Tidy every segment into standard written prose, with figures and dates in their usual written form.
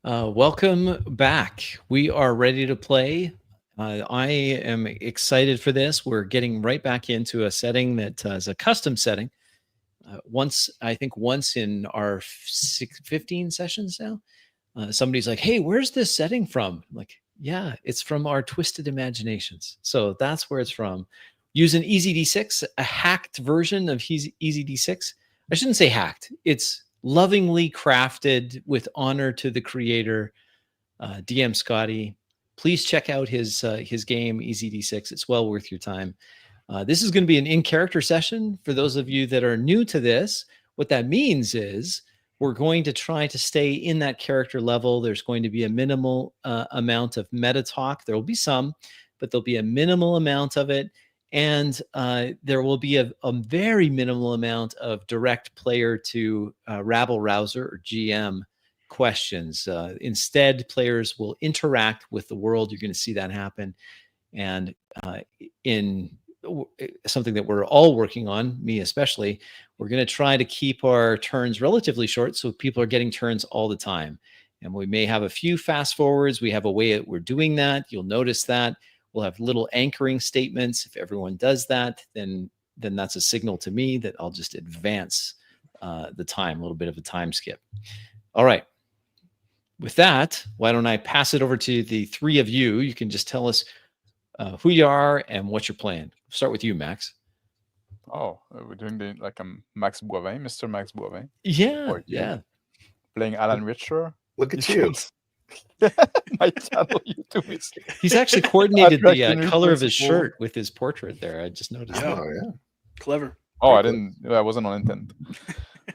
Welcome back. We are ready to play. I am excited for this. We're getting right back into a setting that is a custom setting. Once in our 15 sessions now, somebody's like, "Hey, where's this setting from?" I'm like, yeah, it's from our Twisted Imaginations. So that's where it's from. Using EZD6, a hacked version of EZD6. I shouldn't say hacked. It's lovingly crafted with honor to the creator, DM Scotty. Please check out his game EZD6. It's well worth your time. This is going to be an in-character session for those of you that are new to this. What that means is we're going to try to stay in that character level. There's going to be a minimal amount of meta talk. There will be some, but there'll be a minimal amount of it. And there will be a very minimal amount of direct player to rabble rouser or GM questions. Instead, players will interact with the world. You're going to see that happen. And in something that we're all working on, me especially, we're going to try to keep our turns relatively short so people are getting turns all the time. And we may have a few fast forwards. We have a way that we're doing that. You'll notice that. We'll have little anchoring statements. If everyone does that, then that's a signal to me that I'll just advance the time, a little bit of a time skip. All right. With that, why don't I pass it over to the three of you? You can just tell us who you are and what you're playing. Start with you, Max. Oh, we're doing Max Boivin, Mr. Max Boivin. Yeah, yeah. Playing Alan Richter. Look at you. My channel YouTube is. He's actually coordinated the color of his shirt with his portrait there. I just noticed. Oh, yeah. Clever. Oh, I didn't. I wasn't on intent.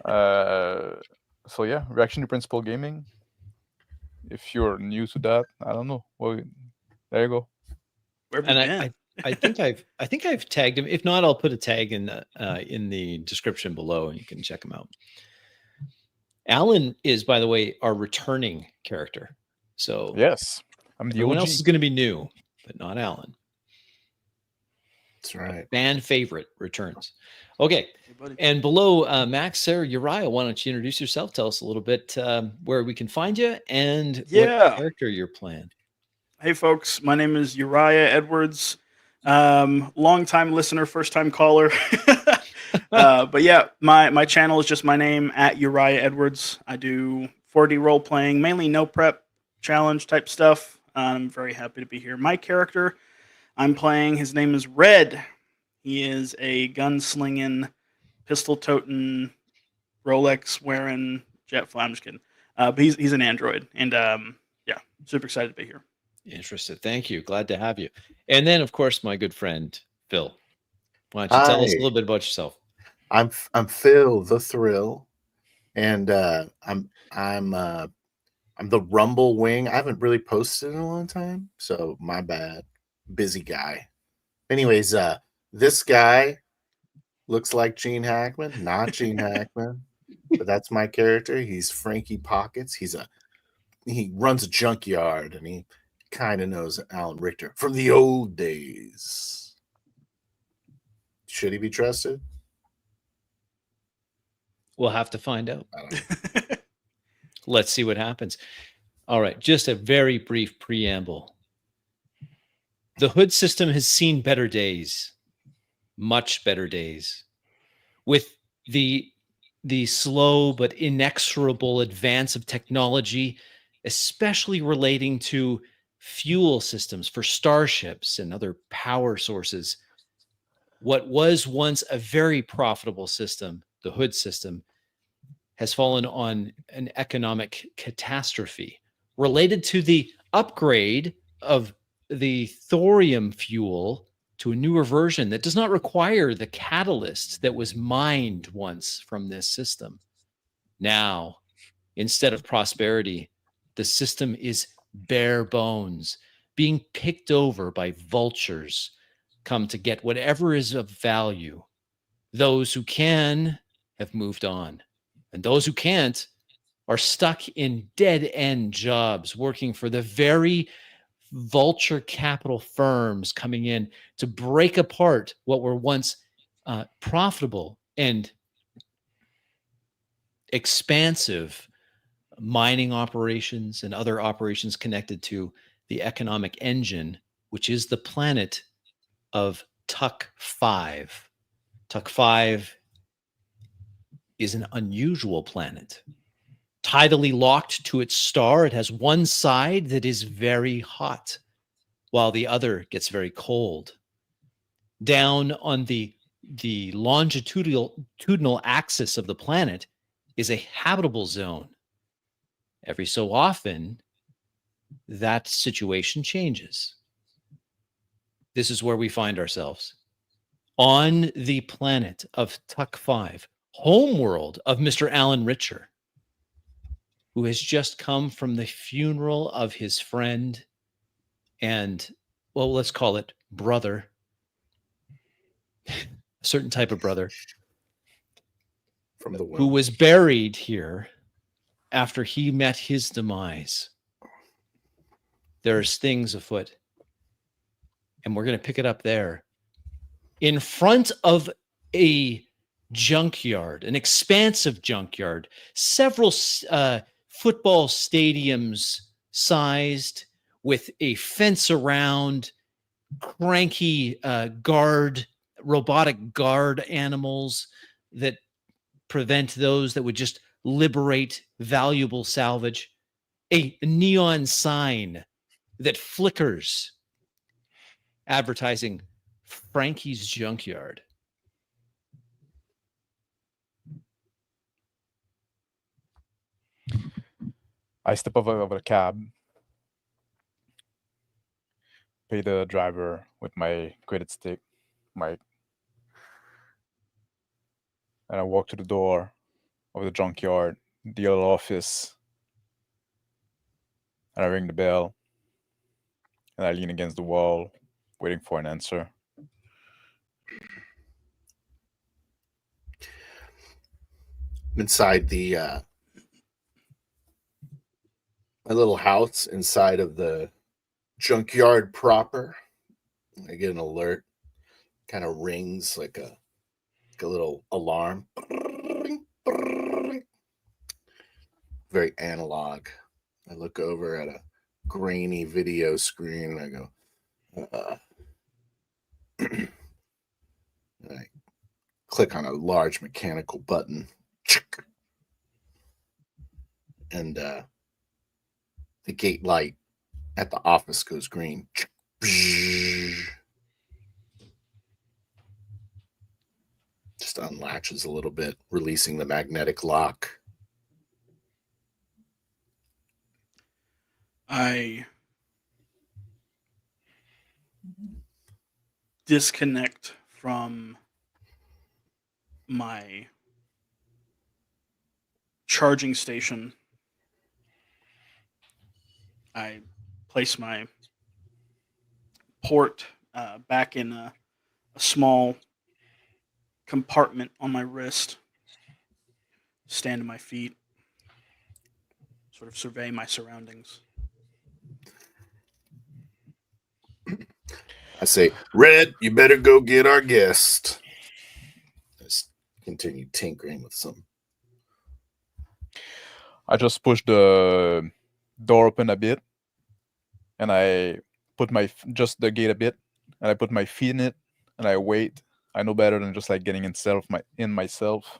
So yeah, Reaction to Principal Gaming. If you're new to that, I don't know. Well, there you go. And I think I've tagged him. If not, I'll put a tag in the description below, and you can check him out. Alan is, by the way, our returning character. So yes, I'm the everyone OG. else is going to be new, but not Alan. That's right. Fan favorite returns. Okay, and below Max, Sarah, Uriah, why don't you introduce yourself? Tell us a little bit where we can find you and what character you're playing. Hey, folks, my name is Uriah Edwards. Long-time listener, first-time caller. But yeah, my channel is just my name, at Uriah Edwards. I do 4D role-playing, mainly no prep, challenge type stuff. I'm very happy to be here. My character I'm playing, his name is Red. He is a gun-slinging, pistol-toting, Rolex-wearing jet fly. I'm just kidding. But he's an android, and yeah, super excited to be here. Interested. Thank you. Glad to have you. And then, of course, my good friend Phil. Why don't you tell us a little bit about yourself? I'm Phil the Thrill, and I'm the Rumble Wing. I haven't really posted in a long time, so my bad. Busy guy. Anyways, this guy looks like Gene Hackman, not Gene Hackman, but that's my character. He's Frankie Pockets. He runs a junkyard, and he kind of knows Alan Richter from the old days. Should he be trusted? We'll have to find out. Let's see what happens. All right, just a very brief preamble. The Hood system has seen better days, much better days. With the slow but inexorable advance of technology, especially relating to fuel systems for starships and other power sources, what was once a very profitable system, the Hood system, has fallen on an economic catastrophe related to the upgrade of the thorium fuel to a newer version that does not require the catalyst that was mined once from this system. Now, instead of prosperity, the system is bare bones, being picked over by vultures come to get whatever is of value. Those who can have moved on, and those who can't are stuck in dead-end jobs working for the very vulture capital firms coming in to break apart what were once profitable and expansive mining operations and other operations connected to the economic engine, which is the planet of Tuck 5. Tuck 5 is an unusual planet. Tidally locked to its star, it has one side that is very hot, while the other gets very cold. Down on the longitudinal axis of the planet is a habitable zone. Every so often, that situation changes. This is where we find ourselves. On the planet of Tuck 5, homeworld of Mr. Alan Richer, who has just come from the funeral of his friend and, well, let's call it brother, a certain type of brother, From the who womb. was buried here after he met his demise. There's things afoot, and we're going to pick it up there. In front of a junkyard, an expansive junkyard, several football stadiums sized, with a fence around, cranky robotic guard animals that prevent those that would just liberate valuable salvage, a neon sign that flickers advertising Frankie's Junkyard. I step over of a cab, pay the driver with my credit stick, and I walk to the door of the junkyard, the old office, and I ring the bell, and I lean against the wall, waiting for an answer. Inside the my little house inside of the junkyard proper, I get an alert, kind of rings like a little alarm. Very analog. I look over at a grainy video screen and I go, and I click on a large mechanical button, and the gate light at the office goes green. Just unlatches a little bit, releasing the magnetic lock. I disconnect from my charging station. I place my port back in a small compartment on my wrist, stand to my feet, sort of survey my surroundings. I say, Red, you better go get our guest. Just continue tinkering with some. I just push the door open a bit, and I put just the gate a bit, and I put my feet in it, and I wait. I know better than just like getting in myself.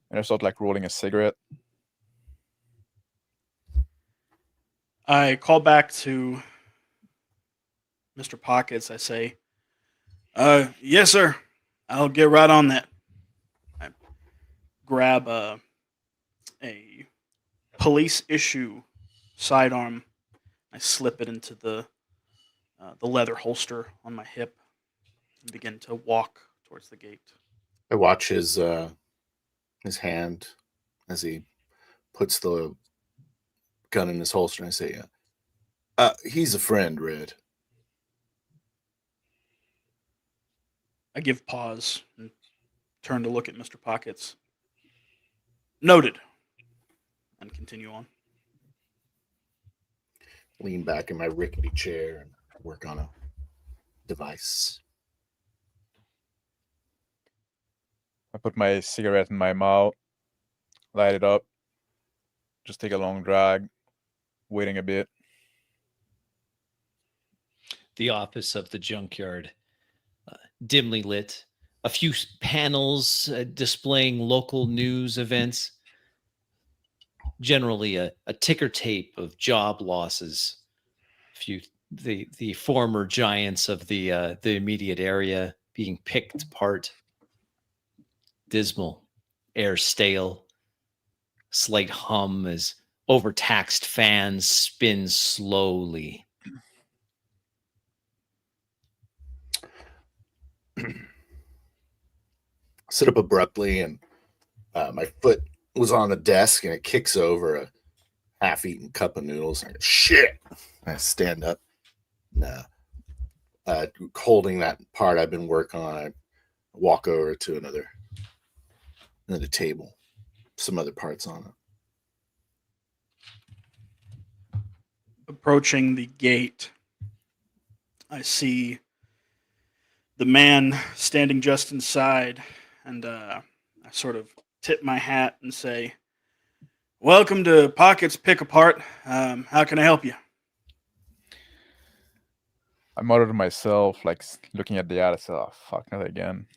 And I start like rolling a cigarette. I call back to Mr. Pockets. I say, yes, sir. I'll get right on that. I grab a police issue sidearm. I slip it into the leather holster on my hip and begin to walk towards the gate. I watch his hand as he puts the gun in his holster, and I say, he's a friend, Red. I give pause and turn to look at Mr. Pockets. Noted. And continue on. Lean back in my rickety chair and work on a device. I put my cigarette in my mouth, light it up, just take a long drag, waiting a bit. The office of the junkyard, dimly lit, a few panels displaying local news events, generally a ticker tape of job losses, the former giants of the immediate area being picked apart. Dismal, air stale, slight hum as overtaxed fans spin slowly. Sit up abruptly, and my foot was on the desk, and it kicks over a half-eaten cup of noodles. I go, shit! I stand up, and, holding that part I've been working on. I walk over to another table, some other parts on it. Approaching the gate, I see the man standing just inside, and I sort of tip my hat and say, "Welcome to Pockets Pick Apart. How can I help you?" I mutter to myself, like looking at the ad. I said, "Oh fuck, not again."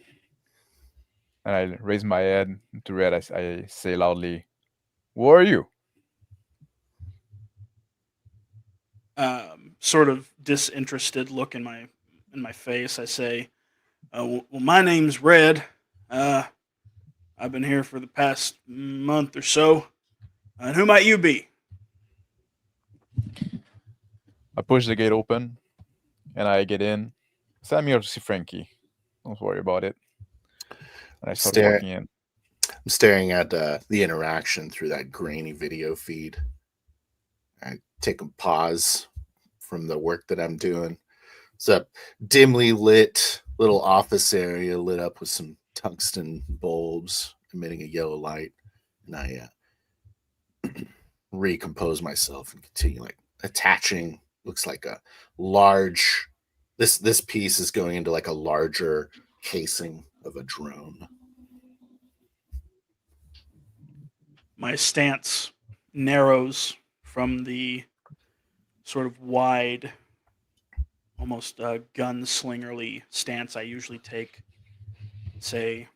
And I raise my head to read. I say loudly, "Who are you?" Sort of disinterested look in my face. I say, "Well, my name's Red. I've been here for the past month or so. And who might you be?" I push the gate open, and I get in. So I'm here to see Frankie. Don't worry about it. And I start walking in. I'm staring at the interaction through that grainy video feed. I take a pause from the work that I'm doing. It's a dimly lit little office area lit up with some tungsten bulbs emitting a yellow light. And I recompose myself and continue like attaching. Looks like a large, this piece is going into like a larger casing of a drone. My stance narrows from the sort of wide, almost gunslingerly stance I usually take. Say,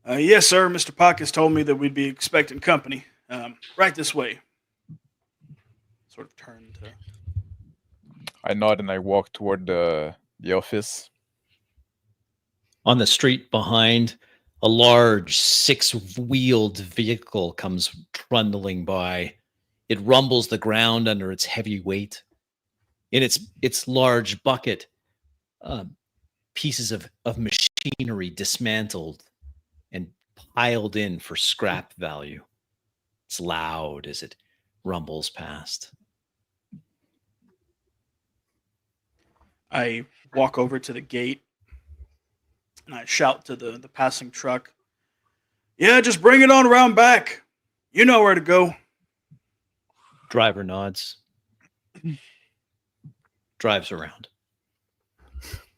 "Yes, sir. Mr. Pockets told me that we'd be expecting company. Right this way." Sort of turn to. I nod and I walk toward the office. On the street behind, a large 6-wheeled vehicle comes trundling by. It rumbles the ground under its heavy weight. In its large bucket, pieces of machinery dismantled and piled in for scrap value. It's loud as it rumbles past. I walk over to the gate and I shout to the passing truck, "Yeah, just bring it on around back. You know where to go." Driver nods. Drives around.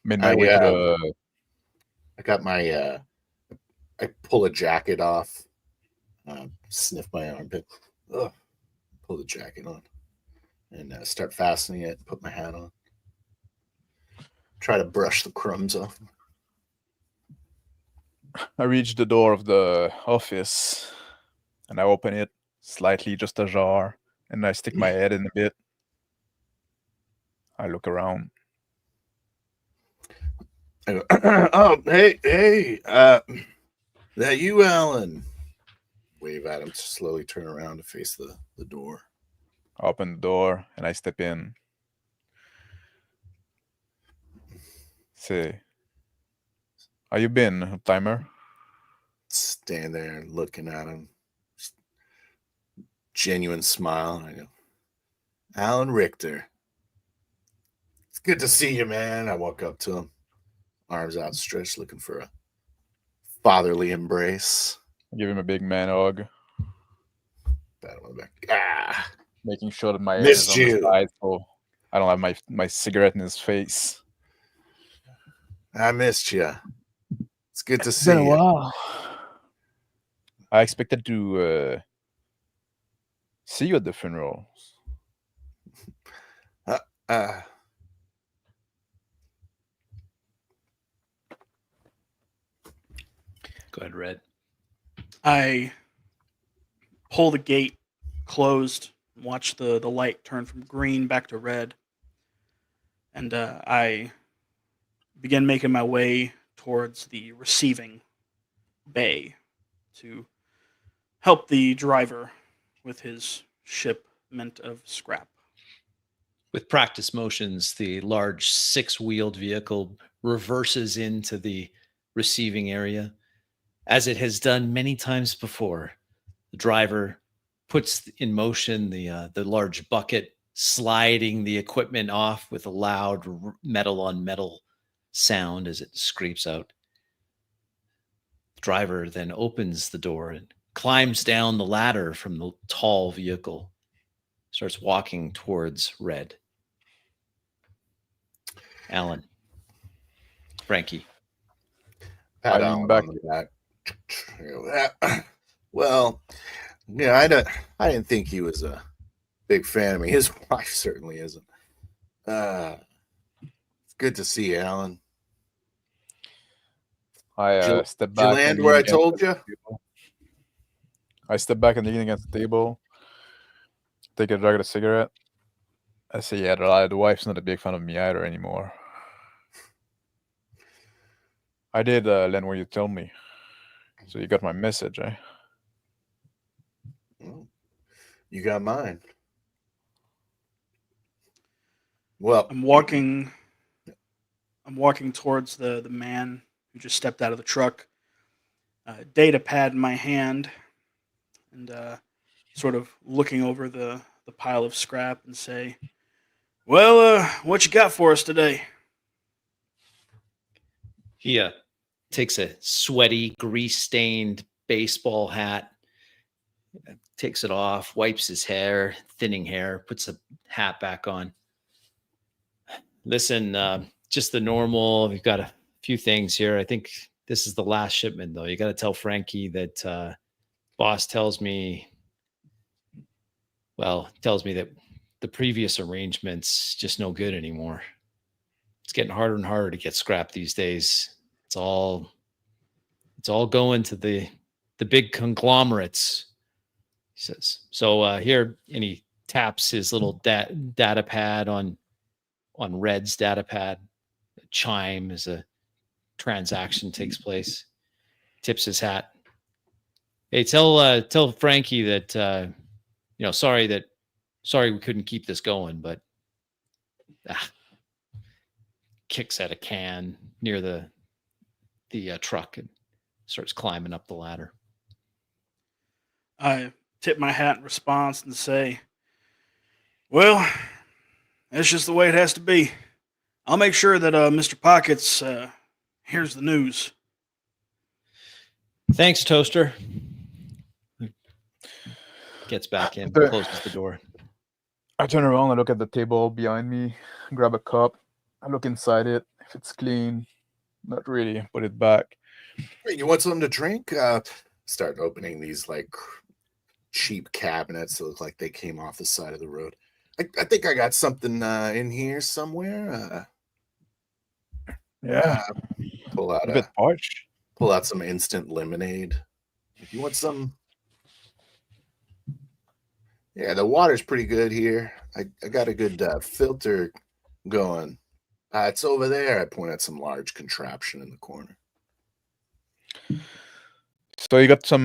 Made my way to the. I got my. I pull a jacket off, sniff my armpit, pull the jacket on, and start fastening it. Put my hat on. Try to brush the crumbs off. I reach the door of the office, and I open it slightly, just ajar, and I stick my head in a bit. I look around. I go, "Oh, hey, that you, Alan?" Wave at him, slowly turn around to face the door. I open the door, and I step in. Say, how you been, timer? Stand there looking at him. Genuine smile. And I go, "Alan Richter. It's good to see you, man." I walk up to him, arms outstretched, looking for a fatherly embrace. I give him a big man hug. Pat him on the back. Making sure that my head Missed is on the you. side so I don't have my cigarette in his face. I missed you. It's good to It's see been a you. while. I expected to see you at the funeral. Uh, Go ahead, Red. I pull the gate closed, watch the light turn from green back to red, and I begin making my way towards the receiving bay to help the driver with his shipment of scrap. With practice motions, the large 6-wheeled vehicle reverses into the receiving area. As it has done many times before, the driver puts in motion the large bucket, sliding the equipment off with a loud metal on metal sound as it scrapes out. The driver then opens the door and climbs down the ladder from the tall vehicle, starts walking towards Red. Alan. Frankie. pat I lean Alan back. on the back. Well, yeah, I didn't think he was a big fan of me. His wife certainly isn't. It's good to see you, Alan. I step Did back. you land and where lean I against told the you? table. I step back and lean against the table. Take a drag of the cigarette. I say, yeah, the wife's not a big fan of me either anymore. I did land where you told me. So you got my message, eh? Well, you got mine. Well, I'm walking towards the man who just stepped out of the truck. Data pad in my hand, and sort of looking over the pile of scrap and say, "Well, what you got for us today?" He takes a sweaty, grease-stained baseball hat, takes it off, wipes his hair, thinning hair, puts a hat back on. Listen, just the normal. We've got a few things here. I think this is the last shipment, though. You got to tell Frankie that boss tells me that the previous arrangements just no good anymore. It's getting harder and harder to get scrap these days. It's all going to the big conglomerates, he says. So here, and he taps his little data pad on Red's data pad. A chime as a transaction takes place. Tips his hat. Hey, tell Frankie that sorry we couldn't keep this going, but kicks at a can near the truck and starts climbing up the ladder. I tip my hat in response and say, "Well, that's just the way it has to be. I'll make sure that Mr. Pockets hears the news." Thanks, Toaster. Gets back in, closes the door. I turn around, I look at the table behind me, grab a cup, I look inside it. If it's clean, not really, put it back. Hey, you want something to drink? Start opening these like cheap cabinets that look like they came off the side of the road. I think I got something in here somewhere. Yeah, Pull out a bit parched. pull out some instant lemonade. If you want some, yeah, the water's pretty good here. I got a good filter going. It's over there. I point at some large contraption in the corner. So you got some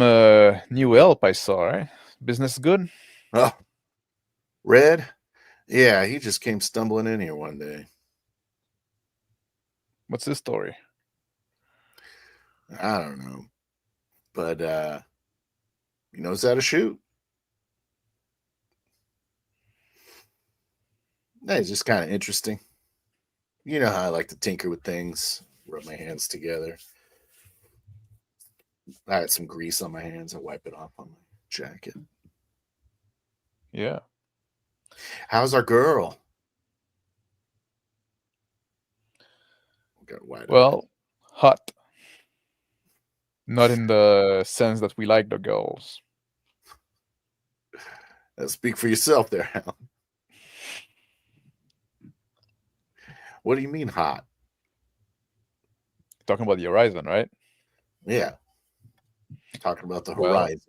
new help, I saw, right? Business good? Oh, Red? Yeah, he just came stumbling in here one day. What's his story? I don't know. But he knows how to shoot. Yeah, it's just kind of interesting. You know how I like to tinker with things, rub my hands together. I had some grease on my hands. I wipe it off on my jacket. Yeah. How's our girl? Got wide Well, hot. Not in the sense that we like the girls. Speak for yourself there, Alan. What do you mean hot? Talking about the horizon, right? Yeah. Talking about the Well, horizon.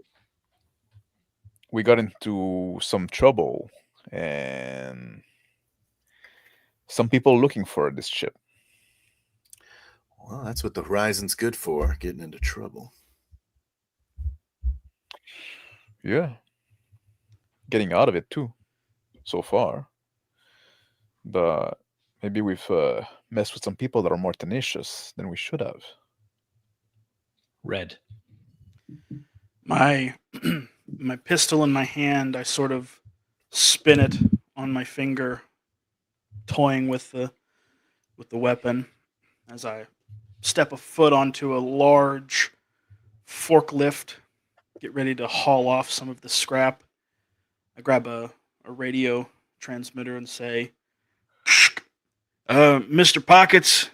we got into some trouble, and some people looking for this ship. Well, that's what the horizon's good for, getting into trouble. Yeah. Getting out of it too, so far. But maybe we've messed with some people that are more tenacious than we should have. Red. My my pistol in my hand, I sort of spin it on my finger, toying with the weapon as I step a foot onto a large forklift, get ready to haul off some of the scrap. I grab a radio transmitter and say, Mr. Pockets,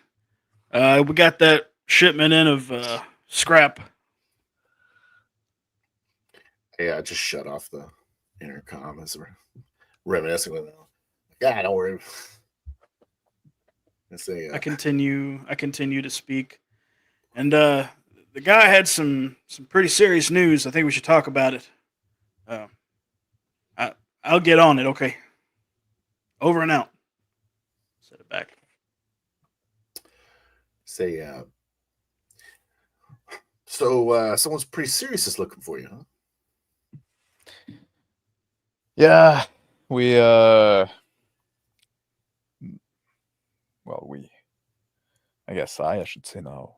we got that shipment in of scrap. Yeah, I just shut off the intercom as we're reminiscing with them. God, don't worry. I continue to speak, and the guy had some pretty serious news. I think we should talk about it. I'll get on it. Okay. Over and out. Set it back. Say, so someone's pretty serious is looking for you, huh? Yeah, I guess I should say now.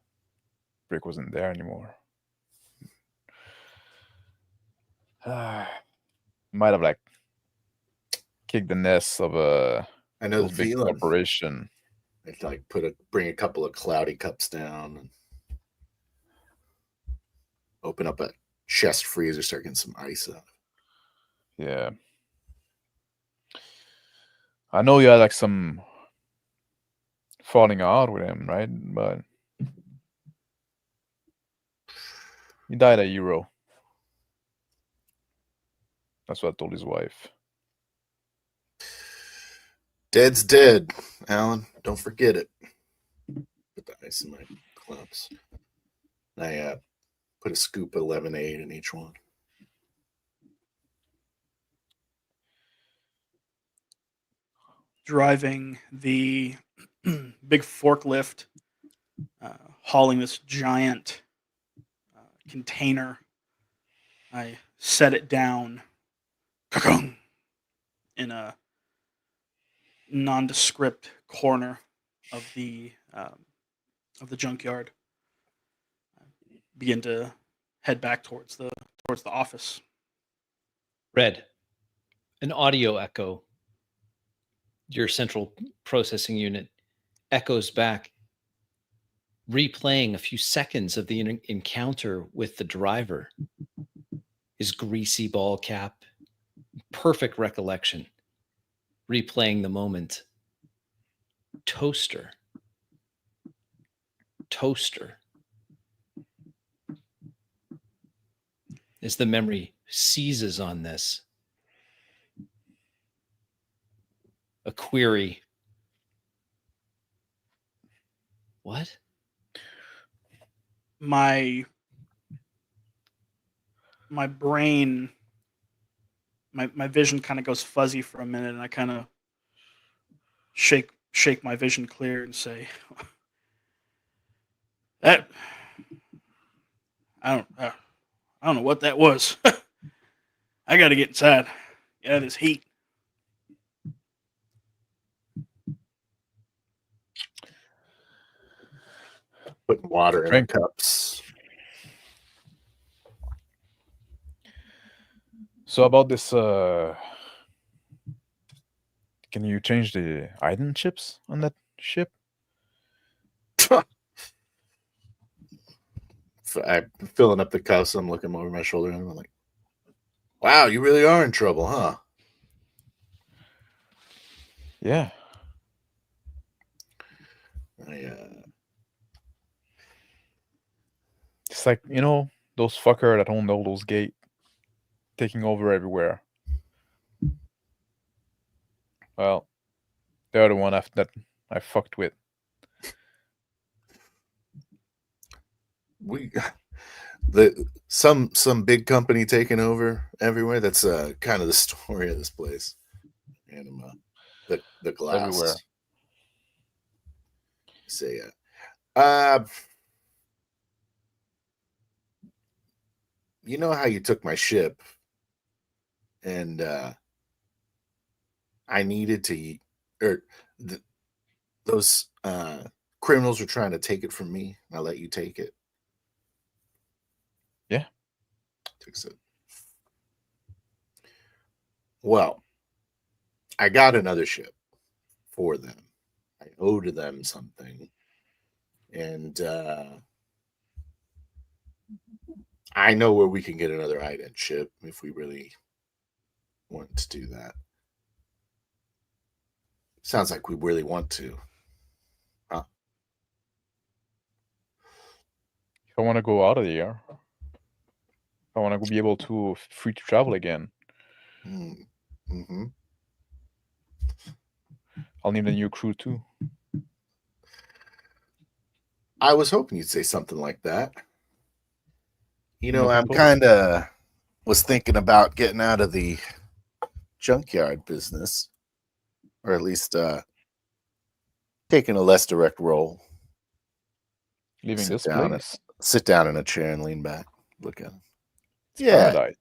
Brick wasn't there anymore. Might have like kicked the nest of I know the those big feeling. corporation. It's like bring a couple of cloudy cups down and open up a chest freezer, start getting some ice out. Yeah. I know you had like some falling out with him, right? But he died a hero. That's what I told his wife. Dead's dead, Alan. Don't forget it. Put the ice in my clubs. I put a scoop of lemonade in each one. Driving the big forklift, hauling this giant container. I set it down in a nondescript corner of the junkyard. Begin to head back towards the office. Red. An audio echo. Your central processing unit echoes back, replaying a few seconds of the encounter with the driver. His greasy ball cap, perfect recollection, replaying the moment. Toaster. As the memory seizes on this, a query. What? My brain, my vision kind of goes fuzzy for a minute, and I kind of shake my vision clear and say, "That I don't know what that was. I got to get inside. Get out of this heat." Putting water in Drink. the cups. So about this, can you change the item chips on that ship? I'm filling up the cups. I'm looking over my shoulder and I'm like, wow, you really are in trouble, huh? Yeah. It's like, those fucker that owned all those gate taking over everywhere. Well, the other one that I fucked with. We some big company taking over everywhere. That's kind of the story of this place. And the glass Everywhere. Say you know how you took my ship and I needed to those criminals were trying to take it from me. I let you take it. Yeah. Takes it. Well, I got another ship for them. I owed them something. And I know where we can get another ident ship if we really want to do that. Sounds like we really want to. Huh? If I want to go out of the air, if I want to be able to free to travel again, Mm-hmm. I'll need a new crew too. I was hoping you'd say something like that. You know, No I'm people? kind of was thinking about getting out of the junkyard business, or at least taking a less direct role. Leaving this down place. Sit down in a chair and lean back. Look at him. It's Yeah. paradise.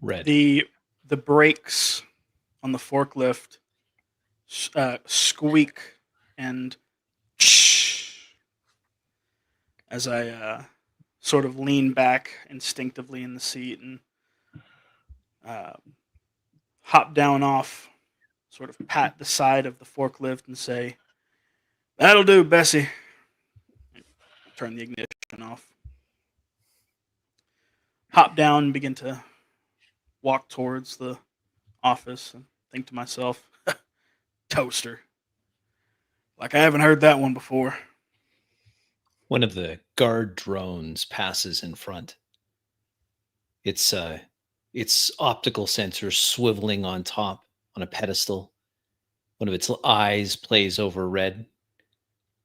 Red. The brakes on the forklift squeak and as I sort of lean back instinctively in the seat and hop down off, sort of pat the side of the forklift and say, "That'll do, Bessie." Turn the ignition off. Hop down and begin to walk towards the office and think to myself, toaster. Like I haven't heard that one before. One of the guard drones passes in front. Its optical sensors swiveling on top on a pedestal. One of its eyes plays over Red,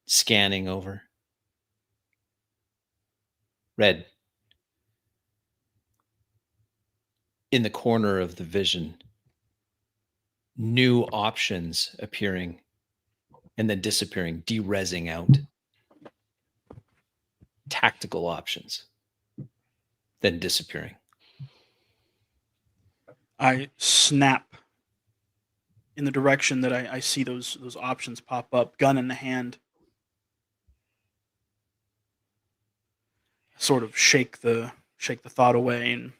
scanning over. Red. In the corner of the vision, new options appearing and then disappearing, de-resing out. Tactical options, then disappearing. I snap in the direction that I see those options pop up, gun in the hand. Sort of shake the thought away and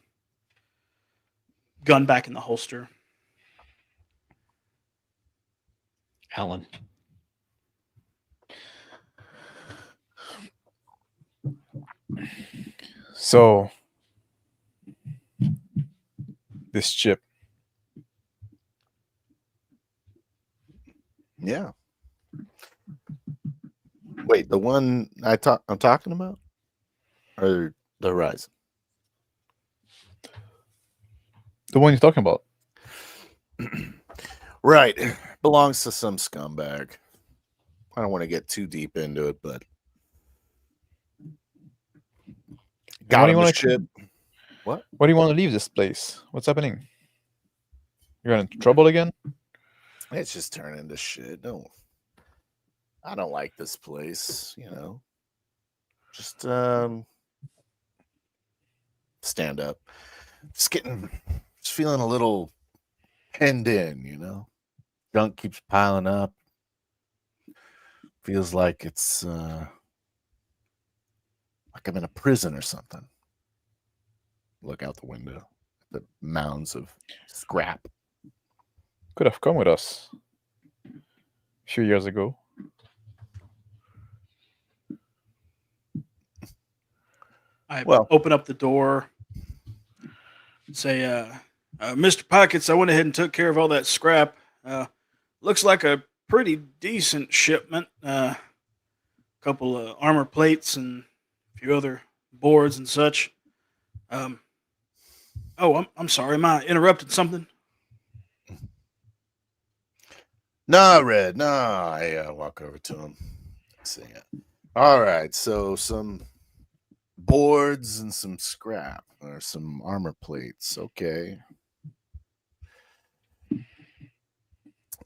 gun back in the holster. Alan. So, this chip. Yeah. Wait, the one I'm talking about, or the Horizon? The one you're talking about. Right. Belongs to some scumbag. I don't want to get too deep into it, but got him the ship. What? Why do you want to leave this place? What's happening? You're in trouble again? It's just turning into shit. I don't like this place, you know. Just stand up. Just feeling a little penned in, you know. Junk keeps piling up. Feels like it's like I'm in a prison or something. Look out the window. The mounds of scrap. Could have come with us a few years ago. I open up the door and say, Mr. Pockets, I went ahead and took care of all that scrap. Looks like a pretty decent shipment. A couple of armor plates and a few other boards and such. Oh, I'm sorry. Am I interrupted something? Nah, Red. Nah. I walk over to him. See ya. All right. So some boards and some scrap or some armor plates. Okay.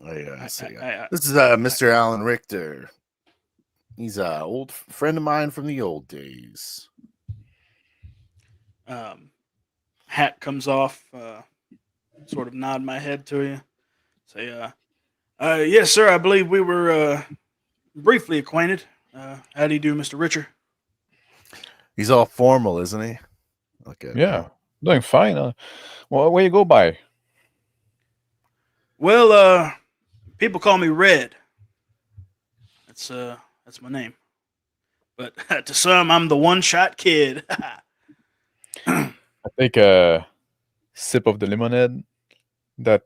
This is Mr. Alan Richter. He's an old friend of mine from the old days. Hat comes off, sort of nod my head to you. Say, yes, sir, I believe we were briefly acquainted. How do you do, Mr. Richer? He's all formal, isn't he? Okay. Yeah, doing fine. Well, where you go by? Well, people call me Red. That's my name. But to some, I'm the one-shot kid. I take a sip of the lemonade that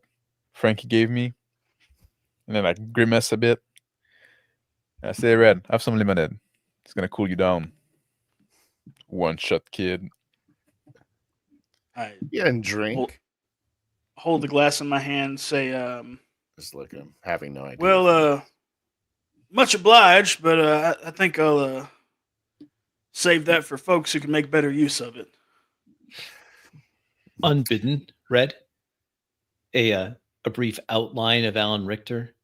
Frankie gave me, and then I grimace a bit. I say, Red, have some lemonade. It's gonna cool you down. One-shot kid. I and drink. hold the glass in my hand, say, Just look at him, having no idea. well, much obliged, but I think I'll save that for folks who can make better use of it. Unbidden, Red. A brief outline of Alan Richter,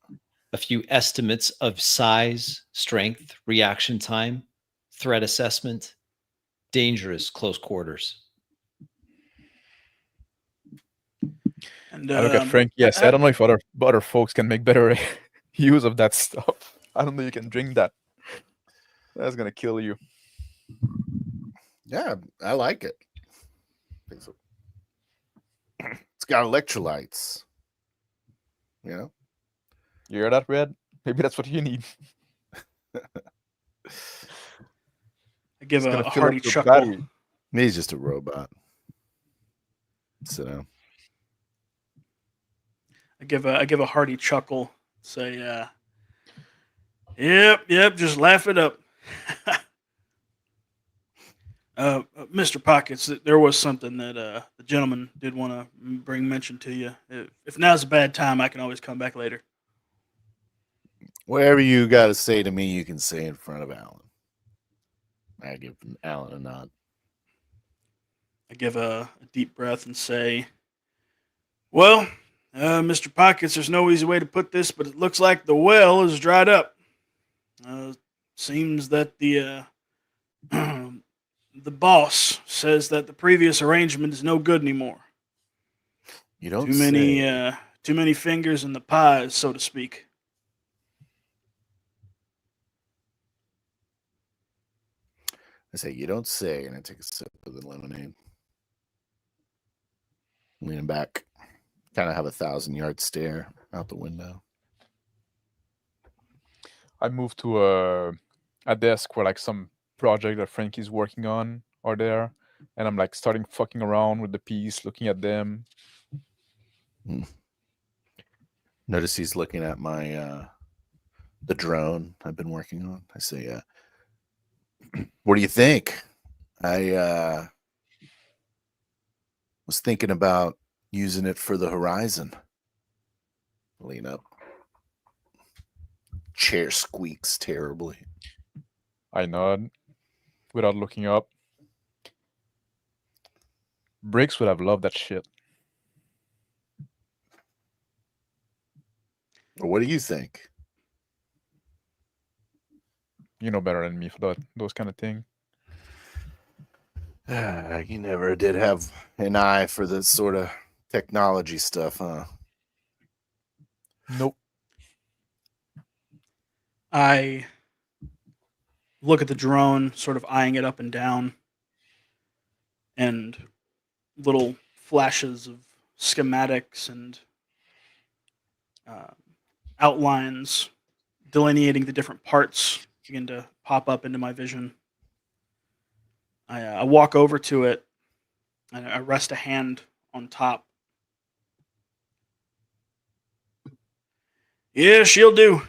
a few estimates of size, strength, reaction time, threat assessment, dangerous close quarters. And I look at Frankie. Yes, I don't know if other folks can make better use of that stuff. I don't know you can drink that. That's gonna kill you. Yeah, I like it. I think so. It's got electrolytes. You know? You hear that, Red? Maybe that's what you need. I give It's a gonna fill hearty up your chuckle. battery. He's just a robot. So I give a hearty chuckle. Say, yep, just laugh it up. Mr. Pockets, there was something that the gentleman did want to bring mention to you. If now's a bad time, I can always come back later. whatever you got to say to me, you can say in front of Alan. I give Alan a nod. I give a deep breath and say, well, Mr. Pockets, there's no easy way to put this, but it looks like the well is dried up. Seems that the boss says that the previous arrangement is no good anymore. You don't Too many fingers in the pie, so to speak. I say, you don't say, and I take a sip of the lemonade. Leaning back, kind of have a 1,000-yard stare out the window. I move to a desk where like some project that Frankie's working on are there, and I'm like starting fucking around with the piece, looking at them. Notice he's looking at my the drone I've been working on. I say, what do you think? I was thinking about using it for the horizon. Lean up. Chair squeaks terribly. I nod without looking up. Briggs would have loved that shit. What do you think? You know better than me for those kind of things. You never did have an eye for this sort of technology stuff, huh? Nope. I look at the drone, sort of eyeing it up and down, and little flashes of schematics and outlines delineating the different parts begin to pop up into my vision. I walk over to it and I rest a hand on top. Yeah, she'll do.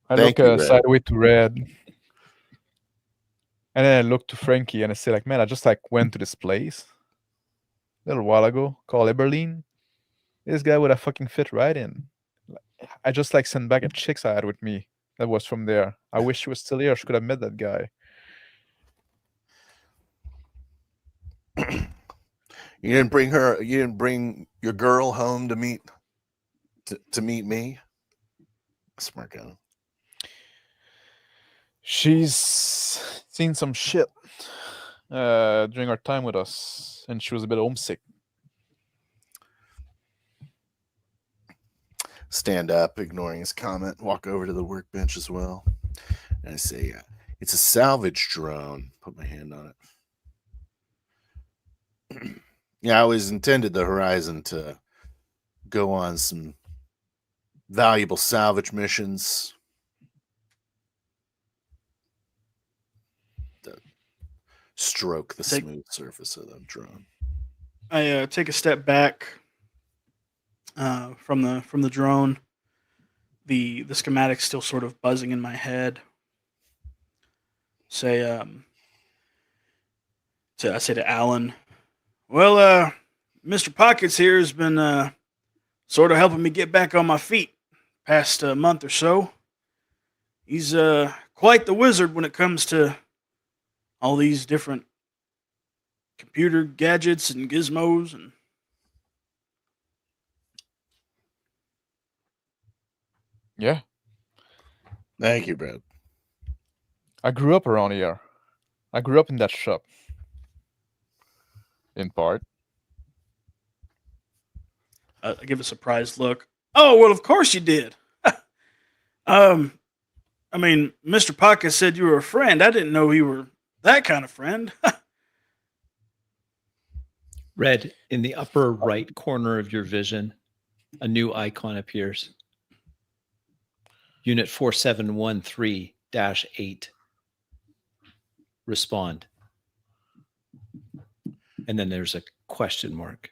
I Thank look you, Red. sideways to Red. And then I look to Frankie and I say like, man, I just like went to this place a little while ago called Eberlin. This guy would have fucking fit right in. I just like sent back a chick I had with me that was from there. I wish she was still here. She could have met that guy. You didn't bring her. You didn't bring your girl home to meet me. Smart guy. She's seen some shit during our time with us, and she was a bit homesick. Stand up, ignoring his comment. Walk over to the workbench as well, and I say, "It's a salvage drone." Put my hand on it. Yeah, I always intended the Horizon to go on some valuable salvage missions. To stroke the smooth surface of the drone. I take a step back from the drone. The schematic's still sort of buzzing in my head. I say to Alan, well, Mr. Pockets here has been sort of helping me get back on my feet past a month or so. He's quite the wizard when it comes to all these different computer gadgets and gizmos and Yeah. Thank you, Brad. I grew up around here. I grew up in that shop. In part. I give a surprised look. Oh, well, of course you did. I mean, Mr. Pocket said you were a friend. I didn't know you were that kind of friend. Red, in the upper right corner of your vision, a new icon appears. Unit 4713-8. Respond. And then there's a question mark.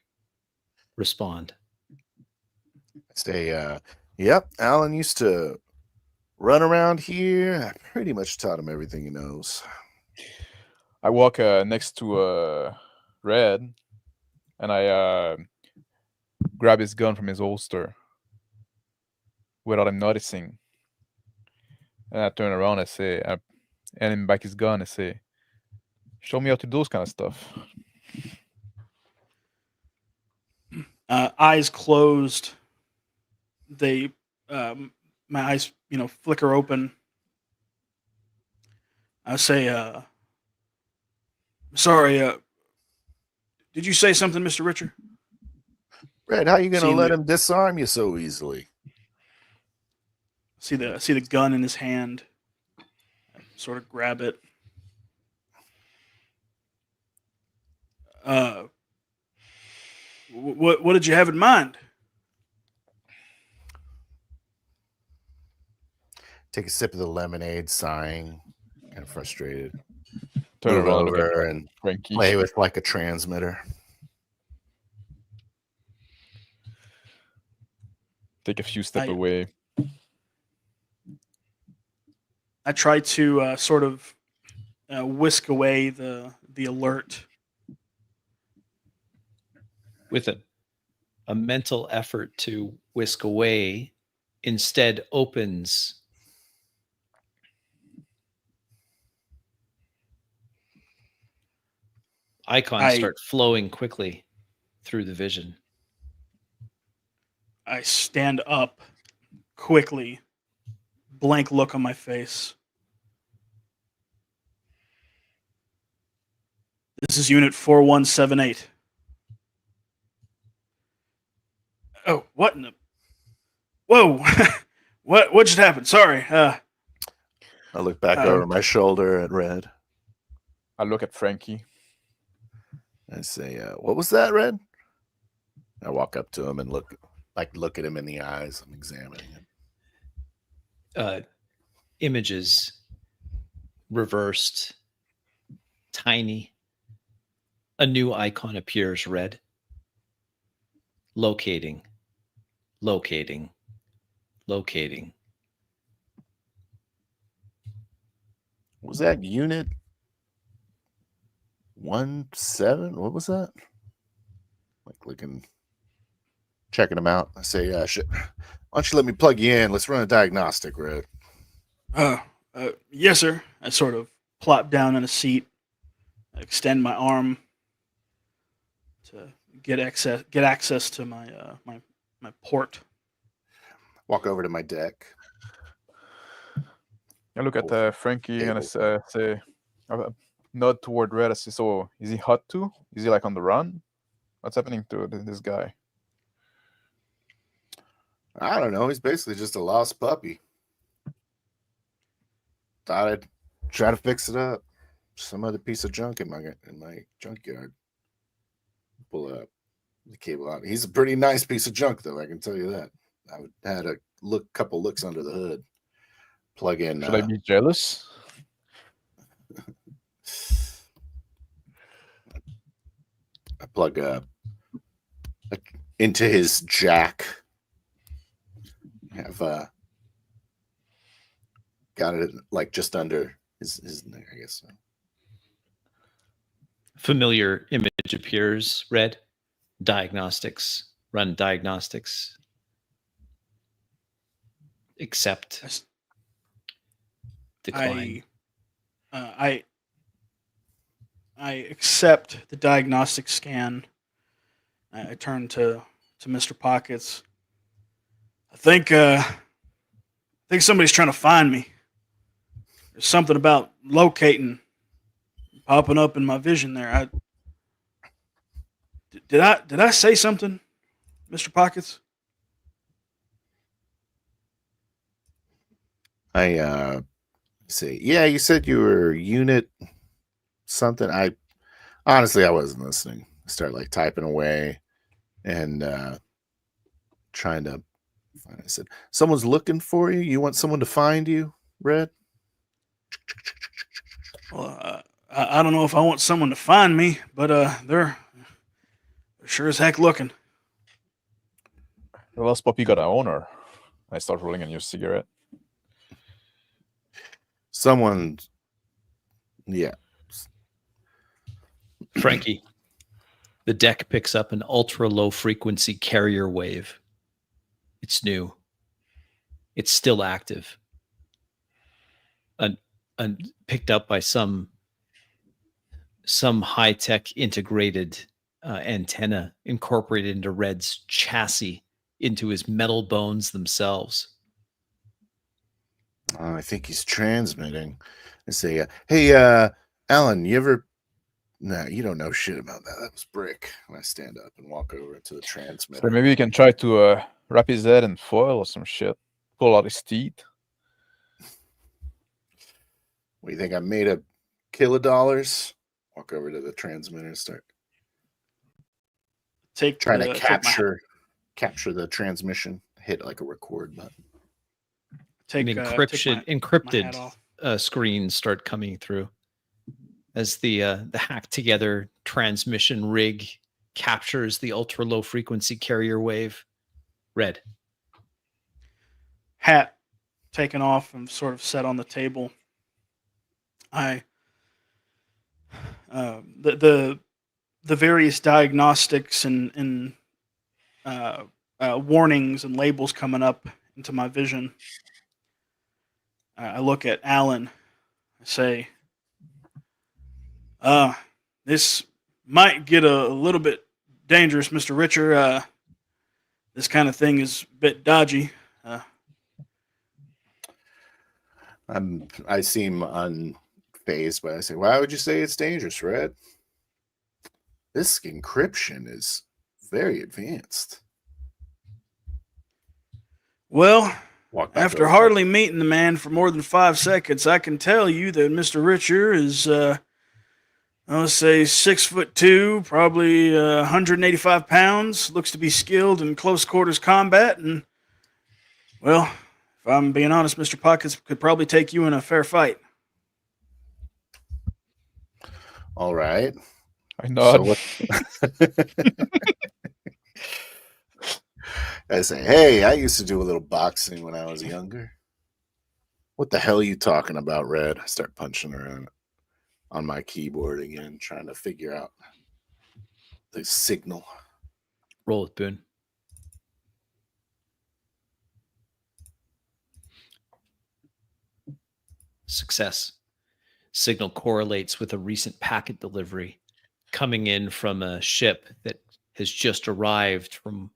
Respond. Say, yep, Alan used to run around here. I pretty much taught him everything he knows. I walk next to Red, and I grab his gun from his holster without him noticing. And I turn around, I hand him back his gun, I say, show me how to do those kind of stuff. Eyes closed. They, my eyes, flicker open. I say, sorry, did you say something, Mr. Richard? Red, how you gonna let him disarm you so easily? See the gun in his hand. I sort of grab it. What did you have in mind? Take a sip of the lemonade, sighing, kind of frustrated. Turn Move around over and Frankie. play with like a transmitter. Take a few steps away. I try to sort of whisk away the alert. With a mental effort to whisk away, instead opens icons start flowing quickly through the vision. I stand up quickly, blank look on my face. This is Unit 4178. Oh, what in the... Whoa! What just happened? Sorry. I look back over my shoulder at Red. I look at Frankie. I say, what was that, Red? I walk up to him and look at him in the eyes. I'm examining him. Images reversed, tiny. A new icon appears, Red. Locating. Was that Unit 17. What was that? Like looking, checking them out. I say, shit. Why don't you let me plug you in? Let's run a diagnostic, Red. Yes, sir. I sort of plop down in a seat, extend my arm to get access to my my port. Walk over to my deck. I look at Frankie and I Table. say, nod toward Red. I say, so is he hot too? Is he like on the run? What's happening to this guy? I don't know. He's basically just a lost puppy. Thought I'd try to fix it up. Some other piece of junk in my junkyard. Pull up the cable out. He's a pretty nice piece of junk, though. I can tell you that. I had a couple looks under the hood. Plug in. Should I be jealous? I plug into his jack. Have got it like just under his neck, I guess. So. Familiar image appears. Red. Diagnostics. Run diagnostics. Accept. Decline. I accept the diagnostic scan. I turn to Mr. Pockets. I think somebody's trying to find me. There's something about locating popping up in my vision there. Did I say something, Mr. Pockets? I say, yeah, you said you were unit something. I wasn't listening. I start like typing away and trying to find. I said, someone's looking for you. You want someone to find you, Red? Well, I don't know if I want someone to find me, but they're sure as heck looking. The lost puppy got an owner. I start rolling a new cigarette. Someone, yeah. Frankie. The deck picks up an ultra low frequency carrier wave. It's new. It's still active. And picked up by some high-tech integrated antenna incorporated into Red's chassis, into his metal bones themselves. I think he's transmitting. I say, hey, Alan, you ever... No, you don't know shit about that. That was Brick. And I stand up and walk over to the transmitter. So maybe you can try to wrap his head in foil or some shit. Pull out his teeth. What do you think? I made a $1,000,000. Walk over to the transmitter and start trying to capture the transmission. Hit like a record button. Encrypted screens start coming through as the hacked together transmission rig captures the ultra low frequency carrier wave. Red. Hat taken off and sort of set on the table. The various diagnostics and warnings and labels coming up into my vision. I look at Alan. I say, this might get a little bit dangerous, Mr. Richer. This kind of thing is a bit dodgy. I seem unfazed, but I say, why would you say it's dangerous, Red? This encryption is very advanced. Well, after hardly meeting the man for more than 5 seconds, I can tell you that Mr. Richer is, let's say 6'2", probably 185 pounds, looks to be skilled in close quarters combat, and, well, if I'm being honest, Mr. Pockets could probably take you in a fair fight. All right. I nod. I say, hey, I used to do a little boxing when I was younger. What the hell are you talking about, Red? I start punching around. on my keyboard again, trying to figure out the signal. Roll with Boone. Success. Signal correlates with a recent packet delivery coming in from a ship that has just arrived from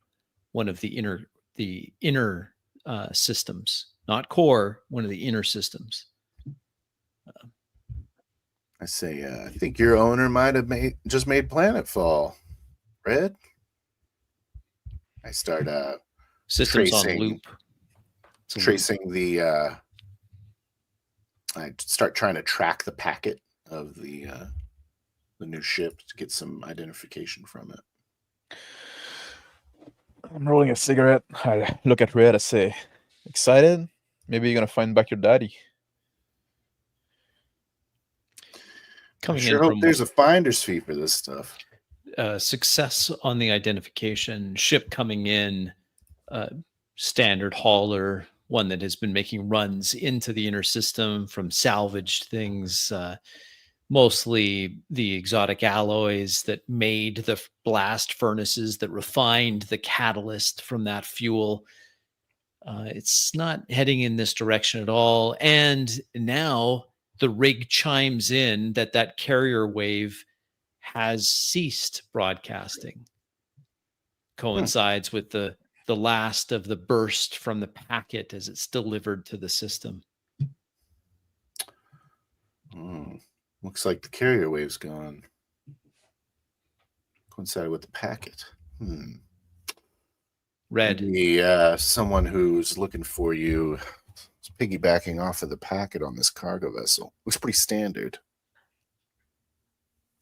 one of the inner systems, not core, one of the inner systems. I say, I think your owner might have just made planetfall. Red? I start Systems on tracing- loop. It's a loop. tracing the I start trying to track the packet of the new ship to get some identification from it. I'm rolling a cigarette. I look at Red. I say, excited? Maybe you're gonna find back your daddy. I Coming sure in hope from there's a finder's fee for this stuff. success on the identification. Ship coming in, standard hauler, one that has been making runs into the inner system from salvaged things, mostly the exotic alloys that made the blast furnaces that refined the catalyst from that fuel. It's not heading in this direction at all. And now the rig chimes in that carrier wave has ceased broadcasting. Coincides with the last of the burst from the packet as it's delivered to the system. Looks like the carrier wave's gone. Coincided with the packet. Red. Maybe someone who's looking for you is piggybacking off of the packet on this cargo vessel. Looks pretty standard.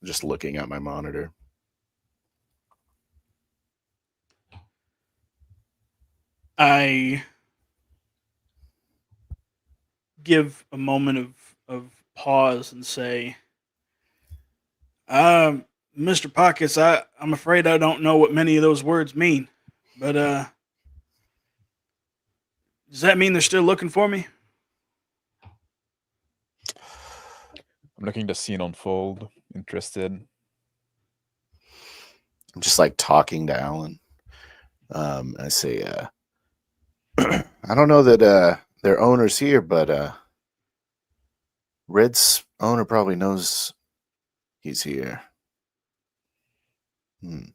Just looking at my monitor. I give a moment of pause and say, Mr. Pockets, I'm afraid I don't know what many of those words mean, but does that mean they're still looking for me? I'm looking the scene unfold. Interested. I'm just like talking to Alan. I say, I don't know that their owner's here, but Red's owner probably knows he's here. I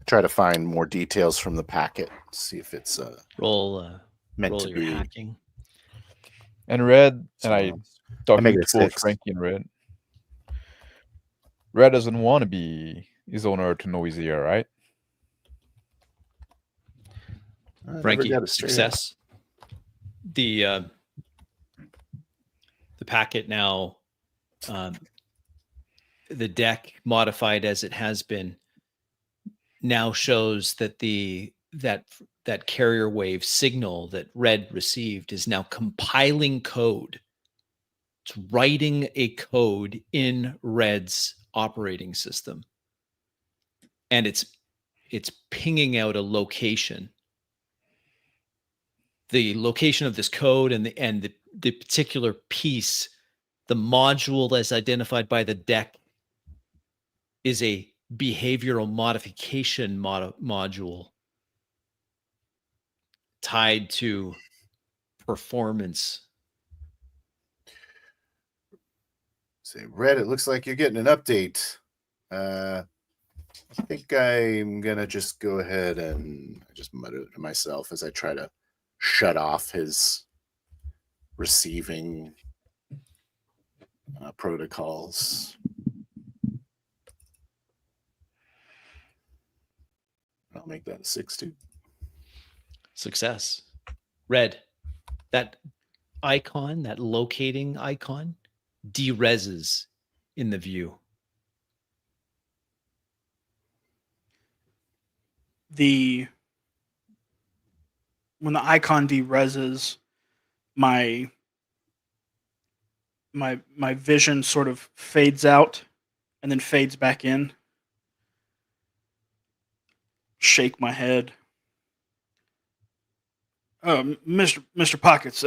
try to find more details from the packet, see if it's Roll meant roll to your be. hacking. And Red, and I talking make it to a both 6. Frankie and Red. Red doesn't want to be his owner to know he's here, right? I never Frankie, got it straight out. success. The packet now, the deck modified as it has been, now shows that that carrier wave signal that Red received is now compiling code. It's writing a code in Red's operating system, and it's pinging out a location. The location of this code and the particular piece, the module as identified by the deck, is a behavioral modification module tied to performance. Say, Red, it looks like you're getting an update. I think I'm gonna just go ahead and I just mutter to myself as I try to shut off his receiving protocols. I'll make that a 6 too. Success. Red. That icon, that locating icon, dereses in the view. When the icon dereses, my vision sort of fades out and then fades back in. Shake my head. Mr. Pockets,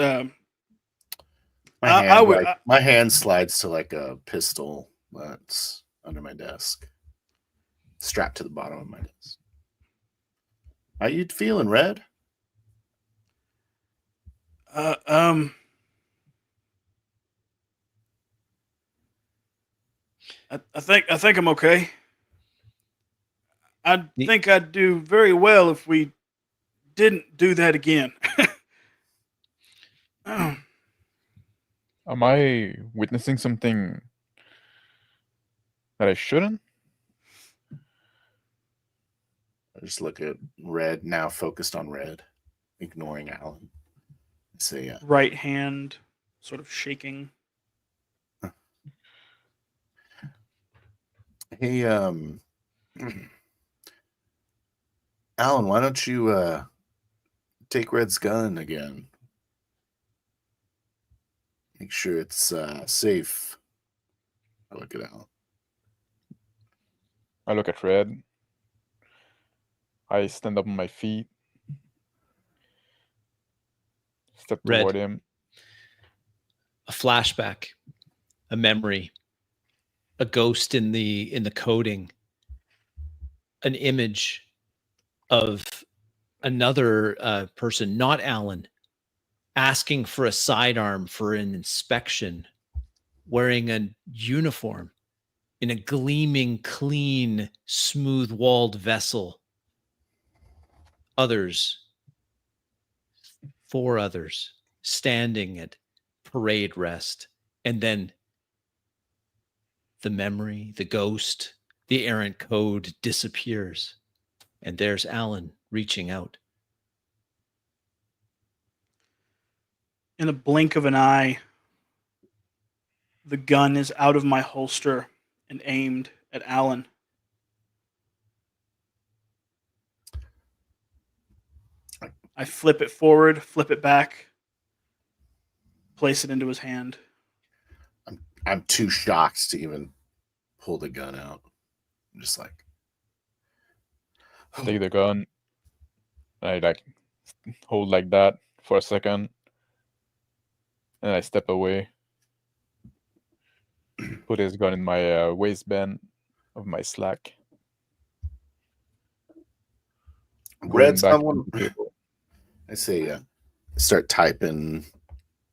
My hand slides to like a pistol that's under my desk, strapped to the bottom of my desk. How you feeling, Red? I think I'm okay. I think I'd do very well if we didn't do that again. Am I witnessing something that I shouldn't? I just look at Red, now focused on Red, ignoring Alan. I say, right hand sort of shaking. hey, Alan, why don't you take Red's gun again? Make sure it's safe. I look at Alan. I look at Red. I stand up on my feet. Step Red. toward him. A flashback, a memory, a ghost in the coding, an image of another person, not Alan, asking for a sidearm for an inspection, wearing a uniform in a gleaming, clean, smooth-walled vessel. Others, 4 others, standing at parade rest. And then the memory, the ghost, the errant code disappears. And there's Alan reaching out. In a blink of an eye, the gun is out of my holster and aimed at Alan. I flip it forward, flip it back, place it into his hand. I'm too shocked to even pull the gun out. I'm just like, Take the gun. I like hold like that for a second. And I step away. Put his gun in my waistband of my slack. Red, Going back to someone. the table. I say, start typing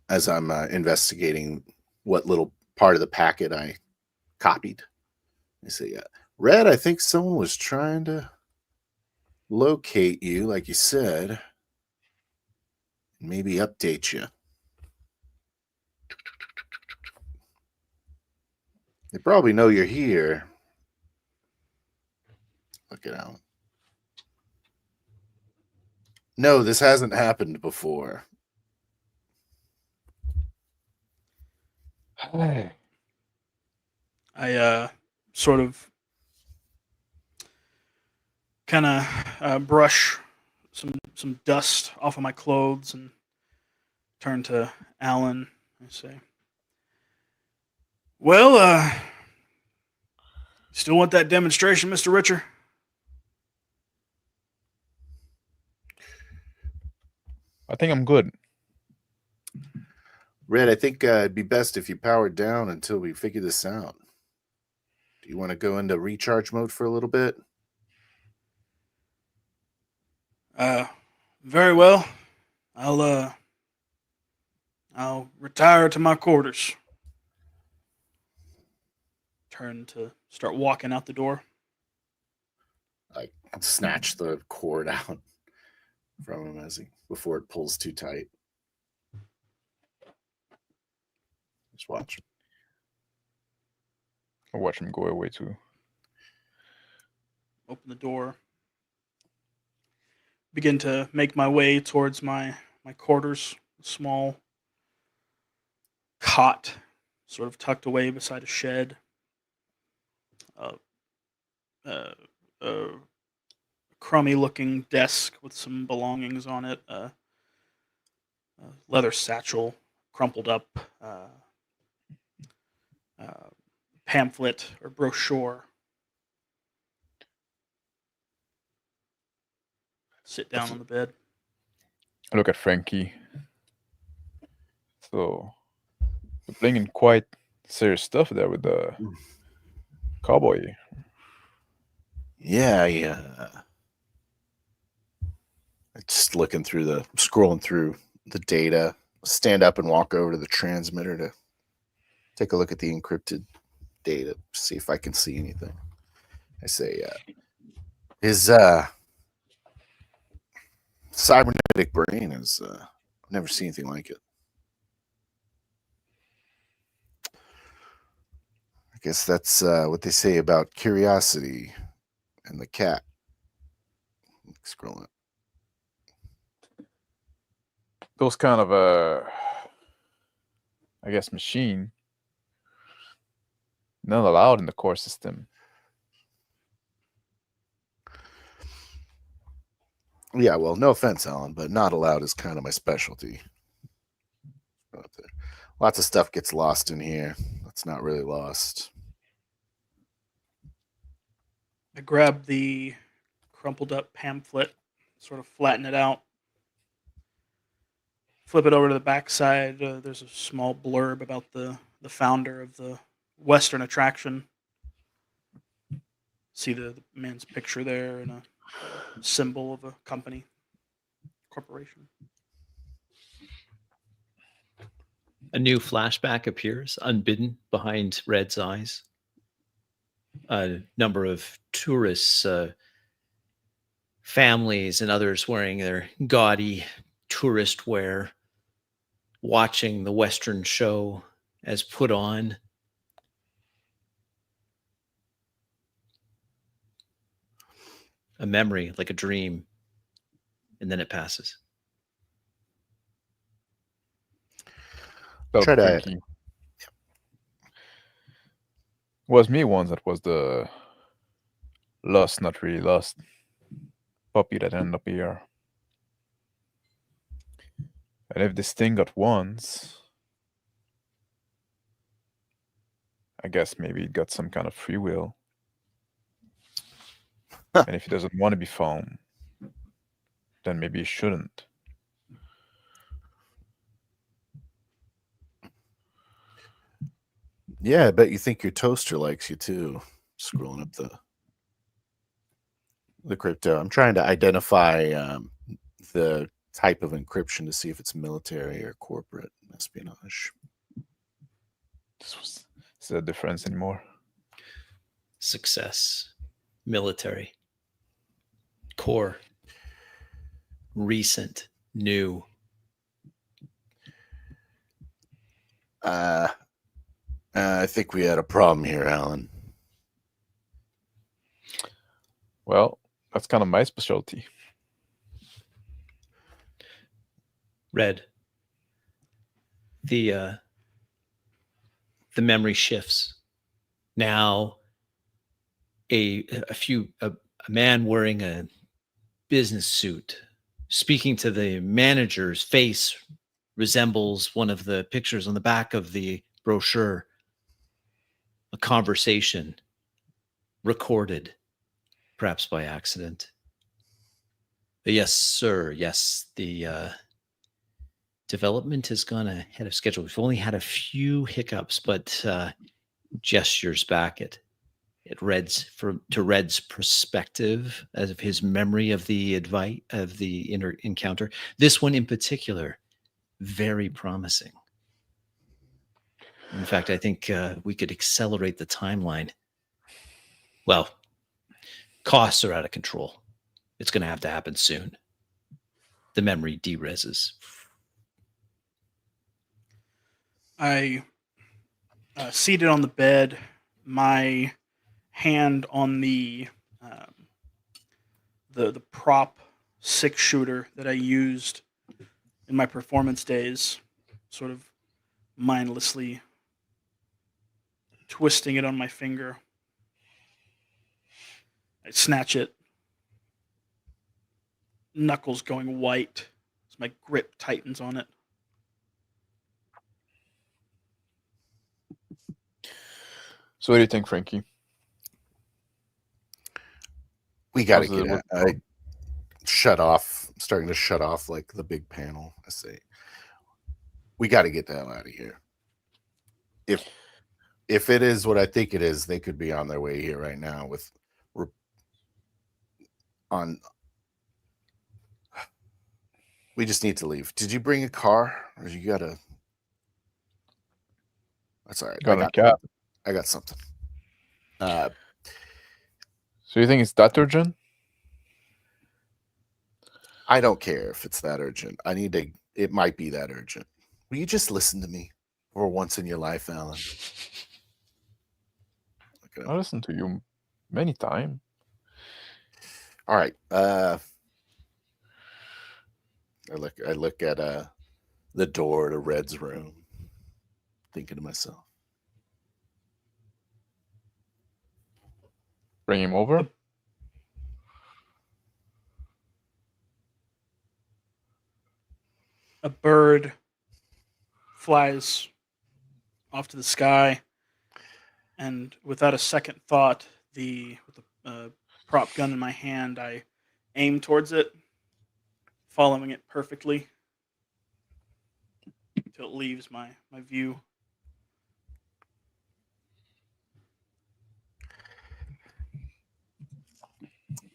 as I'm investigating what little part of the packet I copied. I say, Red, I think someone was trying to locate you, like you said, and maybe update you. They probably know you're here. Look at Alan. No, this hasn't happened before. Hey. I sort of kind of brush some dust off of my clothes and turn to Alan and say, "Well, still want that demonstration, Mr. Richer?" I think I'm good. Red, I think it'd be best if you powered down until we figure this out. Do you want to go into recharge mode for a little bit? Very well. I'll retire to my quarters. Turn to start walking out the door. I snatch the cord out from him before it pulls too tight. Just watch. I'll watch him go away too. Open the door. Begin to make my way towards my quarters. A small cot, sort of tucked away beside a shed. A crummy-looking desk with some belongings on it. A leather satchel, crumpled up. Pamphlet or brochure. Sit down on the bed. I look at Frankie. So, We're bringing quite serious stuff there with the cowboy. Yeah, just scrolling through the data. Stand up and walk over to the transmitter to take a look at the encrypted data, see if I can see anything. I say, his cybernetic brain is I've never seen anything like it. I guess that's what they say about curiosity and the cat. Scrolling. Those kind of I guess machine not allowed in the core system. Yeah, well, no offense, Alan, but not allowed is kind of my specialty. Lots of stuff gets lost in here. That's not really lost. I grabbed the crumpled up pamphlet, sort of flatten it out, flip it over to the backside. There's a small blurb about the founder of the Western attraction. See the man's picture there and a symbol of a company, corporation. A new flashback appears, unbidden, behind Red's eyes. A number of tourists, families, and others wearing their gaudy tourist wear, watching the Western show as put on. A memory, like a dream, and then it passes. Well, Try to- Frankie. Was me once that was the lost, not really lost puppy that ended up here. And if this thing got once, I guess maybe it got some kind of free will. And if it doesn't want to be found, then maybe it shouldn't. Yeah, I bet you think your toaster likes you too. Scrolling up the crypto. I'm trying to identify the type of encryption to see if it's military or corporate espionage. Is there a difference anymore? Success, military, core, recent, new. I think we had a problem here, Alan. Well, that's kind of my specialty. Red. The memory shifts. Now a man wearing a business suit speaking to the manager's face resembles one of the pictures on the back of the brochure. A conversation recorded, perhaps by accident. Yes, sir. Yes, the development has gone ahead of schedule. We've only had a few hiccups, but gestures back at Red's perspective as of his memory of the encounter. This one in particular, very promising. In fact, I think we could accelerate the timeline. Well, costs are out of control. It's going to have to happen soon. The memory dereses. I seated on the bed, my hand on the prop 6-shooter that I used in my performance days, sort of mindlessly twisting it on my finger. I snatch it, knuckles going white as my grip tightens on it. So what do you think, Frankie? We got to How's get it I shut off. I'm starting to shut off like the big panel. I say, we got to get the hell out of here. if it is what I think it is, they could be on their way here right now with on. We just need to leave. Did you bring a car, or you got a? That's all right. Got a cab. I got something. So you think it's that urgent? I don't care if it's that urgent. It might be that urgent. Will you just listen to me for once in your life, Alan? I listened to you many times. All right. I look at the door to Red's room, thinking to myself, Bring him over. A bird flies off to the sky, and without a second thought, with the prop gun in my hand, I aim towards it, following it perfectly until it leaves my view.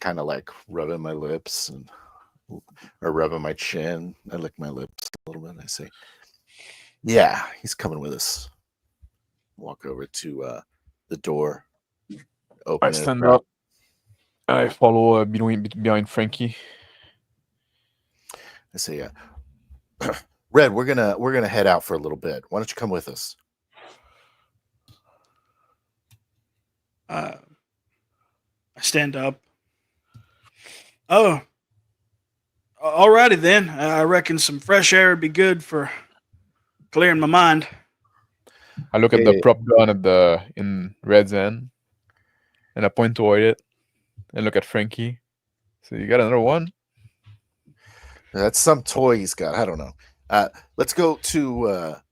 kind of like rubbing my lips or rubbing my chin. I lick my lips a little bit. And I say, "Yeah, he's coming with us." Walk over to the door. Open I stand up. I follow behind Frankie. I say, "Red, we're gonna head out for a little bit. Why don't you come with us?" I stand up. Oh, alrighty then. I reckon some fresh air would be good for clearing my mind. I look at the prop gun in Red's end, and I point toward it, and look at Frankie. So you got another one? That's some toy he's got. I don't know. Let's go to.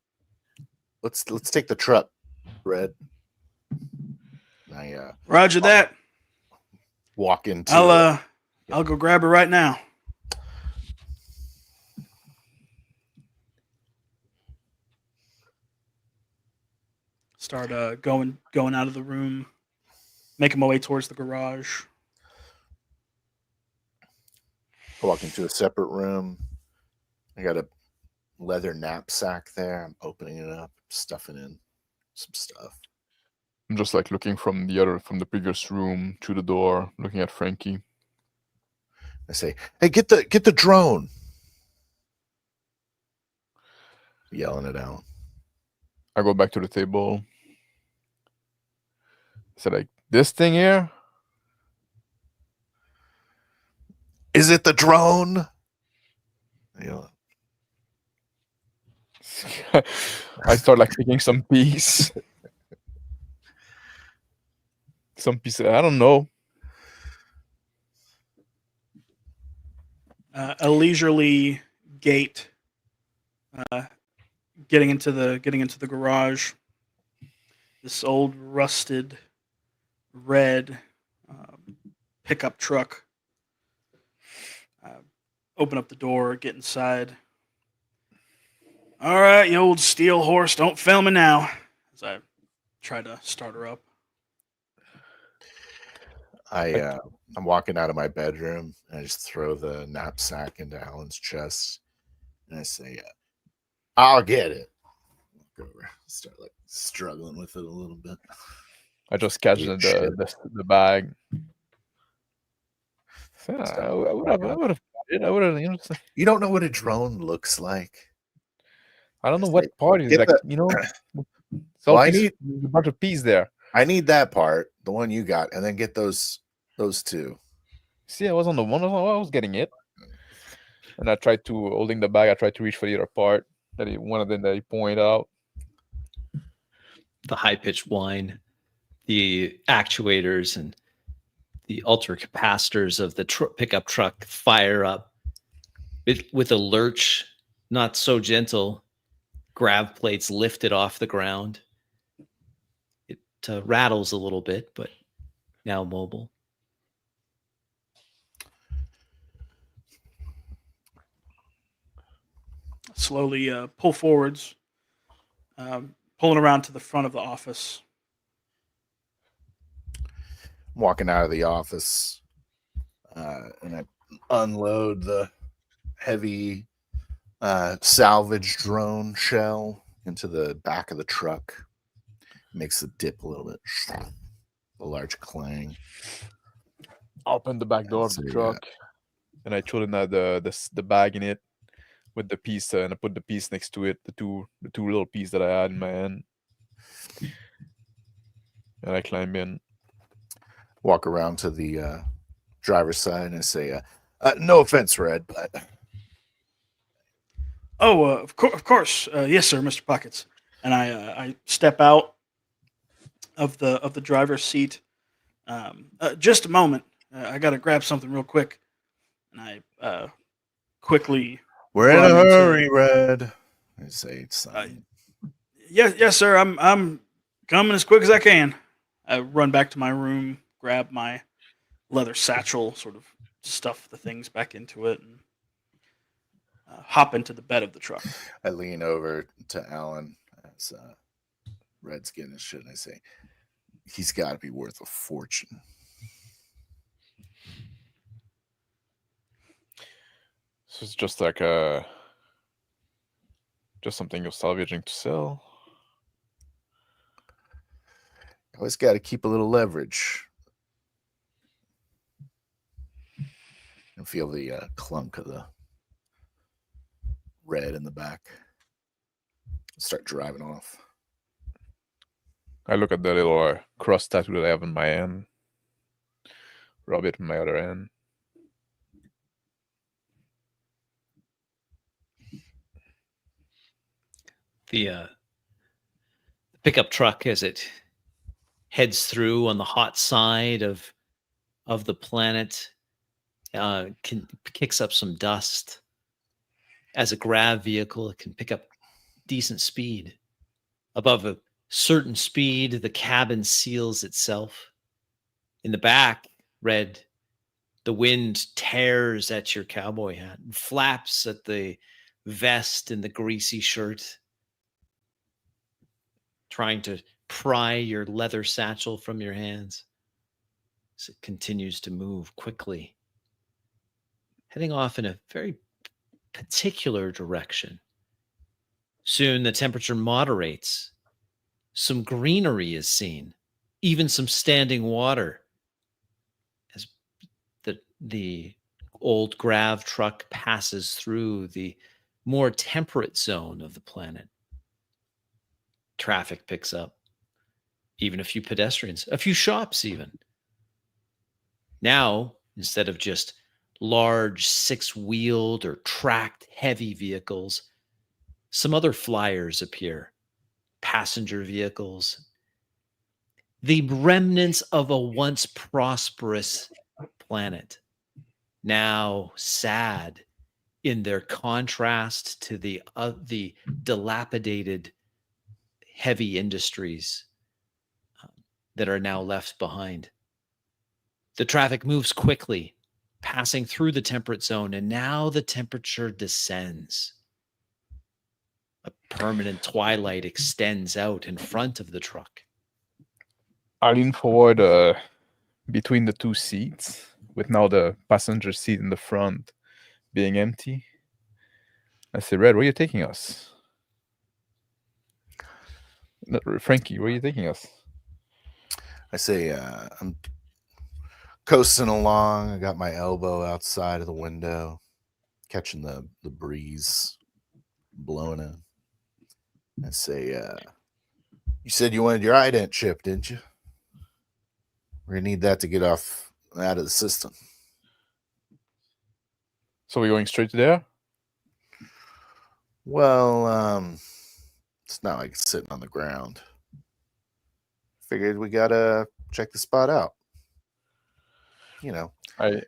Let's take the truck, Red. Roger that. Walk into. I'll go grab her right now. Start going out of the room, making my way towards the garage. I walk into a separate room. I got a leather knapsack there. I'm opening it up, stuffing in some stuff. I'm just like looking from the previous room to the door, looking at Frankie. I say, "Hey, get the drone!" Yelling it out. I go back to the table. I said, like, this thing here? Is it the drone? I start like picking some piece. Some piece. I don't know. A leisurely gait, getting into the garage. This old rusted red pickup truck. Open up the door, get inside. All right, you old steel horse, don't fail me now. As I try to start her up. I'm walking out of my bedroom and I just throw the knapsack into Alan's chest and I say, "I'll get it." Go over, start like struggling with it a little bit. I just catch the bag. I would have. You don't know what a drone looks like. I don't know what part is like. Well, I need a bunch of peas there. I need that part, the one you got, and then get those two. See, I was on the one. I was getting it, and I tried to holding the bag. I tried to reach for the other part one of them that he pointed out. The high pitched whine, the actuators, and the ultra capacitors of the pickup truck fire up with a lurch, not so gentle. Grav plates lifted off the ground. It rattles a little bit, but now mobile. Slowly pull forwards, pulling around to the front of the office. I'm walking out of the office, and I unload the heavy salvage drone shell into the back of the truck. Makes the dip a little bit. A large clang. Open the back door of the truck, and I throw in the bag in it with the piece, and I put the piece next to it, the two little pieces that I had in my hand, and I climb in. Walk around to the driver's side and I say, "No offense, Red, but Oh, of course, yes, sir, Mr. Pockets." And I step out of the driver's seat. Just a moment. I got to grab something real quick. And I quickly. we're in a run into- hurry, Red." I say, "Son." Yes, sir. I'm coming as quick as I can. I run back to my room, grab my leather satchel, sort of stuff the things back into it, and hop into the bed of the truck. I lean over to Alan as Red's getting his shit, and I say, "He's got to be worth a fortune." So it's just like just something you're salvaging to sell. Always got to keep a little leverage. And feel the clunk of the red in the back. Start driving off. I look at the little cross tattoo that I have on my hand. Rub it in my other hand. The pickup truck, as it heads through on the hot side of the planet, kicks up some dust. As a grav vehicle, it can pick up decent speed. Above a certain speed, the cabin seals itself. In the back, Red, the wind tears at your cowboy hat and flaps at the vest and the greasy shirt, trying to pry your leather satchel from your hands as it continues to move quickly, heading off in a very particular direction. Soon the temperature moderates. Some greenery is seen, even some standing water, as the old grav truck passes through the more temperate zone of the planet. Traffic picks up, even a few pedestrians, a few shops even. Now, instead of just large six-wheeled or tracked heavy vehicles, some other flyers appear, passenger vehicles, the remnants of a once prosperous planet, now sad in their contrast to the dilapidated heavy industries that are now left behind. The traffic moves quickly, passing through the temperate zone, and now the temperature descends. A permanent twilight extends out in front of the truck. I lean forward between the two seats, with now the passenger seat in the front being empty. I say, Red, where are you taking us? No, Frankie, where are you taking us? I say, "I'm coasting along. I got my elbow outside of the window, catching the breeze blowing in." I say, "You said you wanted your ident chip, didn't you? We're gonna need that to get out of the system." So we're going straight to there? Well, it's not like it's sitting on the ground. Figured we gotta check the spot out. You know, I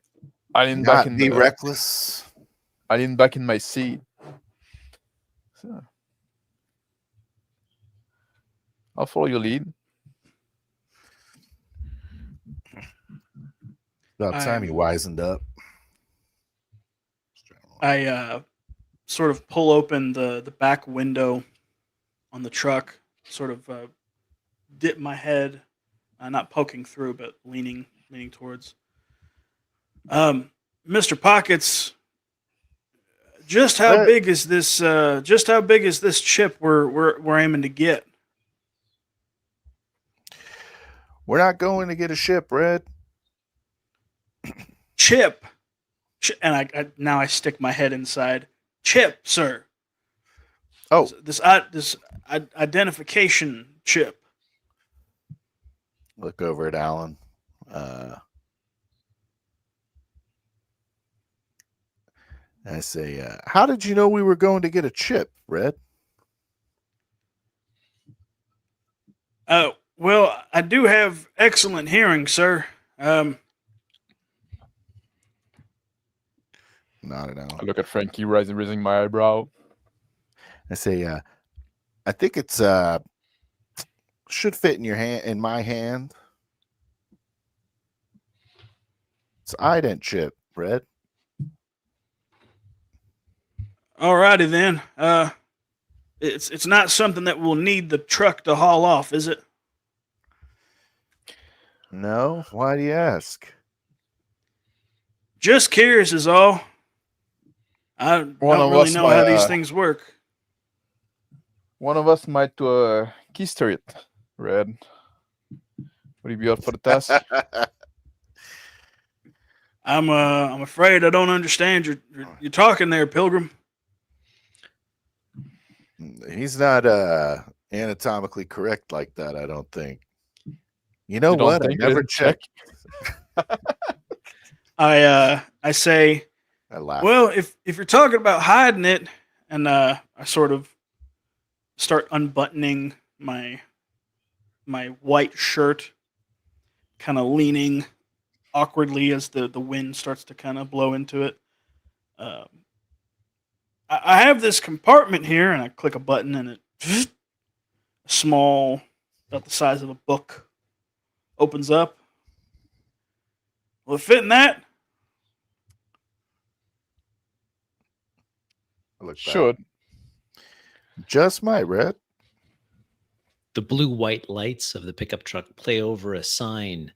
lean back not in be the, reckless. I lean back in my seat. So, I'll follow your lead. About time you wisened up. I sort of pull open the back window on the truck, sort of dip my head, not poking through, but leaning towards. Mr. Pockets, just how big is this? Just how big is this chip we're aiming to get? We're not going to get a ship, Red. Chip, and I now I stick my head inside. Chip, sir. Oh, This identification chip. look over at Alan. I say, how did you know we were going to get a chip, Red? Well, I do have excellent hearing, sir. Not at all. I look at Frankie, raising my eyebrow. I say, I think it's should fit in your hand, in my hand. It's ident chip, Red. Alrighty then. It's not something that we'll need the truck to haul off, is it? No, why do you ask? Just curious is all. I don't really know how these things work. One of us might keister it, Red. Would you be up for the test? I'm afraid I don't understand you're talking there, Pilgrim. He's not anatomically correct like that, I don't think. You know You don't what? I think it never is? checked. I say, I laugh. well, if you're talking about hiding it, and I sort of start unbuttoning my white shirt, kind of leaning awkwardly as the wind starts to kind of blow into it. I have this compartment here, and I click a button, and it small, about the size of a book, opens up. Will it fit in that? I look back. Should. Just my Red. The blue-white lights of the pickup truck play over a sign.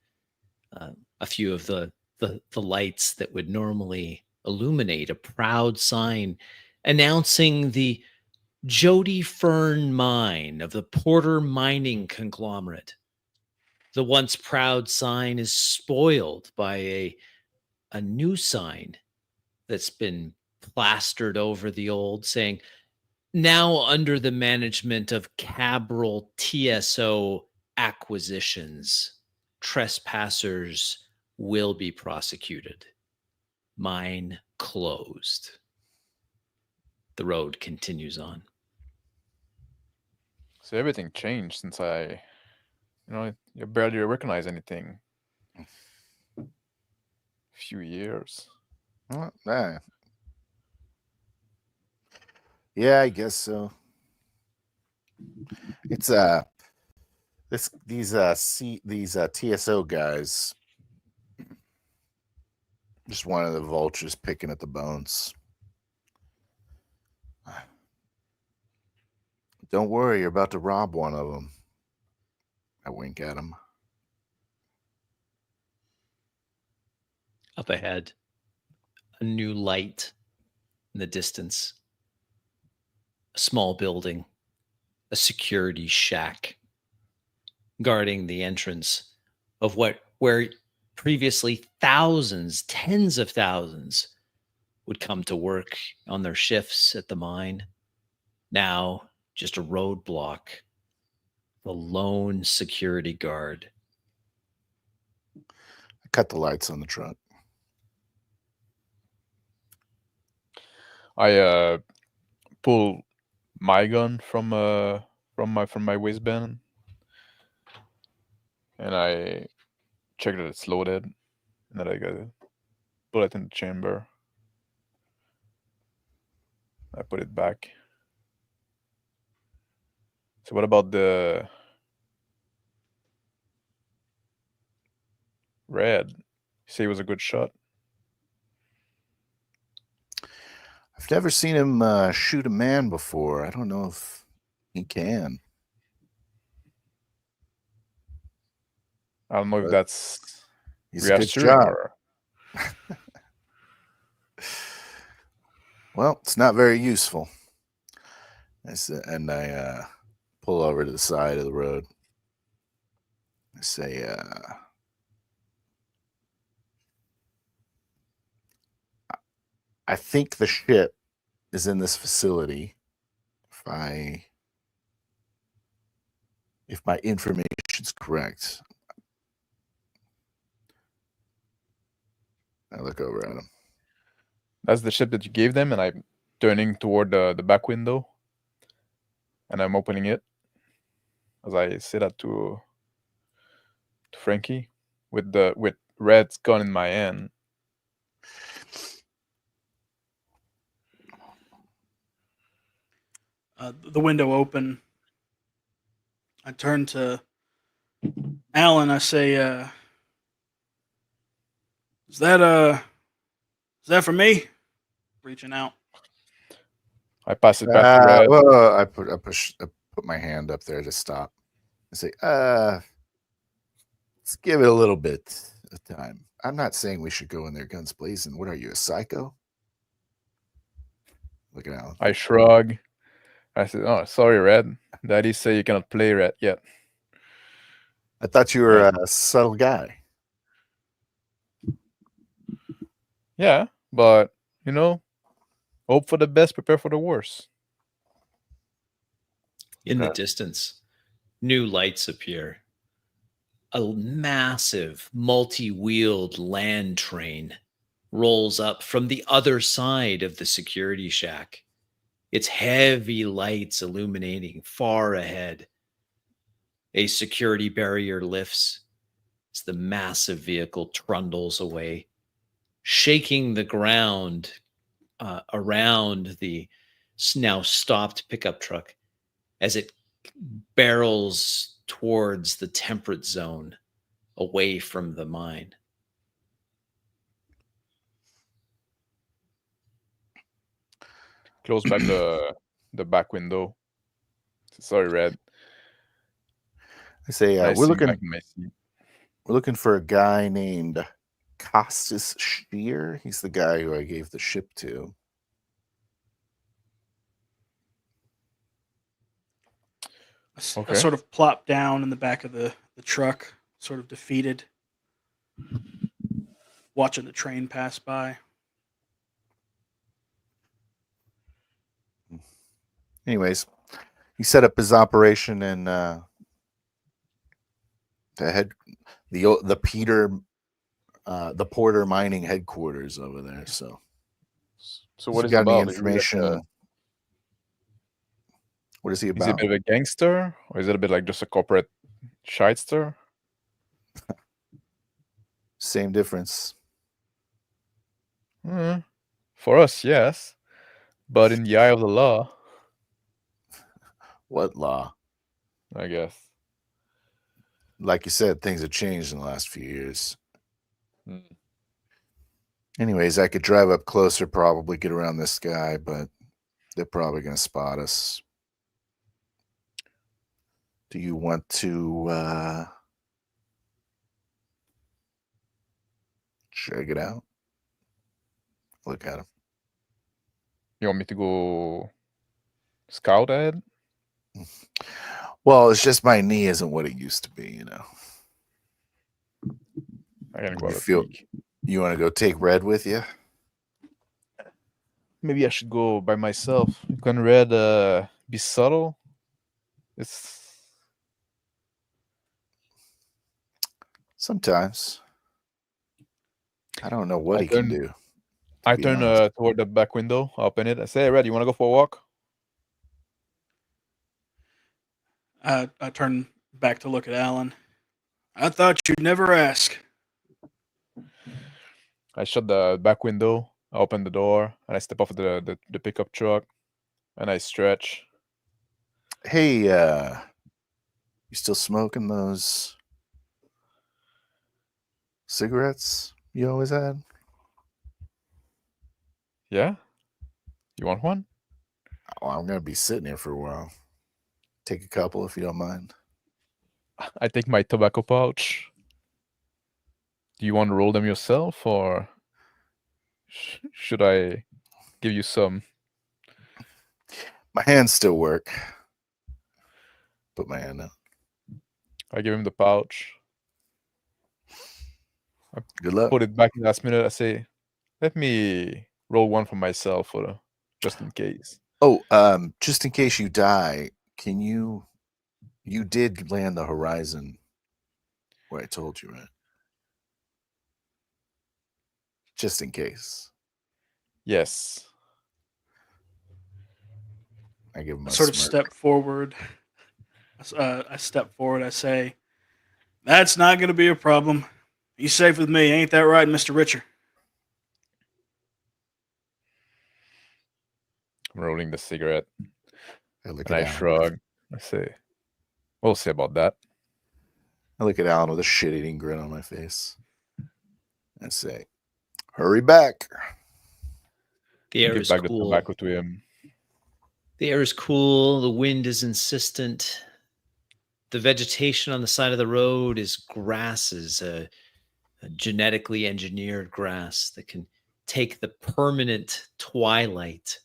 A few of the lights that would normally illuminate a proud sign announcing the Jody Fern mine of the Porter Mining Conglomerate. The once proud sign is spoiled by a new sign that's been plastered over the old, saying, now under the management of Cabral TSO Acquisitions, trespassers will be prosecuted. Mine closed. The road continues on. So everything changed since you barely recognize anything. Few years. Well, yeah, I guess so. It's these TSO guys. Just one of the vultures picking at the bones. Don't worry, you're about to rob one of them. I wink at him. Up ahead, a new light in the distance. A small building, a security shack guarding the entrance of where previously thousands, tens of thousands would come to work on their shifts at the mine. Now, just a roadblock. The lone security guard. I cut the lights on the truck. I pull my gun from my waistband, and I check that it's loaded, and that I got a bullet in the chamber. I put it back. So what about the Red? You say he was a good shot? I've never seen him shoot a man before. I don't know if he can. I don't know if But that's he's a good reassuring job. or Well, it's not very useful. And I pull over to the side of the road. I say, I think the ship is in this facility. If my information's correct. I look over at him. that's the ship that you gave them, and I'm turning toward the back window, and I'm opening it as I say that to Frankie with Red's gun in my hand. The window open. I turn to Alan. I say, "Is that for me?" Reaching out. I pass it back to Red. Well, I put my hand up there to stop. I say, let's give it a little bit of time. I'm not saying we should go in there guns blazing. What are you, a psycho? Look at Alan. I shrug. I said, "Oh, sorry, Red. Daddy say you cannot play Red yet." I thought you were a subtle guy. Yeah, but hope for the best, prepare for the worst. In the Okay. distance, new lights appear. A massive, multi-wheeled land train rolls up from the other side of the security shack. Its heavy lights illuminating far ahead. A security barrier lifts as the massive vehicle trundles away, shaking the ground around the now stopped pickup truck as it barrels towards the temperate zone away from the mine. Close back the back window. Sorry, Red. I say, I we're sink back looking in my seat. for a guy named Costas Shear. He's the guy who I gave the ship to. I Okay. sort of plop down in the back of the truck, sort of defeated, watching the train pass by. Anyways, he set up his operation in the Porter Mining headquarters over there. So what if is you it got any about? information? What is he Is he a about? bit of a gangster, or is it a bit like just a corporate shystster? Same difference. For us, yes, but in the eye of the law, What law? I guess. Like you said, things have changed in the last few years. Mm. Anyways, I could drive up closer, probably get around this guy, but they're probably going to spot us. Do you want to check it out? Look at him. You want me to go scout ahead? Well, it's just my knee isn't what it used to be, I can go You out a feel- peek. You want to go take Red with you? Maybe I should go by myself. Can Red be subtle? It's Sometimes. I don't know what I he can turn- do. I be turn honest. toward the back window, open it. I say, "Hey, Red, you want to go for a walk?" I turn back to look at Alan. I thought you'd never ask. I shut the back window, I open the door, and I step off the pickup truck, and I stretch. Hey, you still smoking those cigarettes you always had? Yeah? You want one? Oh, I'm going to be sitting here for a while. Take a couple if you don't mind. I take my tobacco pouch, Do you want to roll them yourself, or should I give you some? My hands still work. Put my hand out. I give him the pouch. Good luck. Put it back last minute. I say, let me roll one for myself, just in case. Oh, just in case you die, can you did land the horizon where I told you, right? Just in case. Yes. I give him a Sort of smirk. step forward. I step forward. I say, "That's not going to be a problem. You safe with me, ain't that right, Mr. Richer?" I'm rolling the cigarette, I look and I at Alan. shrug. I say, we'll see about that. I look at Alan with a shit-eating grin on my face. I say, hurry back. The air Give is back the cool. tobacco to him. The air is cool. The wind is insistent. The vegetation on the side of the road is grasses, a genetically engineered grass that can take the permanent twilight.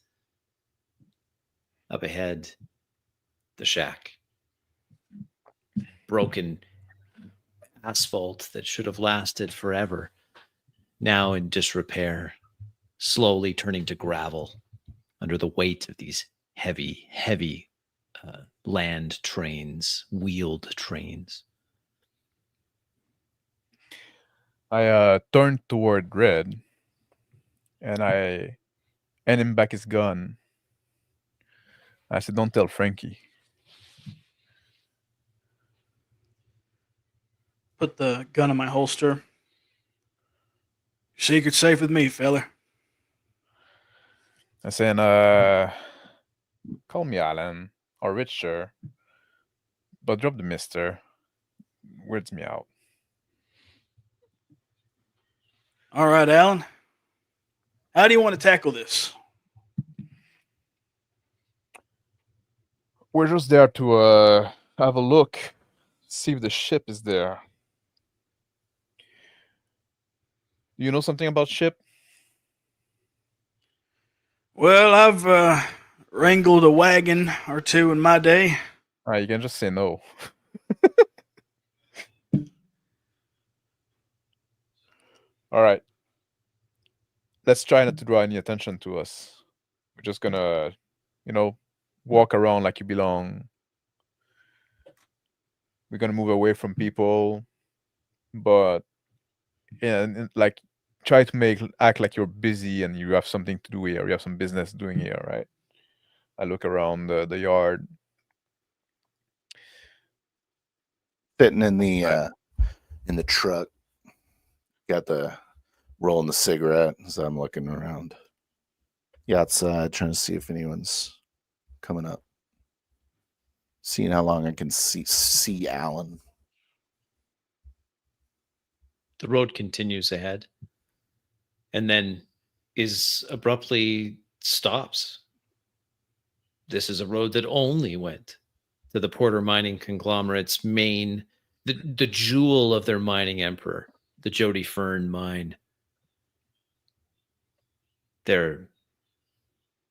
Up ahead, the shack. Broken asphalt that should have lasted forever, now in disrepair, slowly turning to gravel under the weight of these heavy land trains, wheeled trains. I turned toward Red, and I hand him back his gun. I said, don't tell Frankie. Put the gun in my holster. Secret safe with me, feller. I said, call me Alan or Richer, but drop the mister. Weirds me out. All right, Alan. How do you want to tackle this? We're just there to have a look, see if the ship is there. You know something about ship? Well, I've wrangled a wagon or two in my day. You can just say no. All right. Let's try not to draw any attention to us. We're just gonna, walk around like you belong. We're gonna move away from people, but and like try to act like you're busy and you have something to do here. You have some business doing here, right? I look around the yard. Sitting in the truck. Got the rolling the cigarette as I'm looking around. Yeah, outside trying to see if anyone's coming up. Seeing how long I can see Alan. The road continues ahead and then is abruptly stops. This is a road that only went to the Porter Mining Conglomerate's main, the jewel of their mining emperor, the Jody Fern mine. They're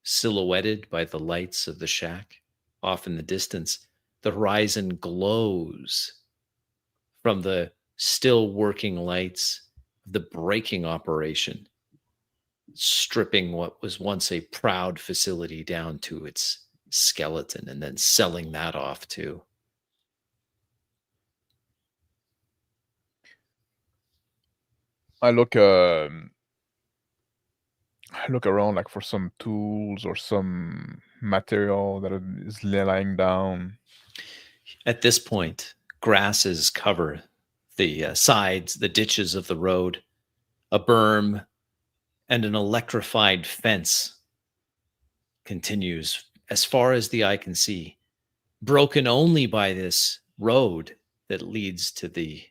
silhouetted by the lights of the shack off in the distance. The horizon glows from the still working lights of the breaking operation, stripping what was once a proud facility down to its skeleton and then selling that off too. I look around like for some tools or some material that is lying down. At this point, grasses cover the sides, the ditches of the road, a berm, and an electrified fence continues as far as the eye can see, broken only by this road that leads to the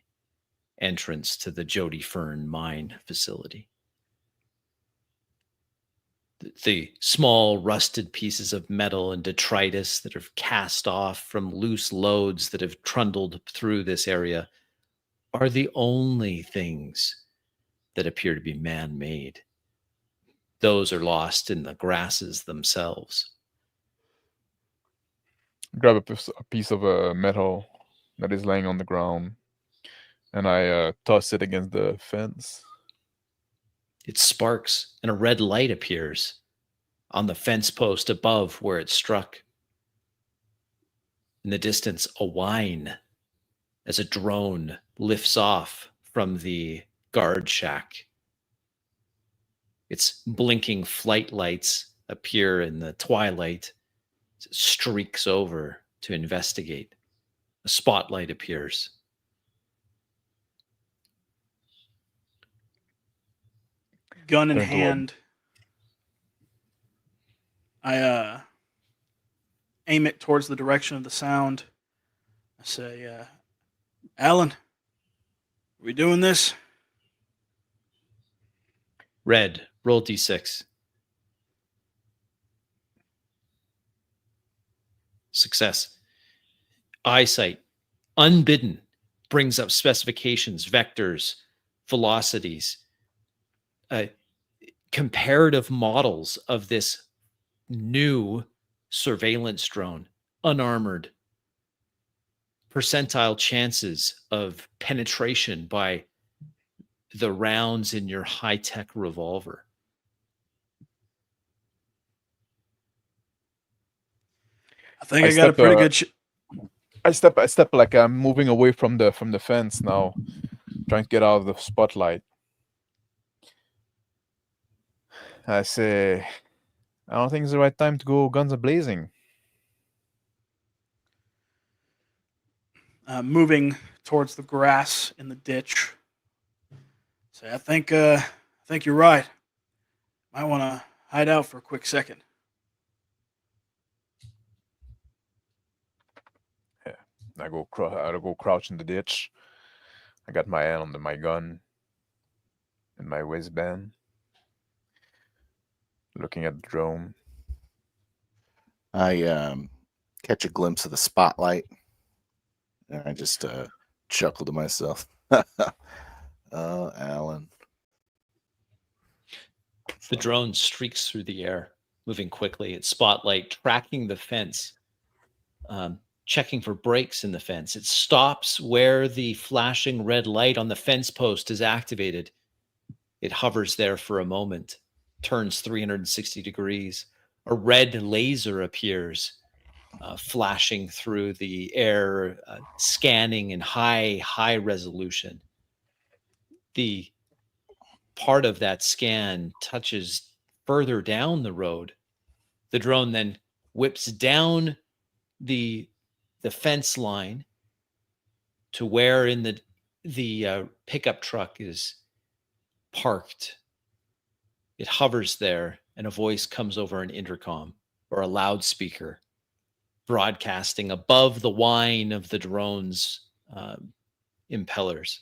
entrance to the Jody Fern mine facility. The small rusted pieces of metal and detritus that are cast off from loose loads that have trundled through this area are the only things that appear to be man-made. Those are lost in the grasses themselves. Grab a piece of metal that is laying on the ground, and I toss it against the fence. It sparks, and a red light appears on the fence post above where it struck. In the distance, a whine as a drone lifts off from the guard shack. Its blinking flight lights appear in the twilight. It streaks over to investigate. A spotlight appears. Gun in Turn toward- hand, I aim it towards the direction of the sound. I say, Alan, are we doing this? Red, roll d6. Success. Eyesight, unbidden, brings up specifications, vectors, velocities, comparative models of this new surveillance drone, unarmored, percentile chances of penetration by the rounds in your high-tech revolver. I think I I got a step, pretty good. I step like I'm moving away from the fence now, trying to get out of the spotlight. I say, I don't think it's the right time to go guns a blazing. Moving towards the grass in the ditch. Say, I think you're right. Might want to hide out for a quick second. I go crouch in the ditch. I got my hand on my gun in my waistband, looking at the drone. I catch a glimpse of the spotlight, and I just chuckle to myself. Oh, Alan. The drone streaks through the air, moving quickly. Its spotlight tracking the fence, checking for breaks in the fence. It stops where the flashing red light on the fence post is activated. It hovers there for a moment, turns 360 degrees. A red laser appears, flashing through the air, scanning in high resolution. The part of that scan touches further down the road. The drone then whips down the fence line to where in the pickup truck is parked. It hovers there, and a voice comes over an intercom or a loudspeaker, broadcasting above the whine of the drone's impellers.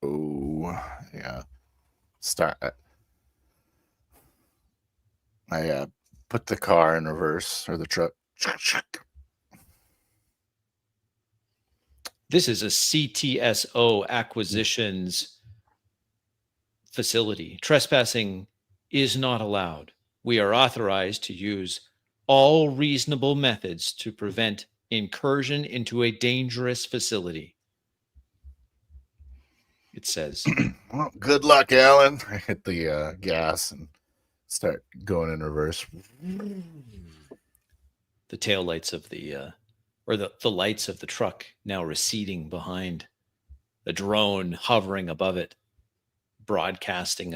Oh, yeah. I put the car in reverse, or the truck. This is a CTSO acquisitions facility. Trespassing is not allowed. We are authorized to use all reasonable methods to prevent incursion into a dangerous facility. It says. Well, good luck, Alan. I hit the gas and start going in reverse. The taillights of the lights of the truck now receding behind, a drone hovering above it, broadcasting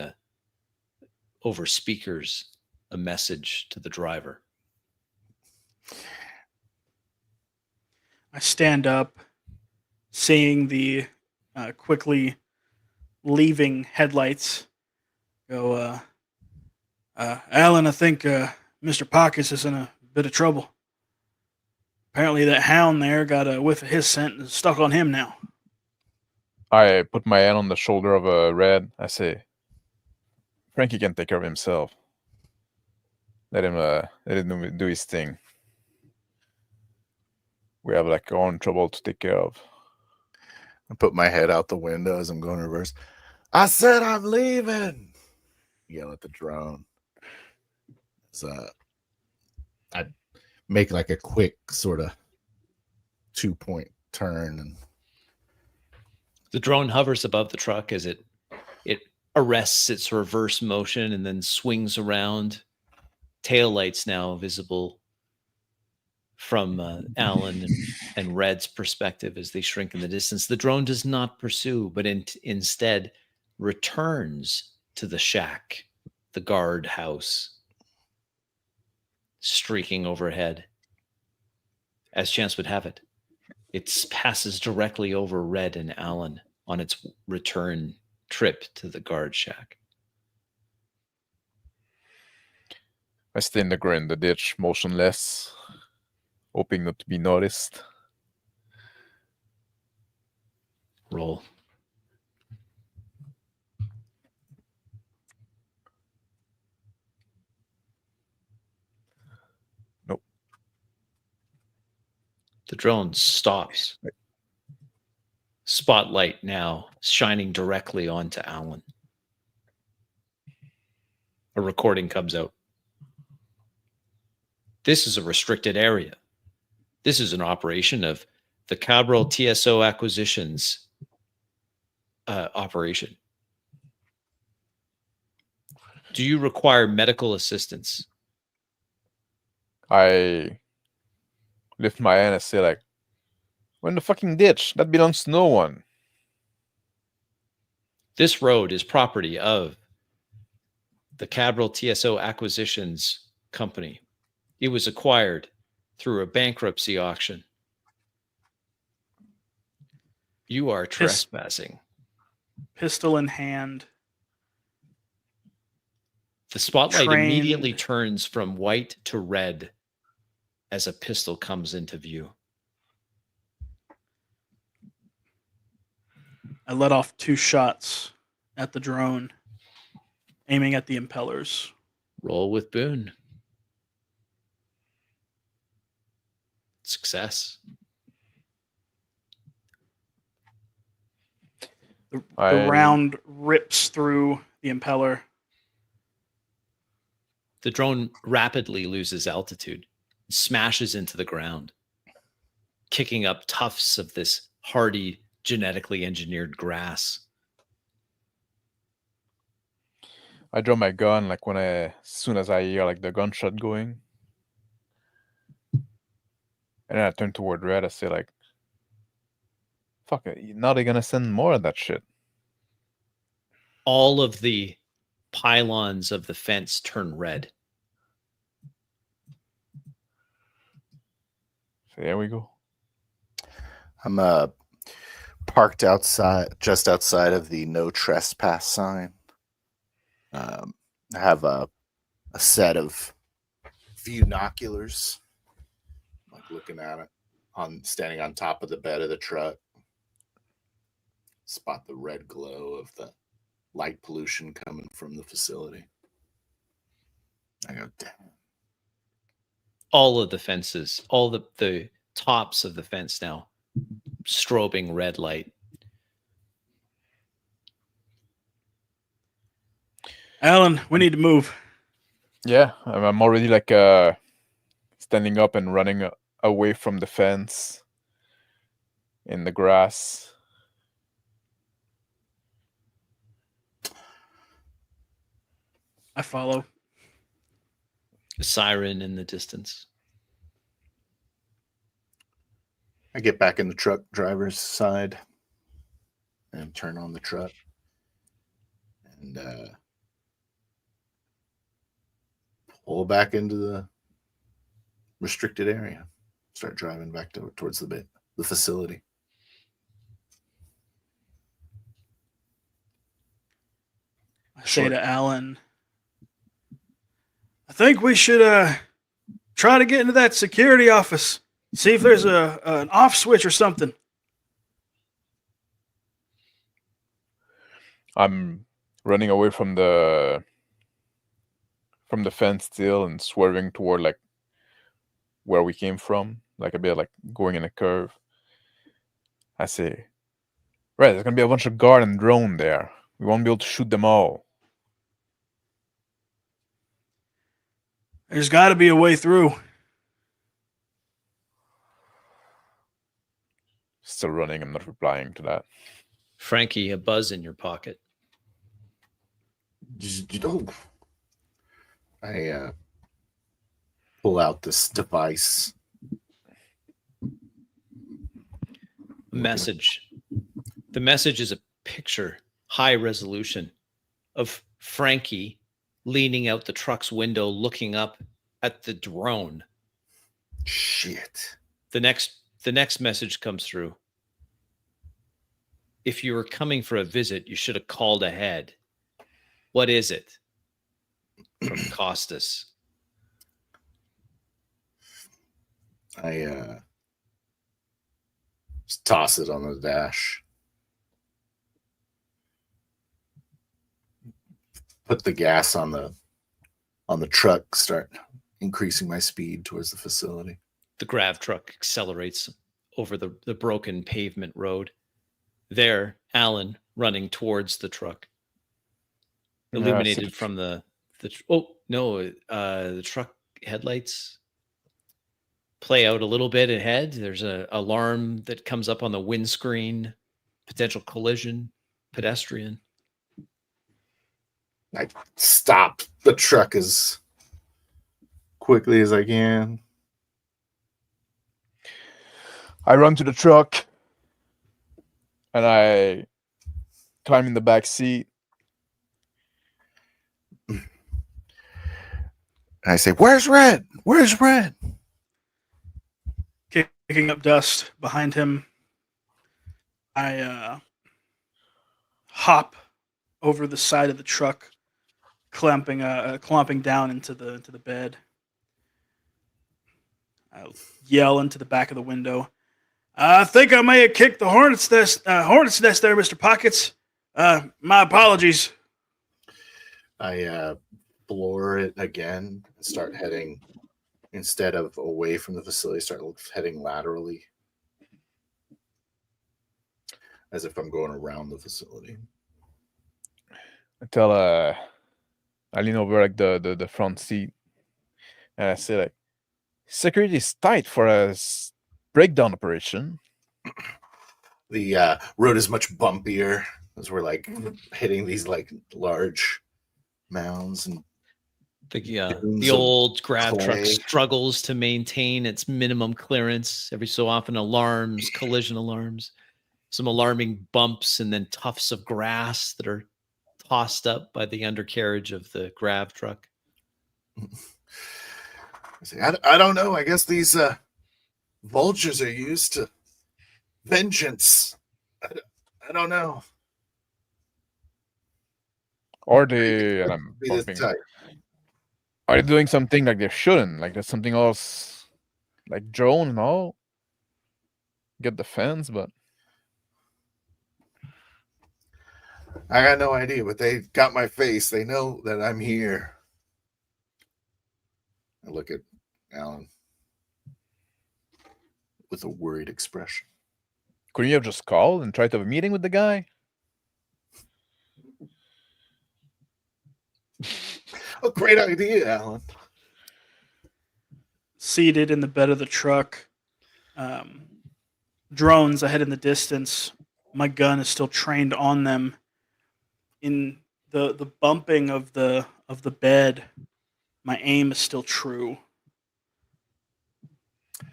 over speakers a message to the driver. I stand up, seeing the quickly leaving headlights. Go, Alan, I think Mr. Pockets is in a bit of trouble. Apparently that hound there got a whiff of his scent and is stuck on him now. I put my hand on the shoulder of a Red. I say, Frankie can take care of himself. Let him do his thing. We have like our own trouble to take care of. I put my head out the window as I'm going reverse. I said I'm leaving. Yell at the drone. So I make like a quick sort of 2-point turn, and The drone hovers above the truck as it arrests its reverse motion and then swings around. Tail lights now visible from Alan and Red's perspective as they shrink in the distance. The drone does not pursue, but instead returns to the shack, the guard house, streaking overhead. As chance would have it, it passes directly over Red and Alan on its return trip to the guard shack. I stay in the ditch, motionless, hoping not to be noticed. Roll. Nope. The drone stops. Spotlight now shining directly onto Alan. A recording comes out. This is a restricted area. This is an operation of the Cabral TSO acquisitions operation. Do you require medical assistance? I lift my hand and say, like, we're in the fucking ditch. That belongs to no one. This road is property of the Cabral TSO acquisitions company. It was acquired through a bankruptcy auction. You are trespassing. Pistol in hand. The spotlight Trained. immediately turns from white to red as a pistol comes into view. I let off 2 shots at the drone, aiming at the impellers. Roll with Boone. Success. The round rips through the impeller. The drone rapidly loses altitude, smashes into the ground, kicking up tufts of this hardy, genetically engineered grass. I draw my gun, like, as soon as I hear, like, the gunshot going. And then I turn toward Red. I say, like, fuck it. Now they're gonna send more of that shit. All of the pylons of the fence turn red. So there we go. I'm parked just outside of the no trespass sign. I have a set of binoculars, like looking at it, standing on top of the bed of the truck. Spot the red glow of the light pollution coming from the facility. I go, damn. All of the fences, all the tops of the fence now, strobing red light. Alan, we need to move. Yeah, I'm already, like, standing up and running away from the fence in the grass. I follow. A siren in the distance. I get back in the truck driver's side and turn on the truck and pull back into the restricted area. Start driving back towards the facility. I say to Alan, I think we should try to get into that security office. See if there's an off switch or something. I'm running away from the fence still and swerving toward, like, where we came from, like a bit like going in a curve. I say, Right, there's gonna be a bunch of guard and drone there. We won't be able to shoot them all. There's got to be a way through. Still running. I'm not replying to that. Frankie, a buzz in your pocket. Oh. I pull out this device. Message. The message is a picture, high resolution, of Frankie leaning out the truck's window, looking up at the drone. Shit. The next message comes through. If you were coming for a visit, you should have called ahead. What is it? From Costas. I just toss it on the dash. Put the gas on the truck, start increasing my speed towards the facility. The grav truck accelerates over the broken pavement road. There, Alan running towards the truck, illuminated from the truck headlights play out a little bit ahead. There's an alarm that comes up on the windscreen, potential collision, pedestrian. I stop the truck as quickly as I can. I run to the truck and I climb in the back seat. And I say, "Where's Red? Where's Red?" Kicking up dust behind him, I hop over the side of the truck, clomping down into the bed. I yell into the back of the window. I think I may have kicked the hornet's nest there, Mr. Pockets. My apologies. I floor it again and start heading, instead of away from the facility, start heading laterally, as if I'm going around the facility. I lean over like the front seat and I say like, security is tight for a breakdown operation. The road is much bumpier as we're like hitting these like large mounds, and the old grav truck clay. struggles to maintain its minimum clearance. Every so often, alarms, collision alarms, some alarming bumps, and then tufts of grass that are tossed up by the undercarriage of the grav truck. I don't know. I guess these vultures are used to vengeance. I don't know. Or they, and I'm Be this bumping, tight. are they doing something like they shouldn't? Like there's something else, like drone and all? Get the fence, but I got no idea, but they got my face. They know that I'm here. I look at Alan with a worried expression. couldn't you have just called and tried to have a meeting with the guy? Oh, great idea, Alan. Seated in the bed of the truck, drones ahead in the distance. My gun is still trained on them. In the bumping of the bed, my aim is still true.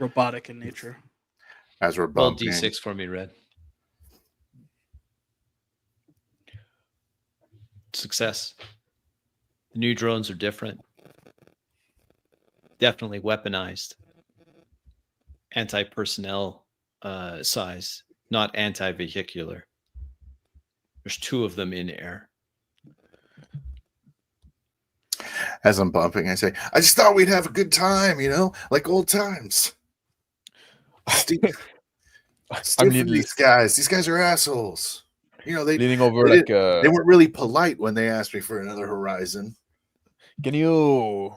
Robotic in nature. As we're Roll bumping, D6 for me, Red. Success. The new drones are different. Definitely weaponized. Anti-personnel size, not anti-vehicular. There's 2 of them in air. as I'm bumping, I say, "I just thought we'd have a good time, like old times." Steve, I'm these guys. These guys are assholes. They leaning over they like they weren't really polite when they asked me for another horizon. Can you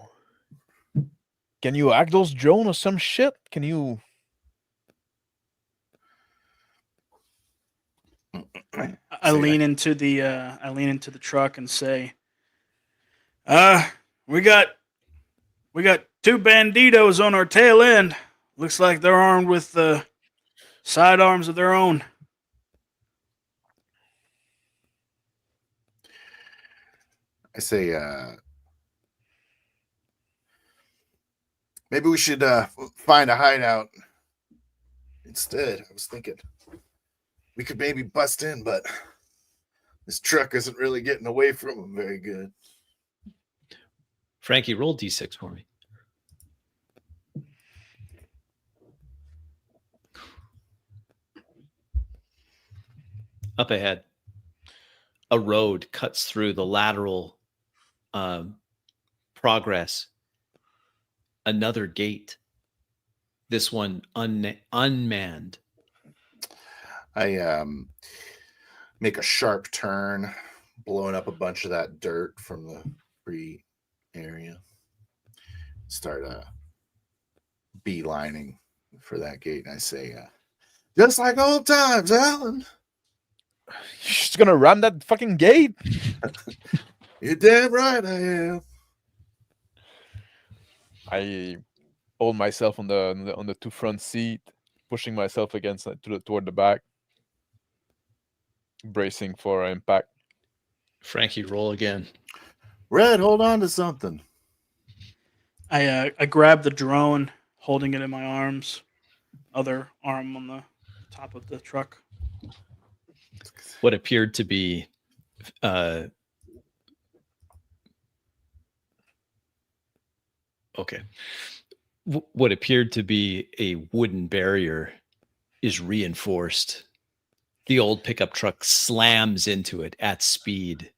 hack those drone or some shit? Can you? I lean into the truck and say, we got two banditos on our tail end. Looks like they're armed with sidearms of their own. I say, maybe we should find a hideout instead. I was thinking we could maybe bust in, but this truck isn't really getting away from them very good. Frankie, roll D6 for me. Up ahead, a road cuts through the lateral progress. Another gate. This one unmanned. I make a sharp turn, blowing up a bunch of that dirt from the free area. Start beelining for that gate, and I say, just like old times, Alan. You're just gonna ram that fucking gate? You're damn right I am. I hold myself on the two front seat, pushing myself against toward the back, bracing for impact. Frankie, roll again. Red, hold on to something. I grab the drone, holding it in my arms. Other arm on the top of the truck. What appeared to be okay. What appeared to be a wooden barrier is reinforced. The old pickup truck slams into it at speed.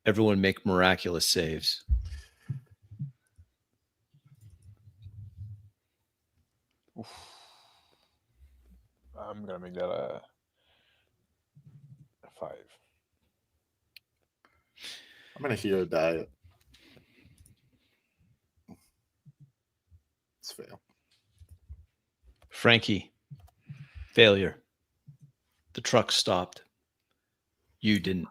Everyone make miraculous saves. Oof. I'm gonna make that a 5. I'm gonna hero die. It's fail. Frankie, failure. The truck stopped. You didn't.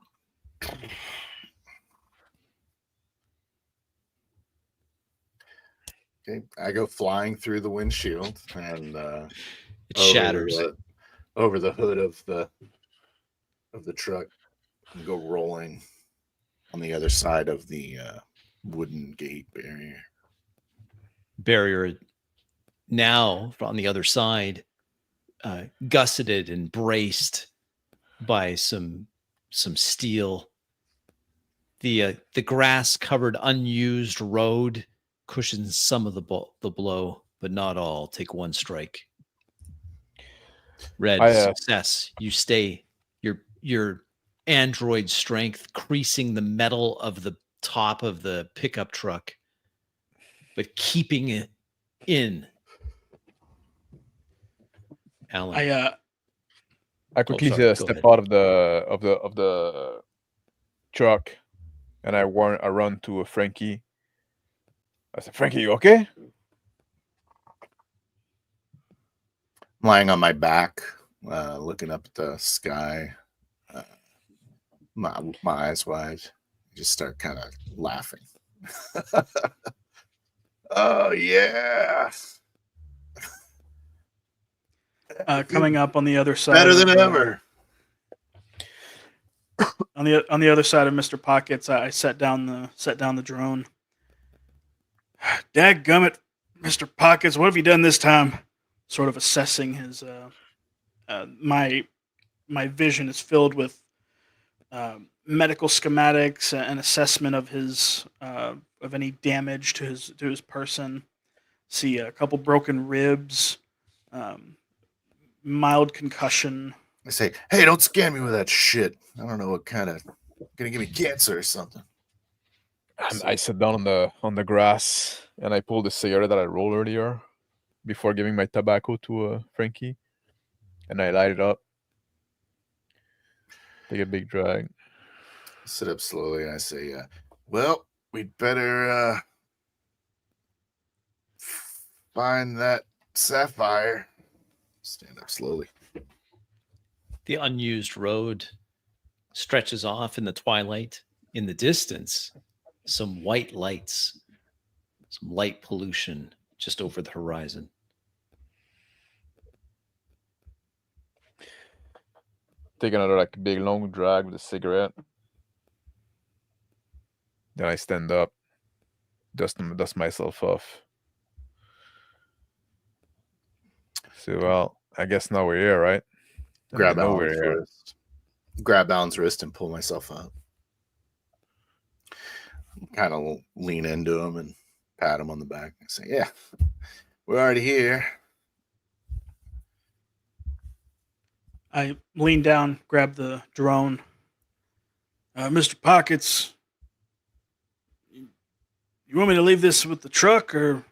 Okay, I go flying through the windshield and It shatters. over the hood of the truck and go rolling on the other side of the wooden gate Barrier now on the other side, gusseted and braced by some steel. The grass covered unused road cushions some of the blow, but not all. Take one strike. Red, success. You stay. Your android strength creasing the metal of the top of the pickup truck, but keeping it in. Alan, I quickly sorry, step ahead. out of the truck, and I run to Frankie. I said, "Frankie, you okay?" I'm lying on my back, looking up at the sky, my eyes wide. Just start kind of laughing. Oh yeah! Coming up on the other side. Better than ever. On the other side of Mr. Pockets, I set down the drone. Dadgummit, Mr. Pockets, what have you done this time? Sort of assessing his. My vision is filled with medical schematics and assessment of his of any damage to his person. See a couple broken ribs, mild concussion. I say, hey, don't scare me with that shit. I don't know what kind of gonna give me cancer or something. And I sit down on the grass and I pull the cigarette that I rolled earlier before giving my tobacco to Frankie, and I light it up. Take a big drag. Sit up slowly and I say, well, we'd better find that sapphire. Stand up slowly. The unused road stretches off in the twilight. In the distance, some white lights, some light pollution just over the horizon. Take another like big long drag with a cigarette. Then I stand up, dust myself off. So well, I guess now we're here, right? And Grab they know we're Alan's here. wrist. Grab Alan's wrist and pull myself up. Kind of lean into him and pat him on the back and say, "Yeah, we're already here." I lean down, grab the drone. Mr. Pockets, you want me to leave this with the truck, or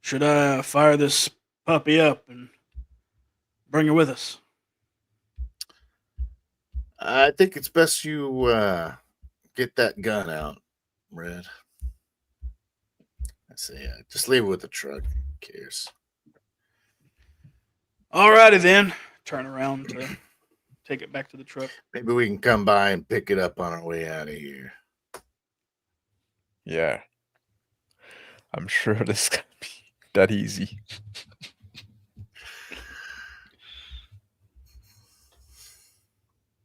should I fire this puppy up and bring her with us? I think it's best you get that gun out, Red. I say, just leave it with the truck. Who cares? Alrighty then. Turn around to take it back to the truck. Maybe we can come by and pick it up on our way out of here. Yeah. I'm sure this can't be that easy.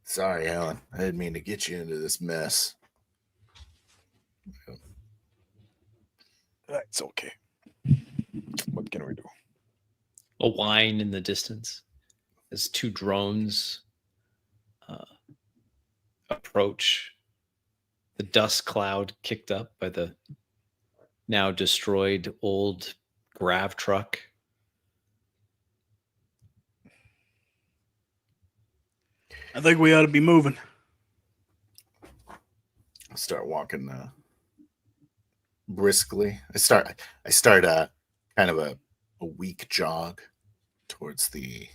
Sorry, Alan. I didn't mean to get you into this mess. It's okay. What can we do? A whine in the distance as two drones approach. The dust cloud kicked up by the now destroyed old grav truck. I think we ought to be moving. I start walking briskly. I start kind of a weak jog towards the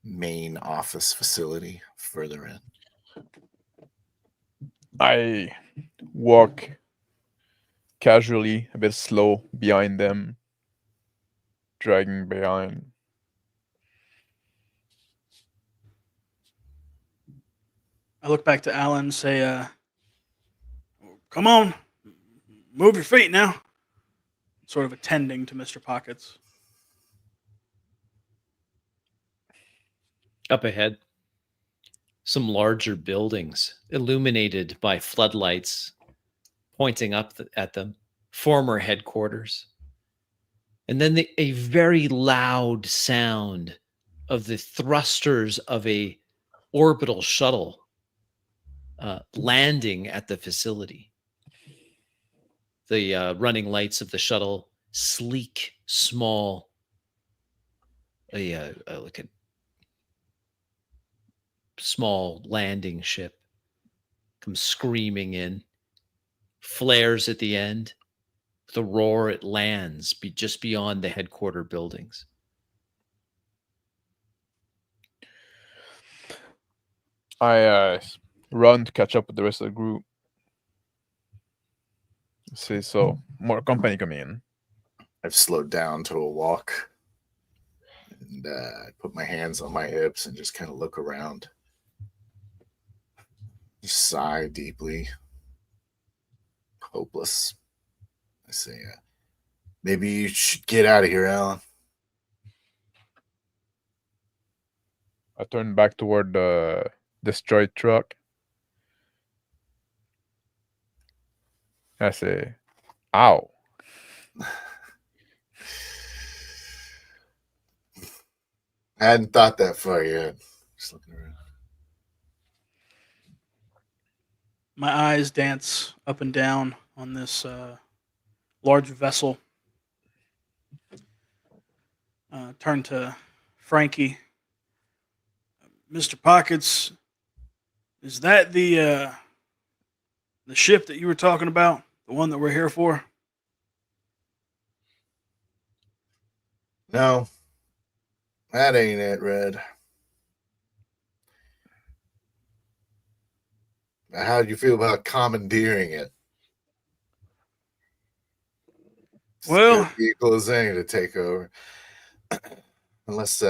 main office facility further in. I walk casually, a bit slow behind them, dragging behind. I look back to Alan and say, come on, move your feet now. Sort of attending to Mr. Pockets. Up ahead, some larger buildings illuminated by floodlights pointing up at them, former headquarters. And then a very loud sound of the thrusters of a orbital shuttle landing at the facility. The running lights of the shuttle, sleek, small, like a small landing ship, comes screaming in, flares at the end. The roar, it lands just beyond the headquarter buildings. I run to catch up with the rest of the group. See, so more company coming in. I've slowed down to a walk, and I put my hands on my hips and just kind of look around. Just sigh deeply. Hopeless. I say, maybe you should get out of here, Alan. I turn back toward the destroyed truck. I say, ow. I hadn't thought that far yet. Just looking around. My eyes dance up and down on this large vessel. Turn to Frankie. Mr. Pockets, is that the ship that you were talking about? The one that we're here for? No, that ain't it, Red. How do you feel about commandeering it? It's Well, equal as any to take over, unless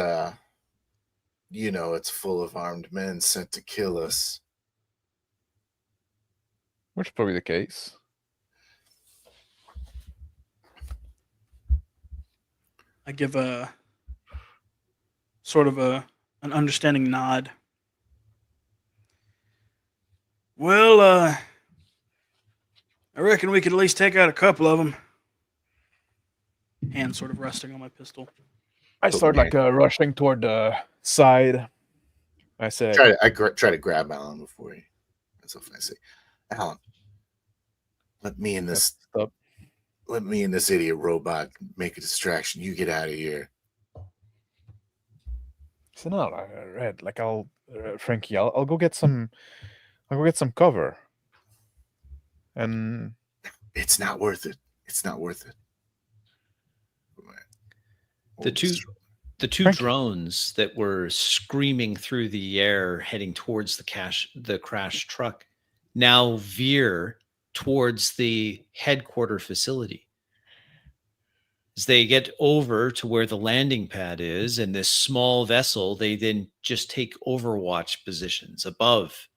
you know it's full of armed men sent to kill us. Which is probably the case. I give a sort of an understanding nod. Well, I reckon we could at least take out a couple of them. Hand sort of resting on my pistol. I start like rushing toward the side. I say, Try to grab Alan before he. That's what I say. Alan, let me and this idiot robot make a distraction. You get out of here. So no, Red. Like I'll, Frankie. I'll go get some. I'll go get some cover. And it's not worth it. It's not worth it. The two drones that were screaming through the air heading towards the crashed truck now veer towards the headquarter facility. As they get over to where the landing pad is and this small vessel, they then just take overwatch positions above.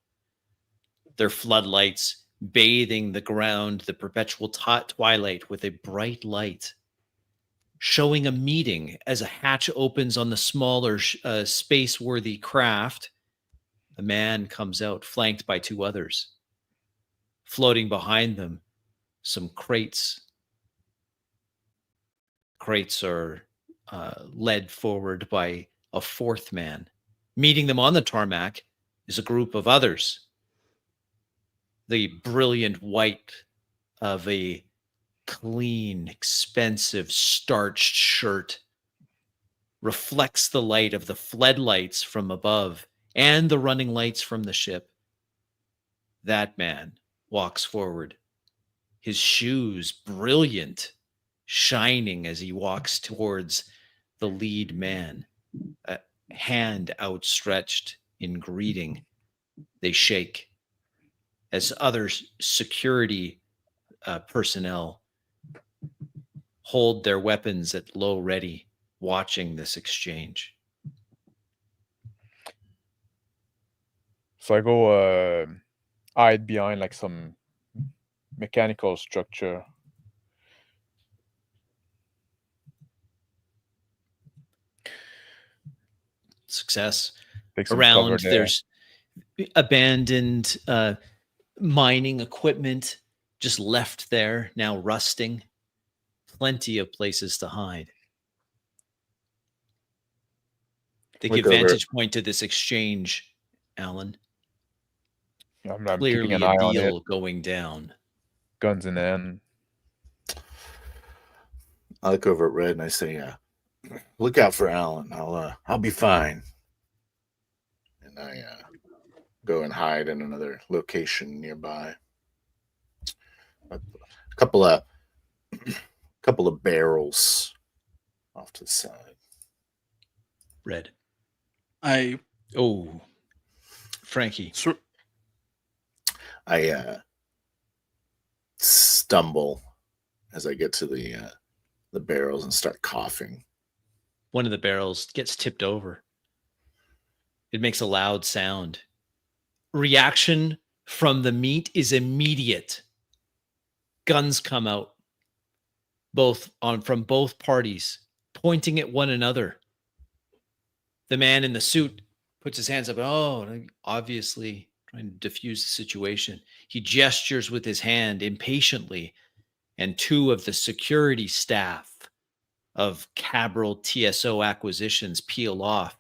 Their floodlights bathing the ground, the perpetual twilight with a bright light, showing a meeting as a hatch opens on the smaller space-worthy craft. A man comes out, flanked by two others. Floating behind them, some crates. Crates are led forward by a fourth man. Meeting them on the tarmac is a group of others. The brilliant white of a clean, expensive, starched shirt reflects the light of the floodlights from above and the running lights from the ship. That man walks forward, his shoes brilliant, shining as he walks towards the lead man, a hand outstretched in greeting. They shake as other security personnel hold their weapons at low ready, watching this exchange. So I go hide behind like some mechanical structure. Success. Take some cover Around there. there's abandoned mining equipment just left there, now rusting. Plenty of places to hide. They give vantage point to this exchange, Alan. I'm Clearly keeping an a eye on it. deal going down. Guns in hand. I look over at Red and I say, look out for Alan. I'll be fine. And I go and hide in another location nearby. A couple of barrels off to the side. Red. I Frankie. I stumble as I get to the barrels and start coughing. One of the barrels gets tipped over. It makes a loud sound. Reaction from the meat is immediate. Guns come out, from both parties, pointing at one another. The man in the suit puts his hands up. Obviously trying to diffuse the situation. He gestures with his hand impatiently, and two of the security staff of Cabral TSO Acquisitions peel off,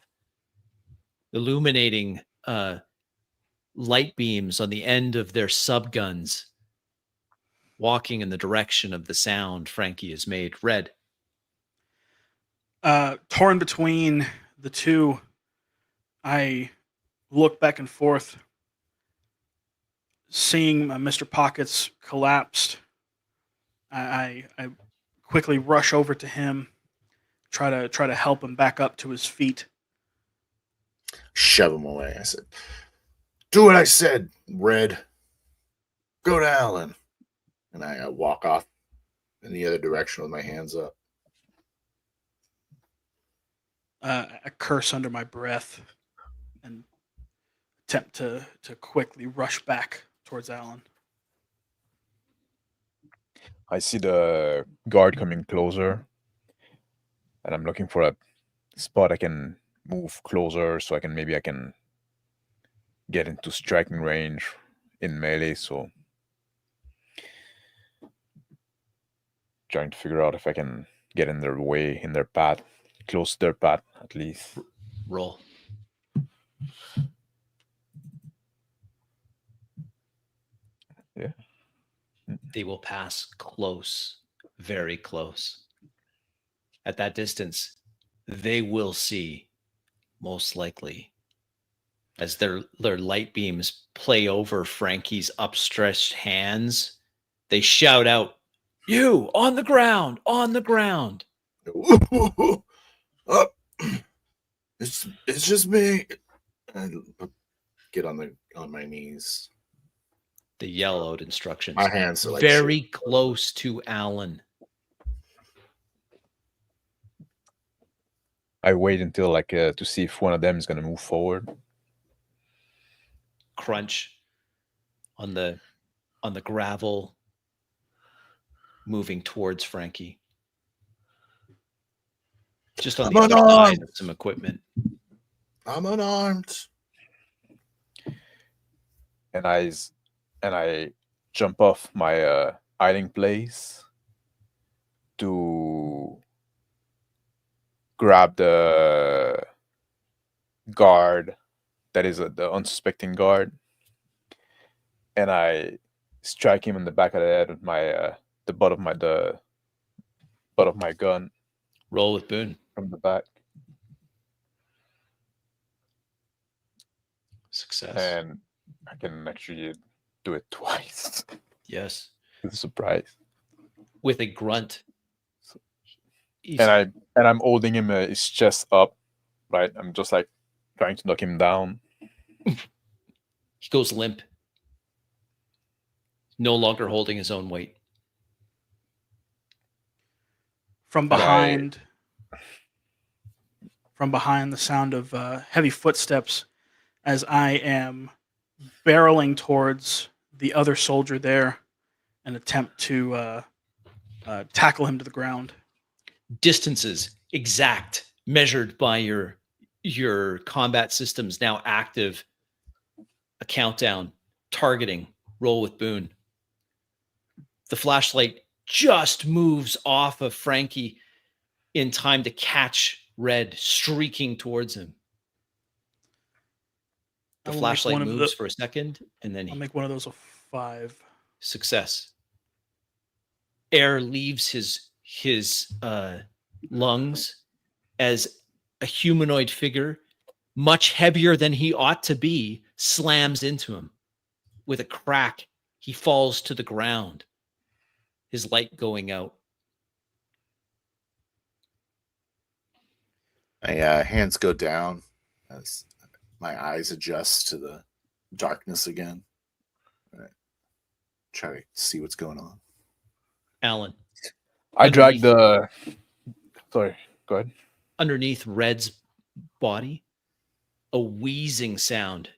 illuminating light beams on the end of their subguns, walking in the direction of the sound Frankie has made. Red. Torn between the two, I look back and forth, seeing Mr. Pockets collapsed. I quickly rush over to him, try to help him back up to his feet. Shove him away. I said, "Do what I said, Red. Go to Alan." And I walk off in the other direction with my hands up. I curse under my breath. and attempt to quickly rush back towards Alan. I see the guard coming closer, and I'm looking for a spot I can move closer so I can get into striking range in melee. So trying to figure out if I can get in their way, in their path, close to their path at least. Roll. Yeah. They will pass close, very close. At that distance, they will see, most likely, as their light beams play over Frankie's upstretched hands, they shout out, "You, on the ground, on the ground." Oh, it's just me. I get on my knees. They yell out instructions. My hands are like very close to Alan. I wait until to see if one of them is going to move forward. Crunch on the gravel, moving towards Frankie. Just on the other side of some equipment. I'm unarmed. And I jump off my hiding place to grab the guard that is the unsuspecting guard, and I strike him in the back of the head with my the butt of my gun. Roll with Boone from the back. Success. And I can actually do it twice. Yes. With a surprise. With a grunt. And I'm holding him his chest up, right? I'm just trying to knock him down. He goes limp. No longer holding his own weight. From behind, the sound of heavy footsteps as I am barreling towards the other soldier there and attempt to tackle him to the ground. Distances exact, measured by your combat systems now active. A countdown, targeting, roll with Boone. The flashlight just moves off of Frankie in time to catch Red streaking towards him. The flashlight moves for a second, and then I'll make one of those a 5. Success. Air leaves his lungs as a humanoid figure, much heavier than he ought to be, slams into him. With a crack, he falls to the ground, his light going out. My hands go down as my eyes adjust to the darkness again. Try to see what's going on. Alan. I drag the... Sorry, go ahead. Underneath Red's body, a wheezing sound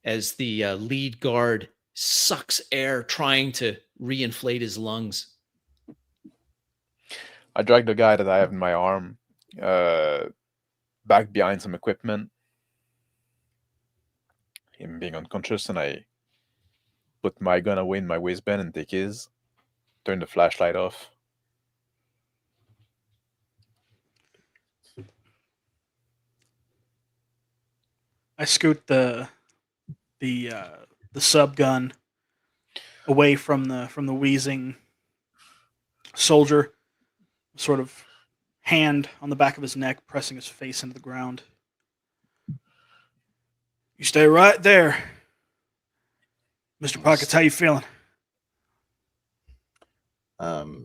as the lead guard sucks air, trying to reinflate his lungs. I drag the guy that I have in my arm back behind some equipment, him being unconscious, and I put my gun away in my waistband and take his, turn the flashlight off. I scoot the sub gun away from the wheezing soldier, sort of hand on the back of his neck, pressing his face into the ground. You stay right there. Mr. Pockets, how you feeling? My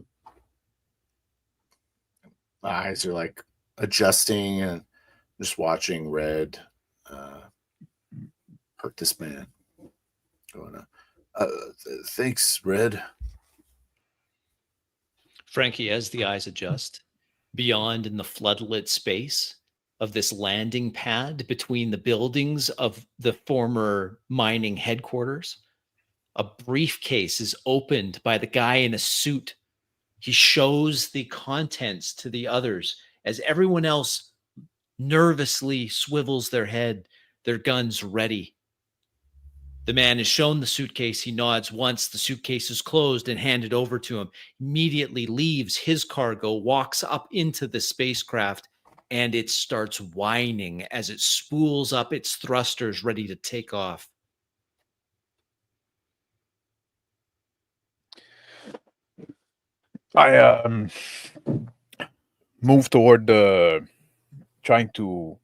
eyes are adjusting and just watching Red hurt this man. Going, thanks, Red. Frankie, as the eyes adjust, beyond in the floodlit space of this landing pad between the buildings of the former mining headquarters. A briefcase is opened by the guy in a suit. He shows the contents to the others as everyone else nervously swivels their head, their guns ready. The man is shown the suitcase. He nods once. The suitcase is closed and handed over to him. Immediately leaves his cargo, walks up into the spacecraft, and it starts whining as it spools up its thrusters ready to take off. I move toward the trying to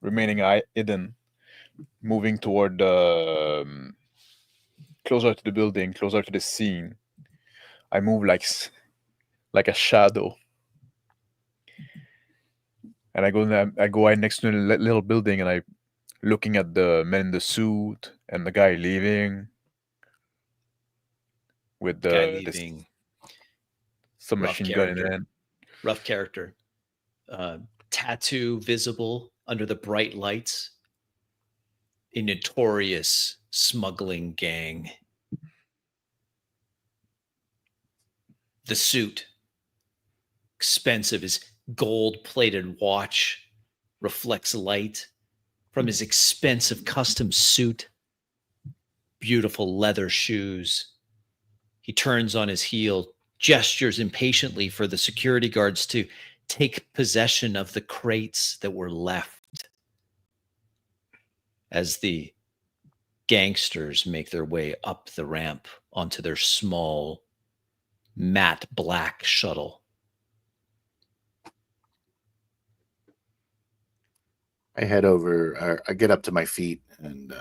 remaining hidden, moving toward the closer to the building, closer to the scene. I move like a shadow, and I go right next to the little building, and I looking at the man in the suit and the guy leaving with Guy the leaving, submachine gun in hand. rough character, tattoo visible under the bright lights. A notorious smuggling gang. The suit, expensive. His gold-plated watch reflects light from his expensive custom suit. Beautiful leather shoes. He turns on his heel, gestures impatiently for the security guards to take possession of the crates that were left as the gangsters make their way up the ramp onto their small, matte black shuttle. I head over, or I get up to my feet and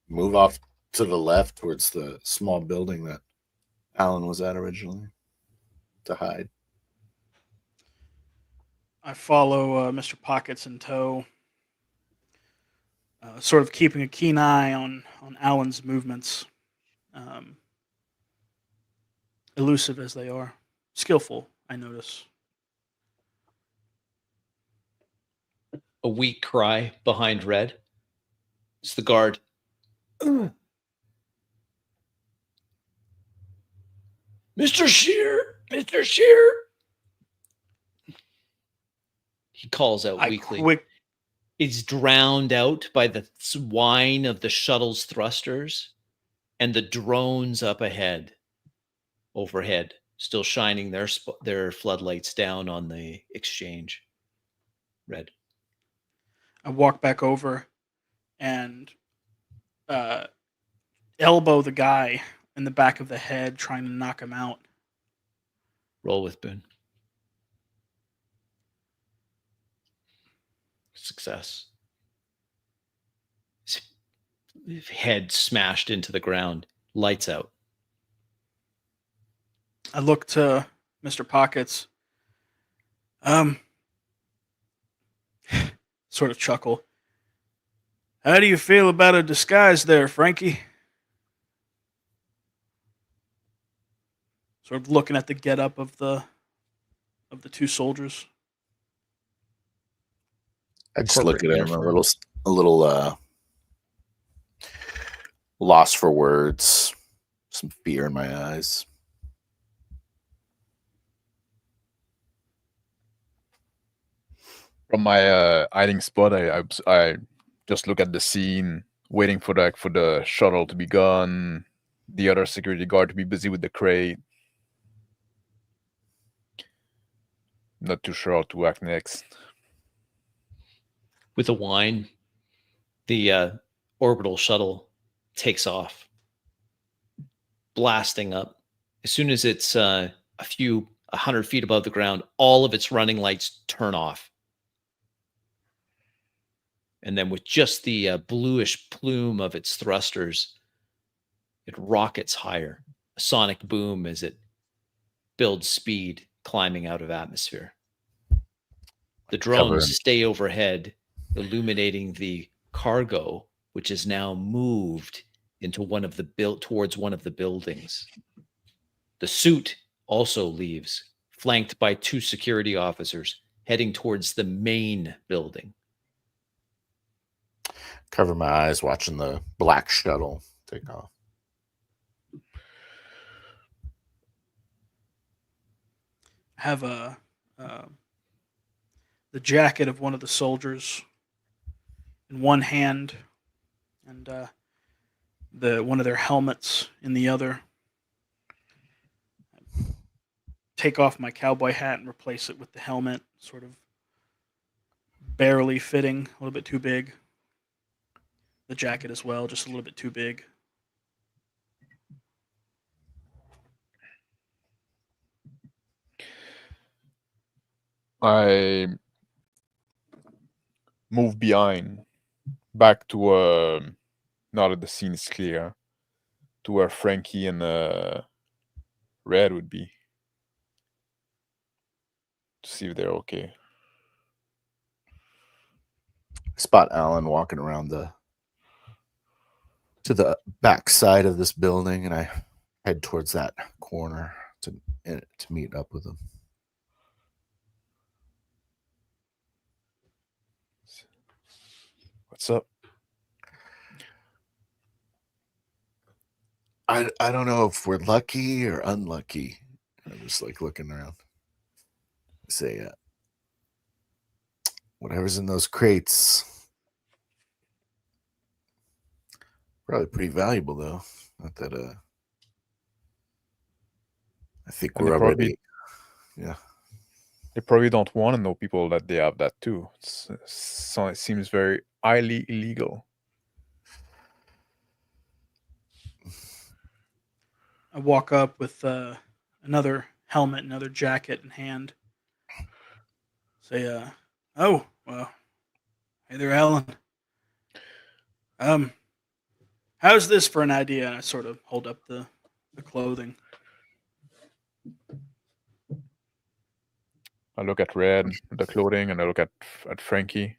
move off to the left towards the small building that Alan was at originally to hide. I follow Mr. Pockets in tow, sort of keeping a keen eye on Alan's movements. Elusive as they are, skillful, I notice. A weak cry behind Red. It's the guard. Mr. Shear! Mr. Shear! He calls out weakly. It's drowned out by the whine of the shuttle's thrusters and the drones up ahead, overhead, still shining their floodlights down on the exchange. Red. I walk back over and elbow the guy in the back of the head, trying to knock him out. Roll with Boone. Success. His head smashed into the ground. Lights out. I look to Mr. Pockets. Sort of chuckle. How do you feel about a disguise there, Frankie? Sort of looking at the getup of the two soldiers. I just look at him a little lost for words, some fear in my eyes. From my hiding spot, I just look at the scene, waiting for the shuttle to be gone, the other security guard to be busy with the crate. Not too sure how to act next. With a whine, the orbital shuttle takes off, blasting up. As soon as it's 100 feet above the ground, all of its running lights turn off. And then with just the bluish plume of its thrusters, it rockets higher. A sonic boom as it builds speed, climbing out of atmosphere. The drones stay overhead, illuminating the cargo, which is now moved into towards one of the buildings. The suit also leaves, flanked by 2 security officers heading towards the main building. Cover my eyes watching the black shuttle take off. Have the jacket of one of the soldiers in one hand, and one of their helmets in the other. Take off my cowboy hat and replace it with the helmet, sort of barely fitting, a little bit too big. The jacket as well, just a little bit too big. I move behind, back to now that the scene is clear, to where Frankie and Red would be, to see if they're okay. Spot Alan walking around to the back side of this building, and I head towards that corner to meet up with him. What's up? I don't know if we're lucky or unlucky. I'm just like looking around. Say, whatever's in those crates, probably pretty valuable though. Not that I think And we're they probably- already. Yeah. They probably don't want to know people that they have that too. So it seems very highly illegal. I walk up with another helmet, another jacket in hand. Say, oh, well, hey there, Alan. How's this for an idea? And I sort of hold up the clothing. I look at Red, the clothing, and I look at Frankie.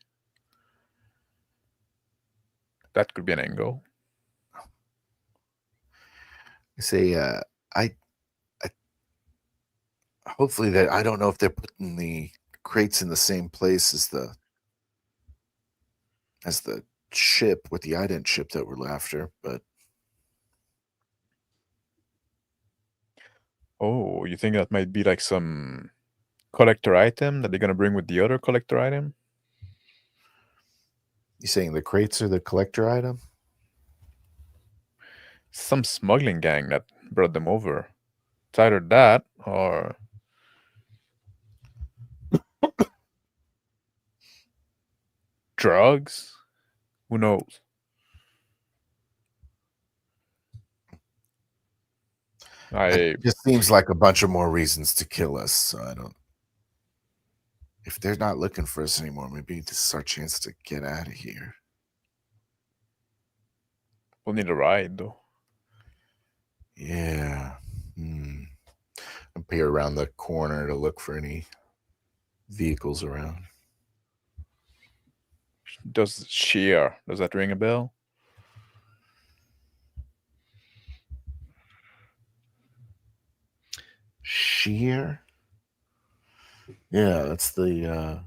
That could be an angle. I say, I hopefully that I don't know if they're putting the crates in the same place as the ship with the ident ship that we're after, but Oh, you think that might be like some collector item that they're gonna bring with the other collector item? you saying the crates are the collector item? Some smuggling gang that brought them over. It's either that or drugs. Who knows? It just seems like a bunch of more reasons to kill us. So I don't. If they're not looking for us anymore, maybe this is our chance to get out of here. We'll need a ride though. Yeah. I peer around the corner to look for any vehicles around. Does that ring a bell? Shear? Yeah, that's the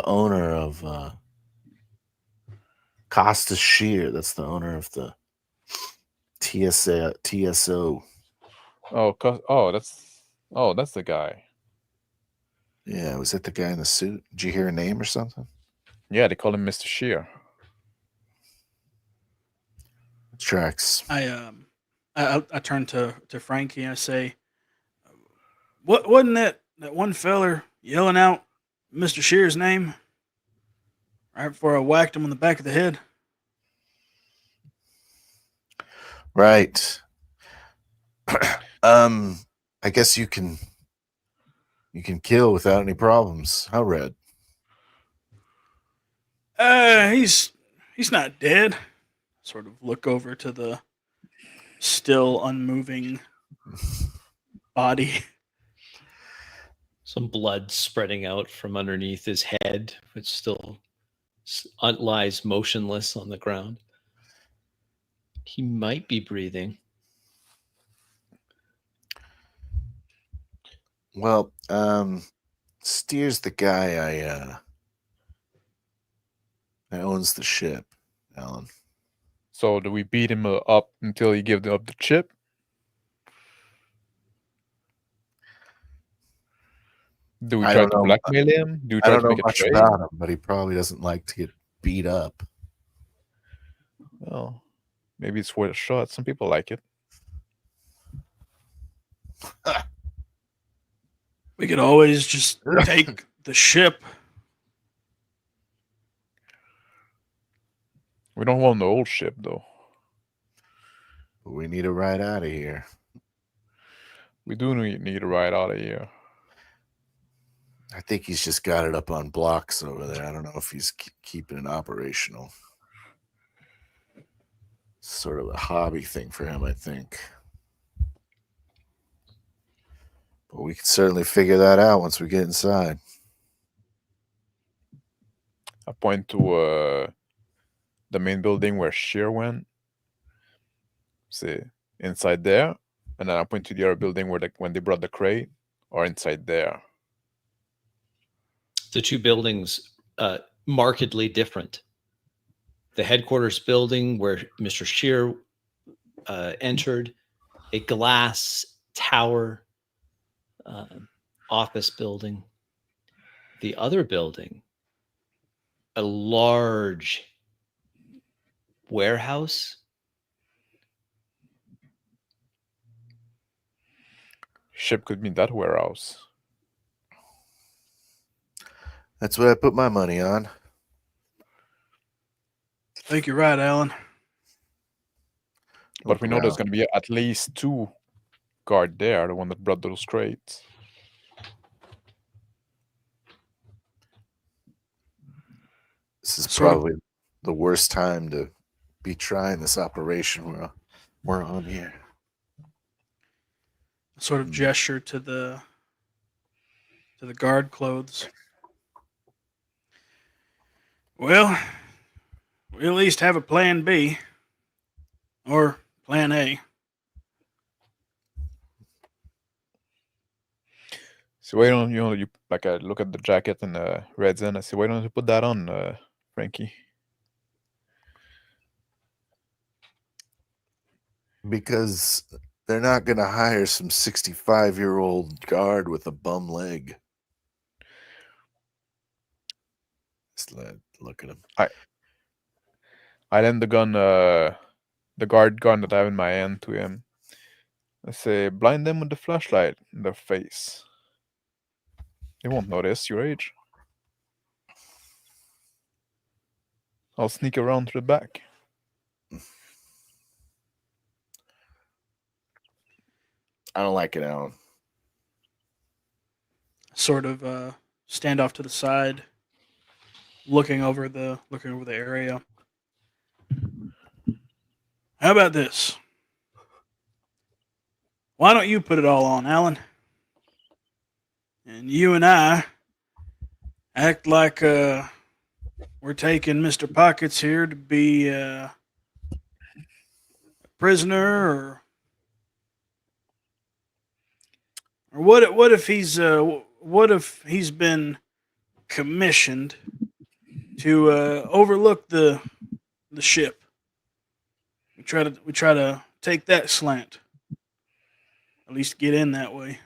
owner of Costa Shear. That's the owner of the TSO. That's the guy. Yeah, was that the guy in the suit? Did you hear a name or something? Yeah, they call him Mr. Shear. Tracks. I turn to Frankie and I say, "What wasn't that one feller yelling out Mr. Shear's name right before I whacked him on the back of the head?" Right. I guess you can kill without any problems. How, Red? He's not dead. Sort of look over to the still unmoving body. Some blood spreading out from underneath his head, which still lies motionless on the ground. He might be breathing. Well, Steer's the guy that owns the ship, Alan. So do we beat him up until he gives up the chip? Do we I try don't to know. blackmail him? Do we I try don't to know make a much trade? about him, but he probably doesn't like to get beat up. Well, maybe it's worth a shot. Some people like it. We could always just take the ship. We don't want the old ship, though. We need a ride out of here. We do need a ride out of here. I think he's just got it up on blocks over there. I don't know if he's keeping it operational. Sort of a hobby thing for him, I think. But we can certainly figure that out once we get inside. I point to the main building where Shear went. See, inside there. And then I point to the other building where when they brought the crate, or inside there. The two buildings markedly different. The headquarters building where Mr. Shear entered, a glass tower office building. The other building, a large warehouse. Ship could be that warehouse. That's what I put my money on. I think you're right, Alan. But we know there's going to be at least 2 guard there, the one that brought those crates. This is probably the worst time to be trying this operation we're on here. Sort of gesture to the guard clothes. Well, we at least have a plan B or plan A. So why don't you like I look at the jacket and the Reds and I say, why don't you put that on, Frankie? Because they're not going to hire some 65-year-old guard with a bum leg. Just look at him. I lend the gun, the guard gun that I have in my hand to him. I say, blind them with the flashlight in their face. They won't notice your age. I'll sneak around to the back. I don't like it, Alan. Sort of stand off to the side, looking over the area. How about this? Why don't you put it all on, Alan? And you and I act like we're taking Mr. Pockets here to be a prisoner, or what if he's been commissioned to overlook the ship? We try to take that slant. At least get in that way.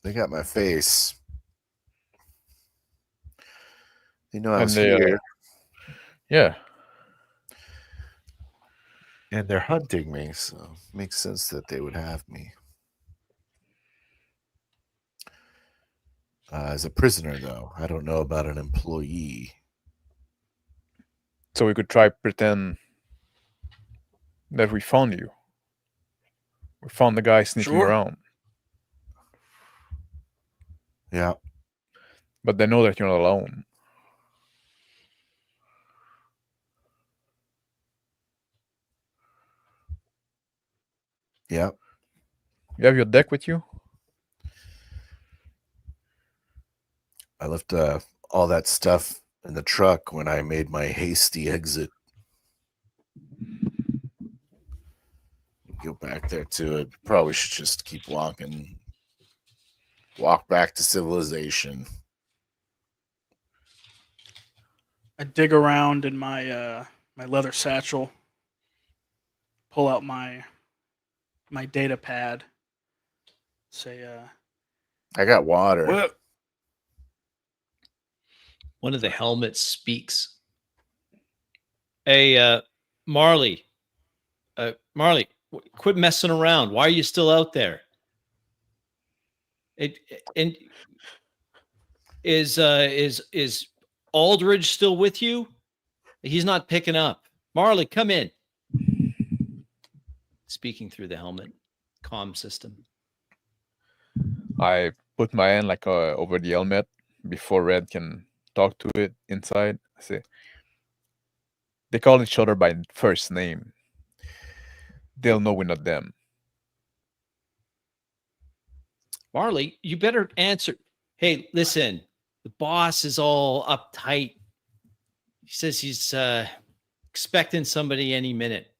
They got my face. They know I And was they, here. Yeah. And they're hunting me, so it makes sense that they would have me. As a prisoner, though, I don't know about an employee. So we could try pretend that we found you. We found the guy sneaking Sure. around. Yeah. But they know that you're not alone. Yeah. You have your deck with you? I left all that stuff in the truck when I made my hasty exit. go back there to it. Probably should just keep walking. Walk back to civilization. I dig around in my my leather satchel, pull out my data pad. Say, I got water. what? One of the helmets speaks. Hey, Marley. Marley, quit messing around. Why are you still out there? And is Aldridge still with you? He's not picking up. Marley, come in. Speaking through the helmet comm system. I put my hand like over the helmet before Red can talk to it inside. I say, they call each other by first name. They'll know we're not them. Marley, you better answer. Hey, listen, the boss is all uptight. He says he's expecting somebody any minute,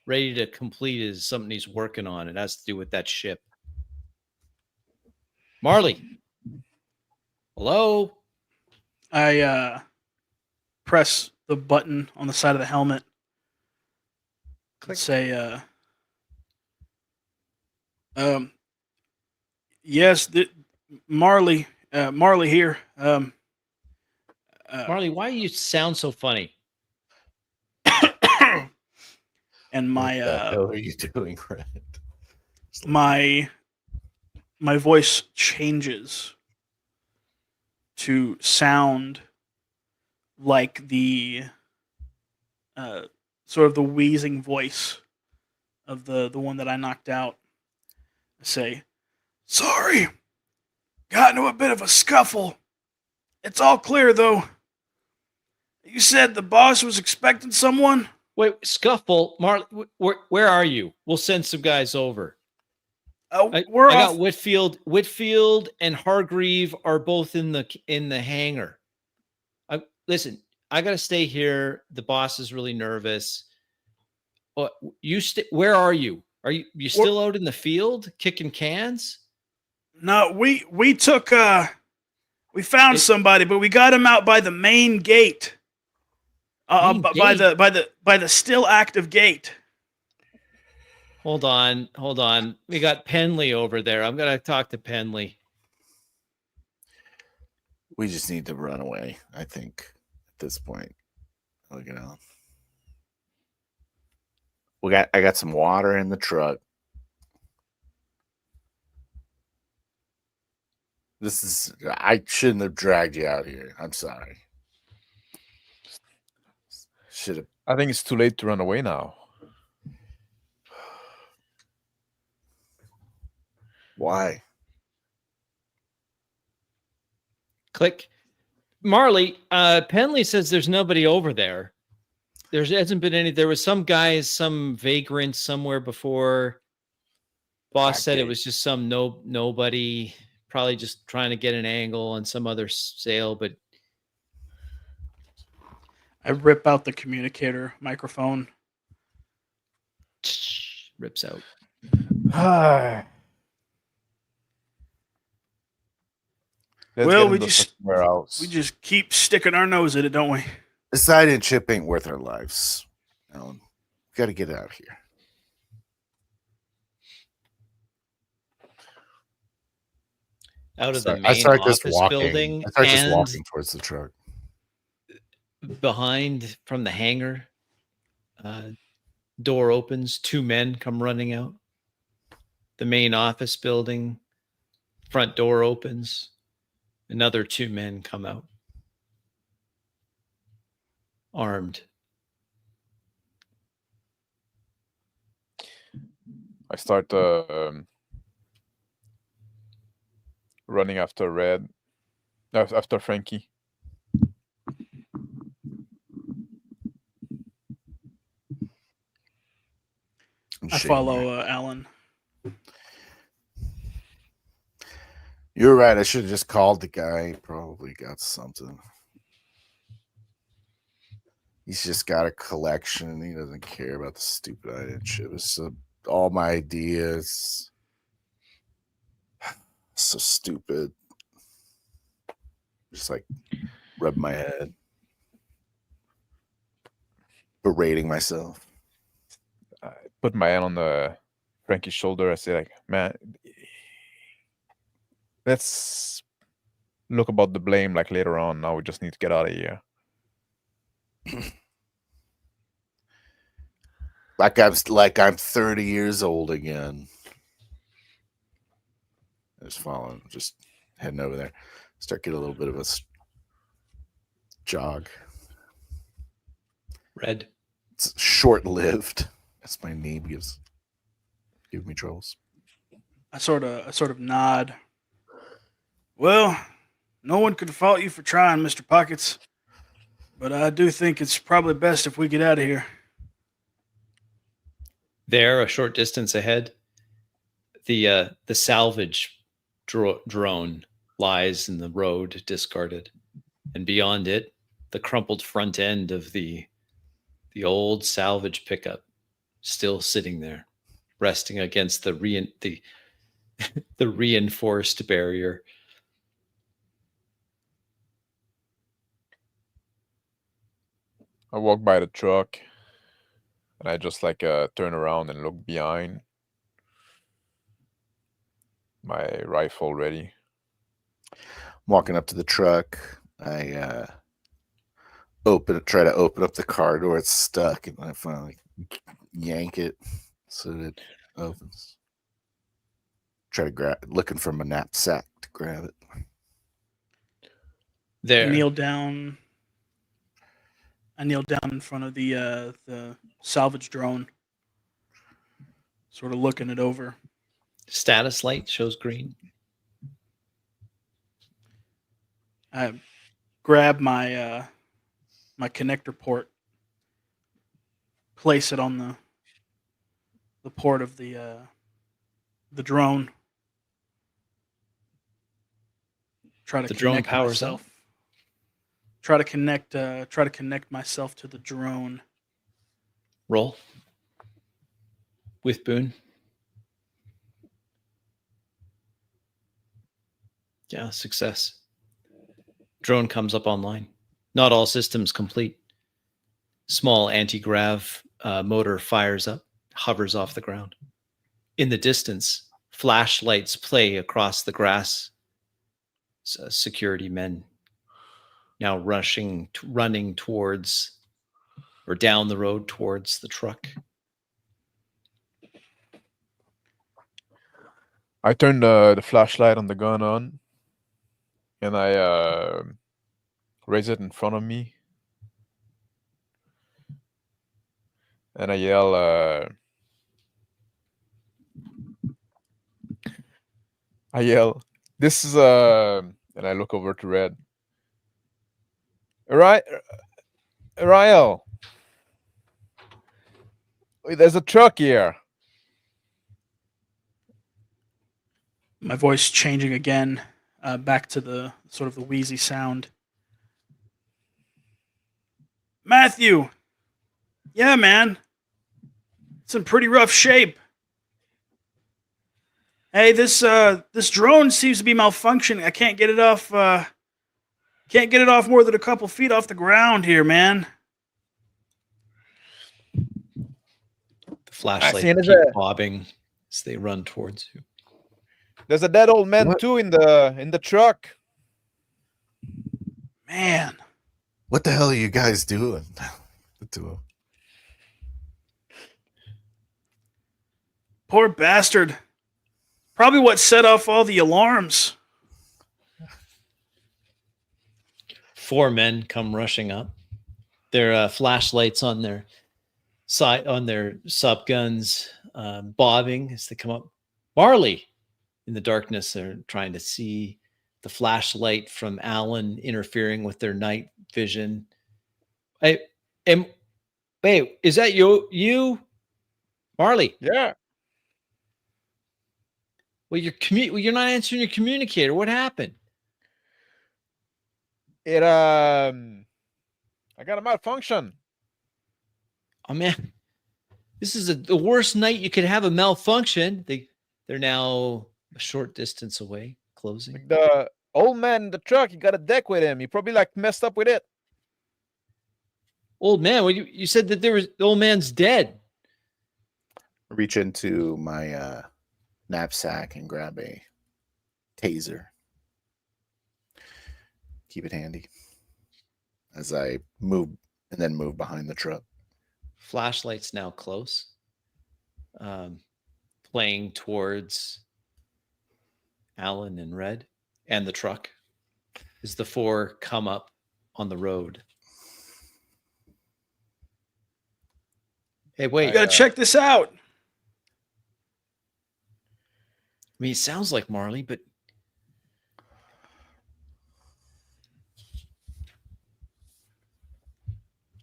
ready to complete something he's working on. It has to do with that ship. Marley, hello? I press the button on the side of the helmet. Click. Say, yes, Marley here. Marley, why do you sound so funny? And my What the hell are you doing, Red? my voice changes to sound like the sort of the wheezing voice of the one that I knocked out. I say, sorry, got into a bit of a scuffle. It's all clear though. You said the boss was expecting someone? Wait, Scuffle, Marley, where are you? We'll send some guys over. I got Whitfield and Hargreave are both in the hangar. Listen, I got to stay here. The boss is really nervous. Where are you? Are you still out in the field kicking cans? No, we took we found somebody, but we got him out by the main gate. By the still active gate. Hold on. We got Penley over there. I'm gonna talk to Penley. We just need to run away, I think, at this point. Look it out. I got some water in the truck. I shouldn't have dragged you out here. I'm sorry. Should have. I think it's too late to run away now. Why? Click. Marley, Penley says there's nobody over there. There hasn't been any. There was some guys, some vagrant somewhere before. Boss said it was just some nobody, probably just trying to get an angle on some other sale, but I rip out the communicator microphone. Rips out. Well, we just keep sticking our nose in it, don't we? The sided chip ain't worth our lives. Alan, got to get out of here. Out of the main office building. I start just walking towards the truck. Behind from the hangar, door opens. Two men come running out. The main office building, front door opens. Another two men come out, armed. I start running after Red, after Frankie. I follow Alan. You're right. I should have just called the guy. He probably got something. He's just got a collection. He doesn't care about the stupid item shit. It's a all my ideas. So stupid. Just like rub my head, berating myself. I put my hand on the Frankie's shoulder. I say, like, man, let's look about the blame like later on. Now we just need to get out of here. Like I'm 30 years old again. Just following, just heading over there. Start getting a little bit of a jog. Red. It's short-lived. That's my name gives me troubles. I sort of nod. Well, no one could fault you for trying, Mr. Pockets. But I do think it's probably best if we get out of here. There, a short distance ahead, the salvage drone lies in the road, discarded, and beyond it, the crumpled front end of the old salvage pickup, still sitting there, resting against the reinforced barrier. I walk by the truck, and I just like turn around and look behind. My rifle ready. Walking up to the truck, I try to open up the car door. It's stuck, and I finally yank it so that it opens. Try to looking for my knapsack to grab it. There, I kneel down in front of the salvage drone, sort of looking it over. status light shows green. I grab my my connector port, place it on the port of the drone. Try to The drone connect powers up. myself. Try to connect myself to the drone. Roll with Boone. Yeah, success. Drone comes up online. Not all systems complete. Small anti-grav motor fires up, hovers off the ground. In the distance, flashlights play across the grass. Security men now running towards or down the road towards the truck. I turn the flashlight on the gun on, and I raise it in front of me, and I yell, "This is and I look over to Red. Ariel, there's a truck here." My voice changing again, back to the sort of the wheezy sound. Matthew, yeah, man, it's in pretty rough shape. Hey, this drone seems to be malfunctioning. I can't get it off. Can't get it off more than a couple feet off the ground here, man. The flashlight see, keep bobbing as they run towards you. There's a dead old man What? too in the truck. Man, What the hell are you guys doing? The two of them. poor bastard. Probably what set off all the alarms. 4 men come rushing up. Their flashlights on their side, on their sub guns, bobbing as they come up. Marley, in the darkness, they're trying to see the flashlight from Alan interfering with their night vision. Hey, wait, is that you, Marley? Yeah. Well, you're not answering your communicator. What happened? I got a malfunction. Oh man, This is the worst night you could have a malfunction. They're now a short distance away, closing. Like the old man in the truck, he got a deck with him. He probably like messed up with it. Old man, well, you said that the old man's dead. Reach into my knapsack and grab a taser. Keep it handy as I move and then move behind the truck. Flashlight's now close, playing towards Alan and Red and the truck as the four come up on the road. Hey, wait. You gotta check this out. I mean, it sounds like Marley, but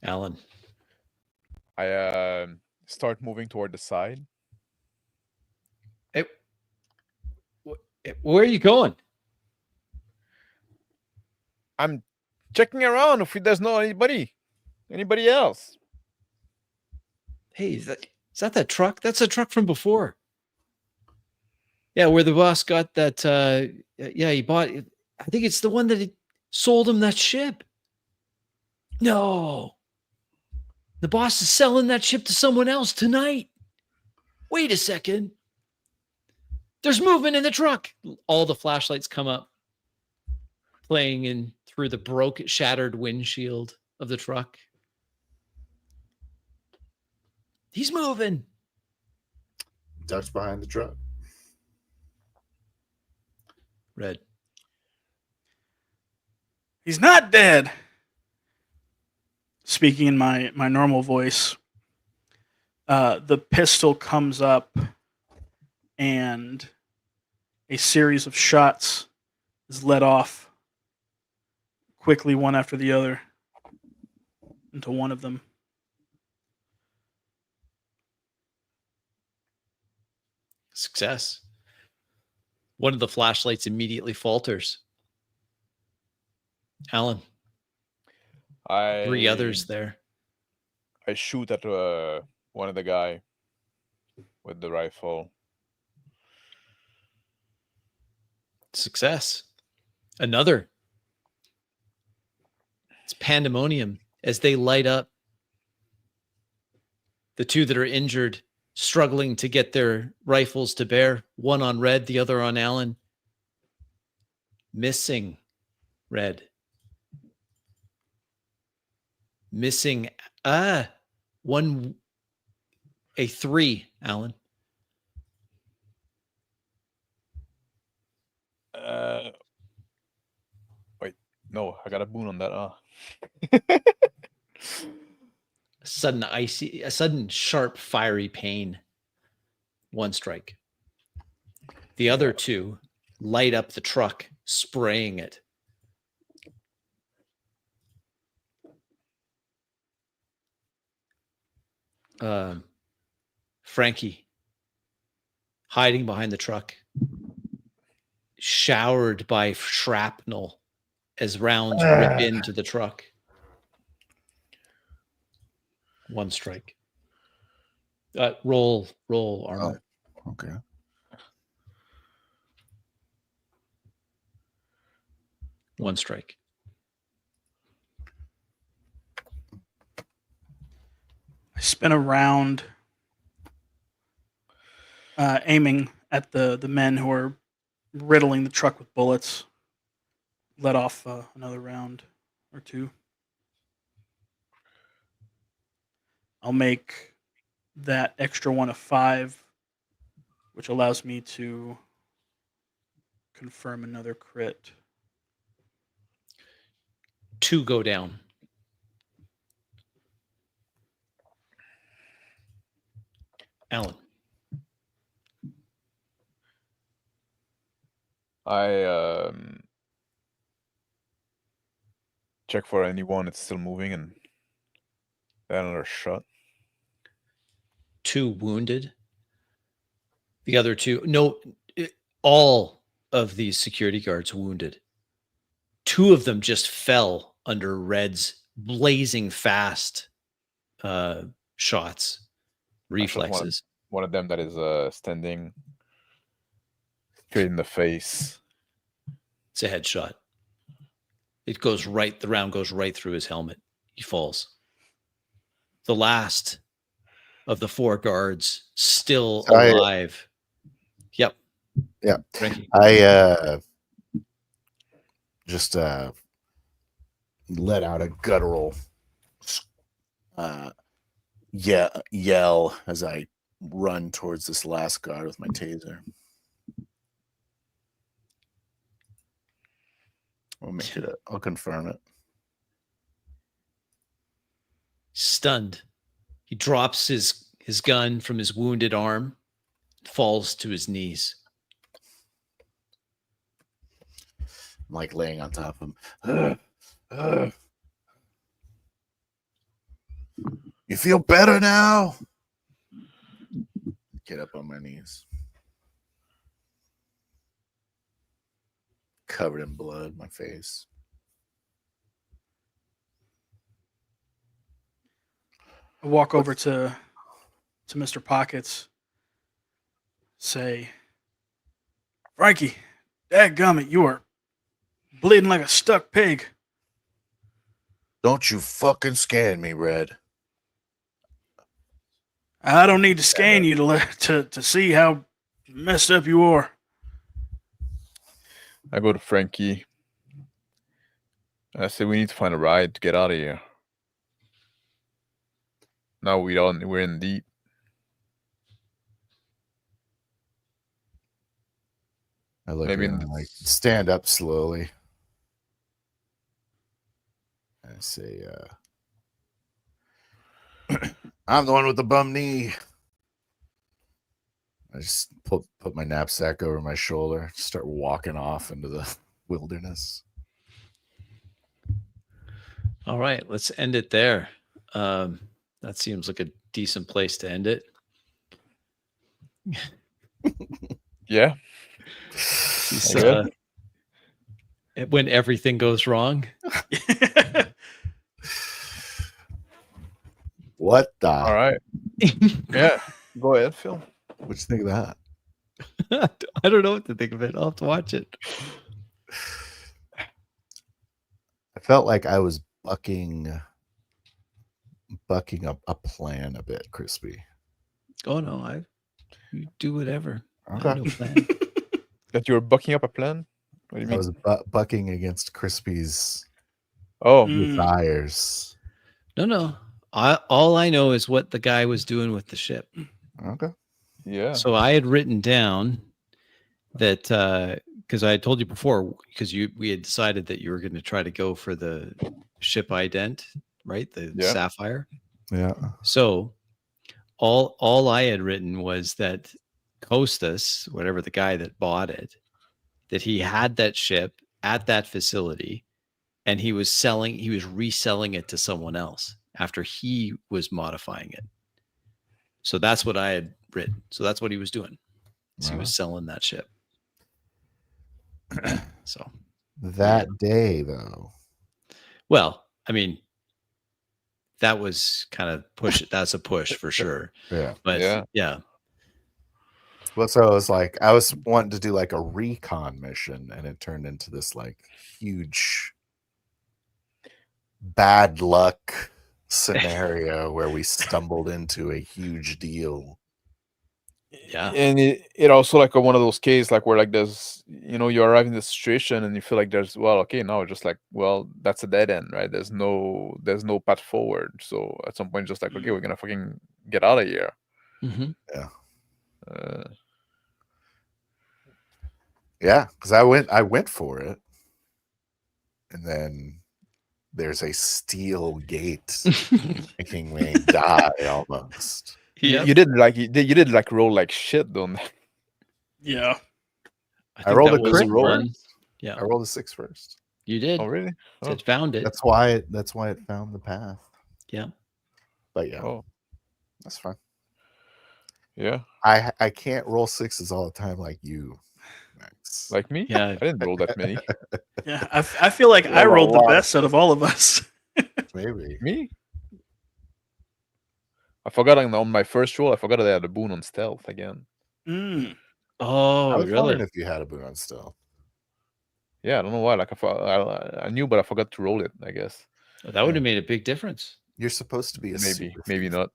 Alan. I start moving toward the side. Hey, where are you going? I'm checking around if there's no anybody else. Hey, is that truck? That's a truck from before. Yeah, where the boss got that. Yeah, he bought. I think it's the one that he sold him that ship. No, the boss is selling that ship to someone else tonight. Wait a second. There's movement in the truck. All the flashlights come up, playing in through the shattered windshield of the truck. He's moving. Ducks behind the truck. Red. He's not dead. Speaking in my normal voice, the pistol comes up and a series of shots is let off quickly, one after the other, into one of them. Success. One of the flashlights immediately falters. Alan. Three others there. I shoot at one of the guy with the rifle. Success. Another. It's pandemonium as they light up. The two that are injured, struggling to get their rifles to bear. One on Red, the other on Alan. Missing Red. Missing a 3, Alan. Wait, no, I got a boon on that. A sudden sharp, fiery pain. 1 strike. The other 2 light up the truck, spraying it. Frankie, hiding behind the truck, showered by shrapnel as rounds rip into the truck. 1 strike. Roll armor. Oh, okay. One strike. I spin around, aiming at the men who are riddling the truck with bullets. Let off another round or 2. I'll make that extra one a 5, which allows me to confirm another crit. 2 go down. Alan. I check for anyone that's still moving and another shot. 2 wounded. The other 2, no, all of these security guards wounded. 2 of them just fell under Red's blazing fast shots. reflexes. One of them that is standing straight in the face. It's a headshot. It goes right. The round goes right through his helmet. He falls. The last of the 4 guards still alive. Yep. Yeah. Frankie. I just let out a guttural yell as I run towards this last guard with my taser. I'll confirm it. Stunned. He drops his gun from his wounded arm, falls to his knees. I'm like laying on top of him. You feel better now? Get up on my knees. Covered in blood, my face. I walk over to Mr. Pockets. Say, Frankie, dadgummit, you are bleeding like a stuck pig. Don't you fucking scan me, Red. I don't need to scan you to see how messed up you are. I go to Frankie. I say we need to find a ride to get out of here. Now we're in deep. I look Maybe at him, like stand up slowly. I say, I'm the one with the bum knee. I just put my knapsack over my shoulder, start walking off into the wilderness. All right, let's end it there. That seems like a decent place to end it. Yeah. When everything goes wrong. What the? All right. Yeah. Go ahead, Phil. What you think of I don't know what to think of it. I'll have to watch it. I felt like I was bucking a plan a bit, Crispy. Oh no, you do whatever. Okay. I have no plan. That you were bucking up a plan? What do you I mean? was bucking against Crispy's Oh, desires. No. All I know is what the guy was doing with the ship. Okay. yeah. So I had written down that because I had told you before, because we had decided that you were going to try to go for the ship ident, right? The Sapphire. Yeah. So all I had written was that Costas, whatever the guy that bought it, that he had that ship at that facility and he was reselling it to someone else after he was modifying it. So that's what I had written. So that's what he was doing. He was selling that ship. So that day, though. Well, I mean, that was kind of push. That's a push for sure. Yeah. But yeah. Well, so it was like I was wanting to do like a recon mission, and it turned into this like huge bad luck scenario where we stumbled into a huge deal. Yeah. And it also like one of those cases like where like there's you arrive in the situation and you feel like there's no, just like that's a dead end, right? There's no path forward. So at some point just like okay, we're gonna fucking get out of here. Mm-hmm. Yeah. Yeah, because I went for it, and then there's a steel gate making me die almost. Yeah. You did roll like shit, don't you? Yeah. I rolled a was crit roll. one. Yeah. I rolled a 6 first. You did. Oh really? Oh. It found it. That's why it found the path. Yeah. But yeah. Oh. That's fine. Yeah. I can't roll 6s all the time like you. Max. Like me? Yeah. I didn't roll that many. Yeah. I feel like I rolled the best out of all of us. Maybe. Me? I forgot on my first roll. I forgot that I had a boon on stealth again. Mm. I Oh, was wondering really? if you had a boon on stealth. Yeah, I don't know why. Like I knew, but I forgot to roll it. I guess That would have made a big difference You're supposed to be a maybe super maybe thief. not.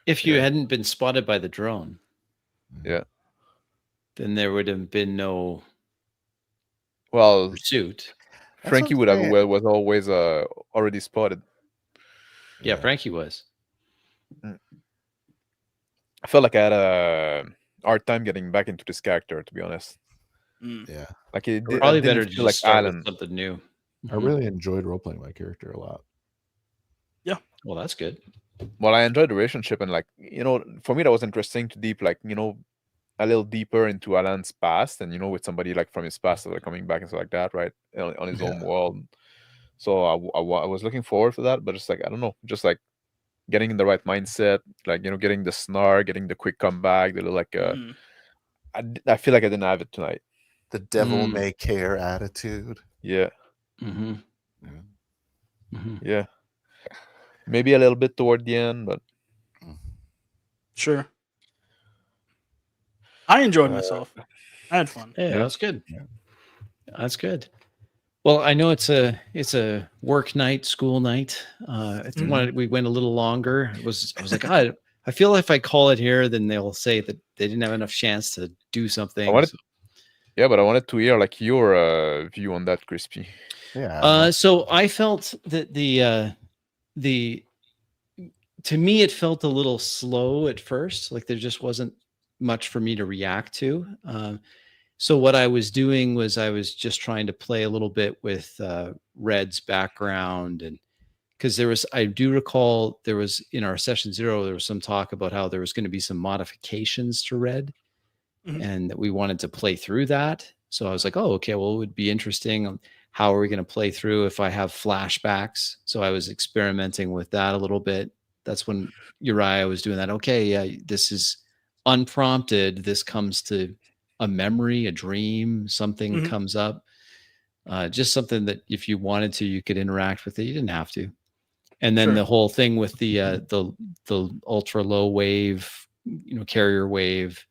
if you Yeah. hadn't been spotted by the drone. Yeah. Then there would have been no Well, pursuit. That's Frankie what I'm saying. was always already spotted. Yeah, Frankie was. I felt like I had a hard time getting back into this character, to be honest. Mm. Yeah. Like it Probably didn't better to feel like just start Alan. with something new. I really enjoyed role playing my character a lot. Well, that's good. Well, I enjoyed the relationship, and like for me that was interesting to deep like a little deeper into Alan's past, and with somebody like from his past that are coming back and stuff like that, right, on his own world. So I was looking forward to that, but it's like I don't know, just like getting in the right mindset, like getting the snark, getting the quick comeback, the little like Mm. I feel like I didn't have it tonight. The devil Mm. may care attitude. Yeah, Mm-hmm. Yeah. Mm-hmm. yeah, maybe a little bit toward the end, but Sure. I enjoyed myself. I had fun. Yeah, Yeah. that's good. Yeah. That's good. Well, I know it's a work night, school night. I think we went a little longer. I was like, I feel if I call it here, then they'll say that they didn't have enough chance to do something. yeah, but I wanted to hear like your view on that, Crispy. Yeah. So I felt that to me it felt a little slow at first. Like there just wasn't much for me to react to. So what I was doing was I was just trying to play a little bit with Red's background, and because I do recall there was in our session 0 there was some talk about how there was going to be some modifications to Red, and that we wanted to play through that. So I was like, oh, okay, well, it would be interesting. How are we going to play through if I have flashbacks? So I was experimenting with that a little bit. That's when Uriah was doing that. Okay, yeah, this is unprompted. This comes to a memory, a dream, something comes up. Just something that if you wanted to, you could interact with it. You didn't have to. And then the whole thing with the ultra low wave, carrier wave.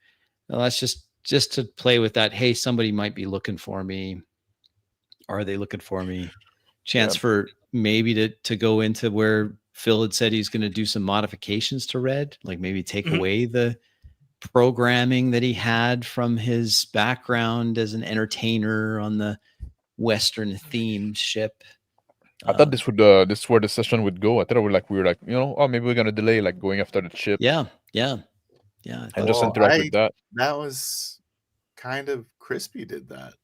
Well, that's just to play with that. Hey, somebody might be looking for me. Are they looking for me? Chance for maybe to go into where Phil had said he's going to do some modifications to Red, like maybe take away the programming that he had from his background as an entertainer on the Western themed ship. I thought this is where the session would go. I thought we were like, oh, maybe we're gonna delay like going after the ship. Yeah. And just interact with that. That was kind of Crispy did that.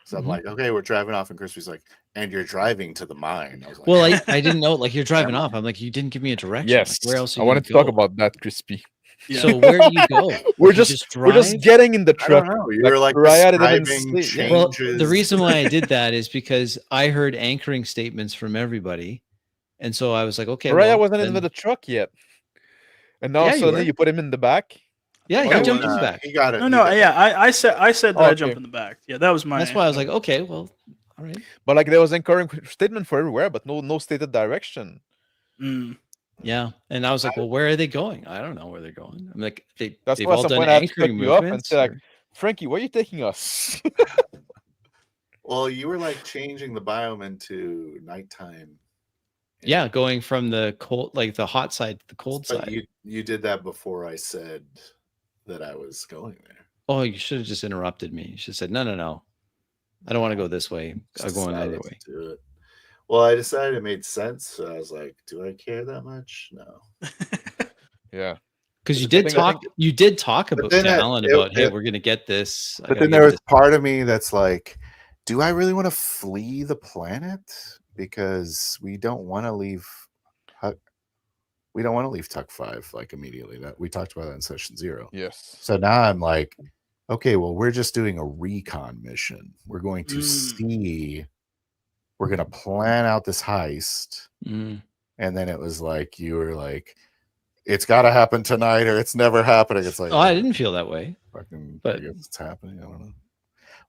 So I'm like, okay, we're driving off, and Crispy's like, and you're driving to the mine. I was like, well, I didn't know. Like you're driving off. I'm like, you didn't give me a direction. Yes. Like, where else? I wanted to talk about that, Crispy. Yeah. So where do you go? We're just getting in the I don't truck. know. You're like Raya didn't describing say- Well, changes. the reason why I did that is because I heard anchoring statements from everybody, and so I was like, okay, Raya well, wasn't then- in the truck yet, and now Yeah, you suddenly were. you put him in the back. Yeah, Well, he jumped in the back. He got it. No, yeah. I said that I Okay. jumped in the back. Yeah, that was my. That's why I was like, okay, well, all right. But like there was encouraging statement for everywhere, but no stated direction. Mm. Yeah, and I was like, well, where are they going? I don't know where they're going. I'm like, they've That's why all at some done point I had to anchoring pick you up and movements. say like, or- Frankie, where are you taking us? Well, you were like changing the biome into nighttime. yeah, going from the cold, like the hot side to the cold But side. you did that before I said that I was going there. Oh, you should have just interrupted me. You should have said, no. I don't want to go this way. I'm going Decided either way. to do it. Well, I decided it made sense. So I was like, do I care that much? No. Yeah. Because you I did think- talk. You did talk about then to it- Alan it- about, hey, it- we're gonna get this. I But gotta then get there was this. part of me that's like, do I really want to flee the planet? Because we don't want to leave. We don't want to leave Tuck 5 like immediately. That we talked about that in session 0. Yes. So now I'm like, okay, well, we're just doing a recon mission. We're going to see. We're going to plan out this heist. Mm. And then it was like, you were like, it's got to happen tonight or it's never happening. It's like, Oh, I didn't feel that way. fucking, but- I guess it's happening. I don't know.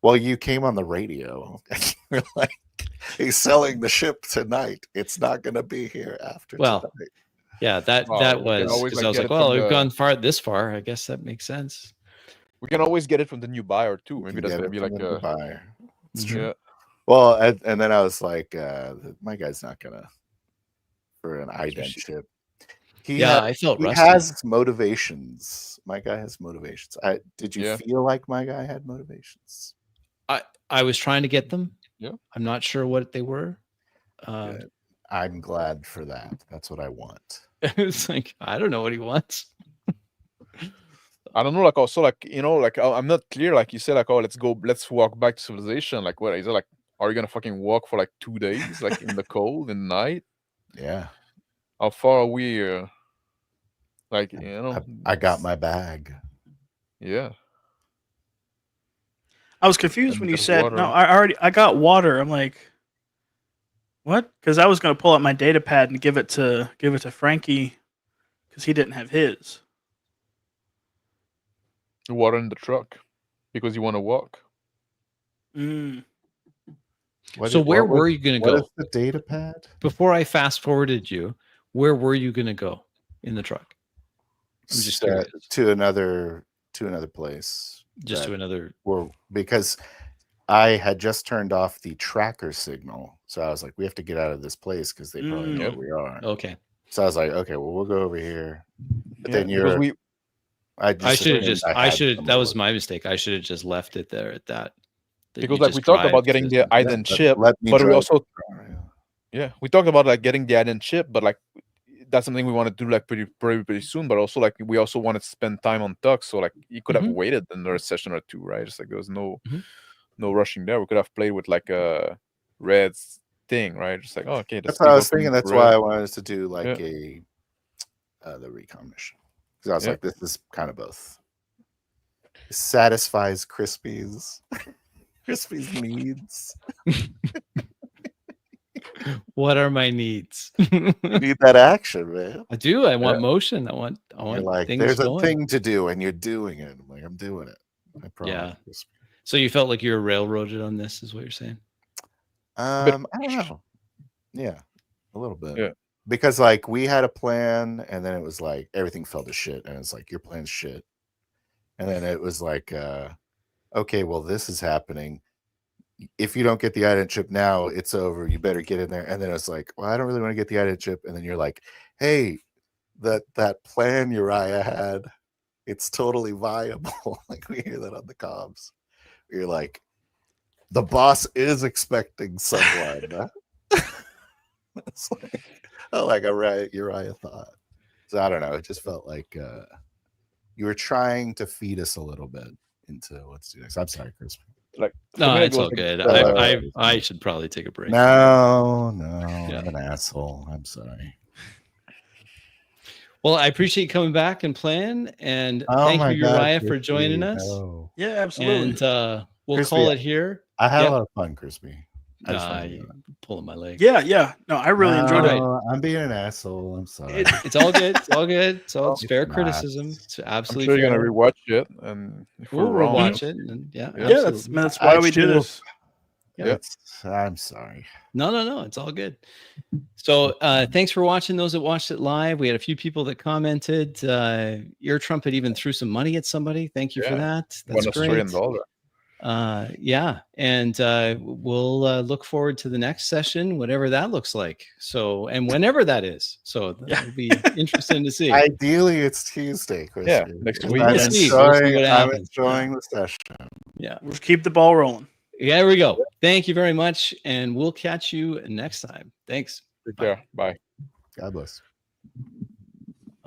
Well, you came on the radio. You're like, he's selling the ship tonight. It's not going to be here after Well, tonight. Yeah, that Wow, that we can was always, because like, I was get like, it well, from we've the- gone this far. I guess that makes sense. We can always get it from the new buyer too. You Maybe can that's get gonna it be from like the new a buyer. It's Mhm. true. yeah. Well, and then I was like, my guy's not gonna for an ident chip. Yeah, I felt He rusty. has motivations. My guy has motivations. Did you Yeah. feel like my guy had motivations? I was trying to get them. Yeah. I'm not sure what they were. Good. I'm glad for that. That's what I want. It's like I don't know what he wants. I don't know, like also like like I'm not clear. Like you said, like let's walk back to civilization. Like what is it like? Are you gonna fucking walk for like 2 days, like in the cold in the night? Yeah. How far are we? Like I got my bag. yeah. I was confused And when you just said, water. no, I got water. I'm like, what? Because I was going to pull out my data pad and give it to Frankie because he didn't have his. Water in the truck because you want to walk. Mm. So where were you going to What go is the data pad? before I fast forwarded you? Where were you going to go in the truck? I'm just curious. To another place. Just that to another. because I had just turned off the tracker signal. So I was like, we have to get out of this place because they probably know Yep. where we are. Okay. So I was like, okay, well, we'll go over here. But Yeah, then because we I should have assumed just. I I had should. That somewhere was to my mistake. I should have just left it there at that. that because you like just we talked drive about getting to- the ident chip, let me but we drive also the we talked about like getting the ident chip, but like that's something we want to do like pretty soon. But also like we also wanted to spend time on Tux, so like you could have Mhm. waited another session or two, right? Just like there was no Mhm. no rushing there. We could have played with like a Red's thing, right? Just like okay, That's what I was thinking. That's why I wanted us to do like Yeah. the recon mission. Because I was Yeah. like, this is kind of both. It satisfies Crispy's needs. What are my needs? You need that action, man. I do. I want motion. I want You're like, things there's going. a thing to do, and you're doing it. I'm like, I'm doing it. I promise. Yeah. Crispy. So you felt like you were railroaded on this, is what you're saying? I don't know. Yeah, a little bit. Yeah. Because like we had a plan, and then it was like everything fell to shit, and it's like your plan's shit. And then it was like, okay, well, this is happening. If you don't get the ident chip now, it's over. You better get in there. And then it's like, well, I don't really want to get the ident chip. And then you're like, hey, that plan Uriah had, it's totally viable. Like we hear that on the comms. You're like, the boss is expecting someone. It's like Uriah thought. So I don't know. It just felt like you were trying to feed us a little bit into what's next. I'm sorry, Chris. Like No, for me, it's it was all like- good. I should probably take a break. No, I'm an asshole. I'm sorry. Well, I appreciate you coming back and playing, and Oh thank my you, God, Uriah, for Crispy, joining us. no. Yeah, absolutely. And we'll Crispy, call it here. I had Yep. a lot of fun, Crispy. I just wanted to You're know that. pulling my leg. Yeah. No, I really enjoyed it. No, I'm being an asshole. I'm sorry. It's all good. It's all good. It's It's fair not. criticism. It's I'm absolutely sure you're fair. gonna rewatch it, and if We'll we're wrong, rewatch it. And yeah, Yeah. Yeah, absolutely. that's why we do Actually, this. Yeah. I'm sorry. No. It's all good. So thanks for watching. Those that watched it live, we had a few people that commented. Ear Trumpet even threw some money at somebody. Thank you for that. That's $1 great. Australian. Yeah, and we'll look forward to the next session, whatever that looks like. So, and whenever that is. So that'll be interesting to see. Ideally, it's Tuesday, Chris. Yeah, next week. I'm We'll see. We'll see what I'm happens. enjoying the session. Yeah. We'll keep the ball rolling. Yeah, there we go. Thank you very much, and we'll catch you next time. Thanks. Take care. Bye. God bless.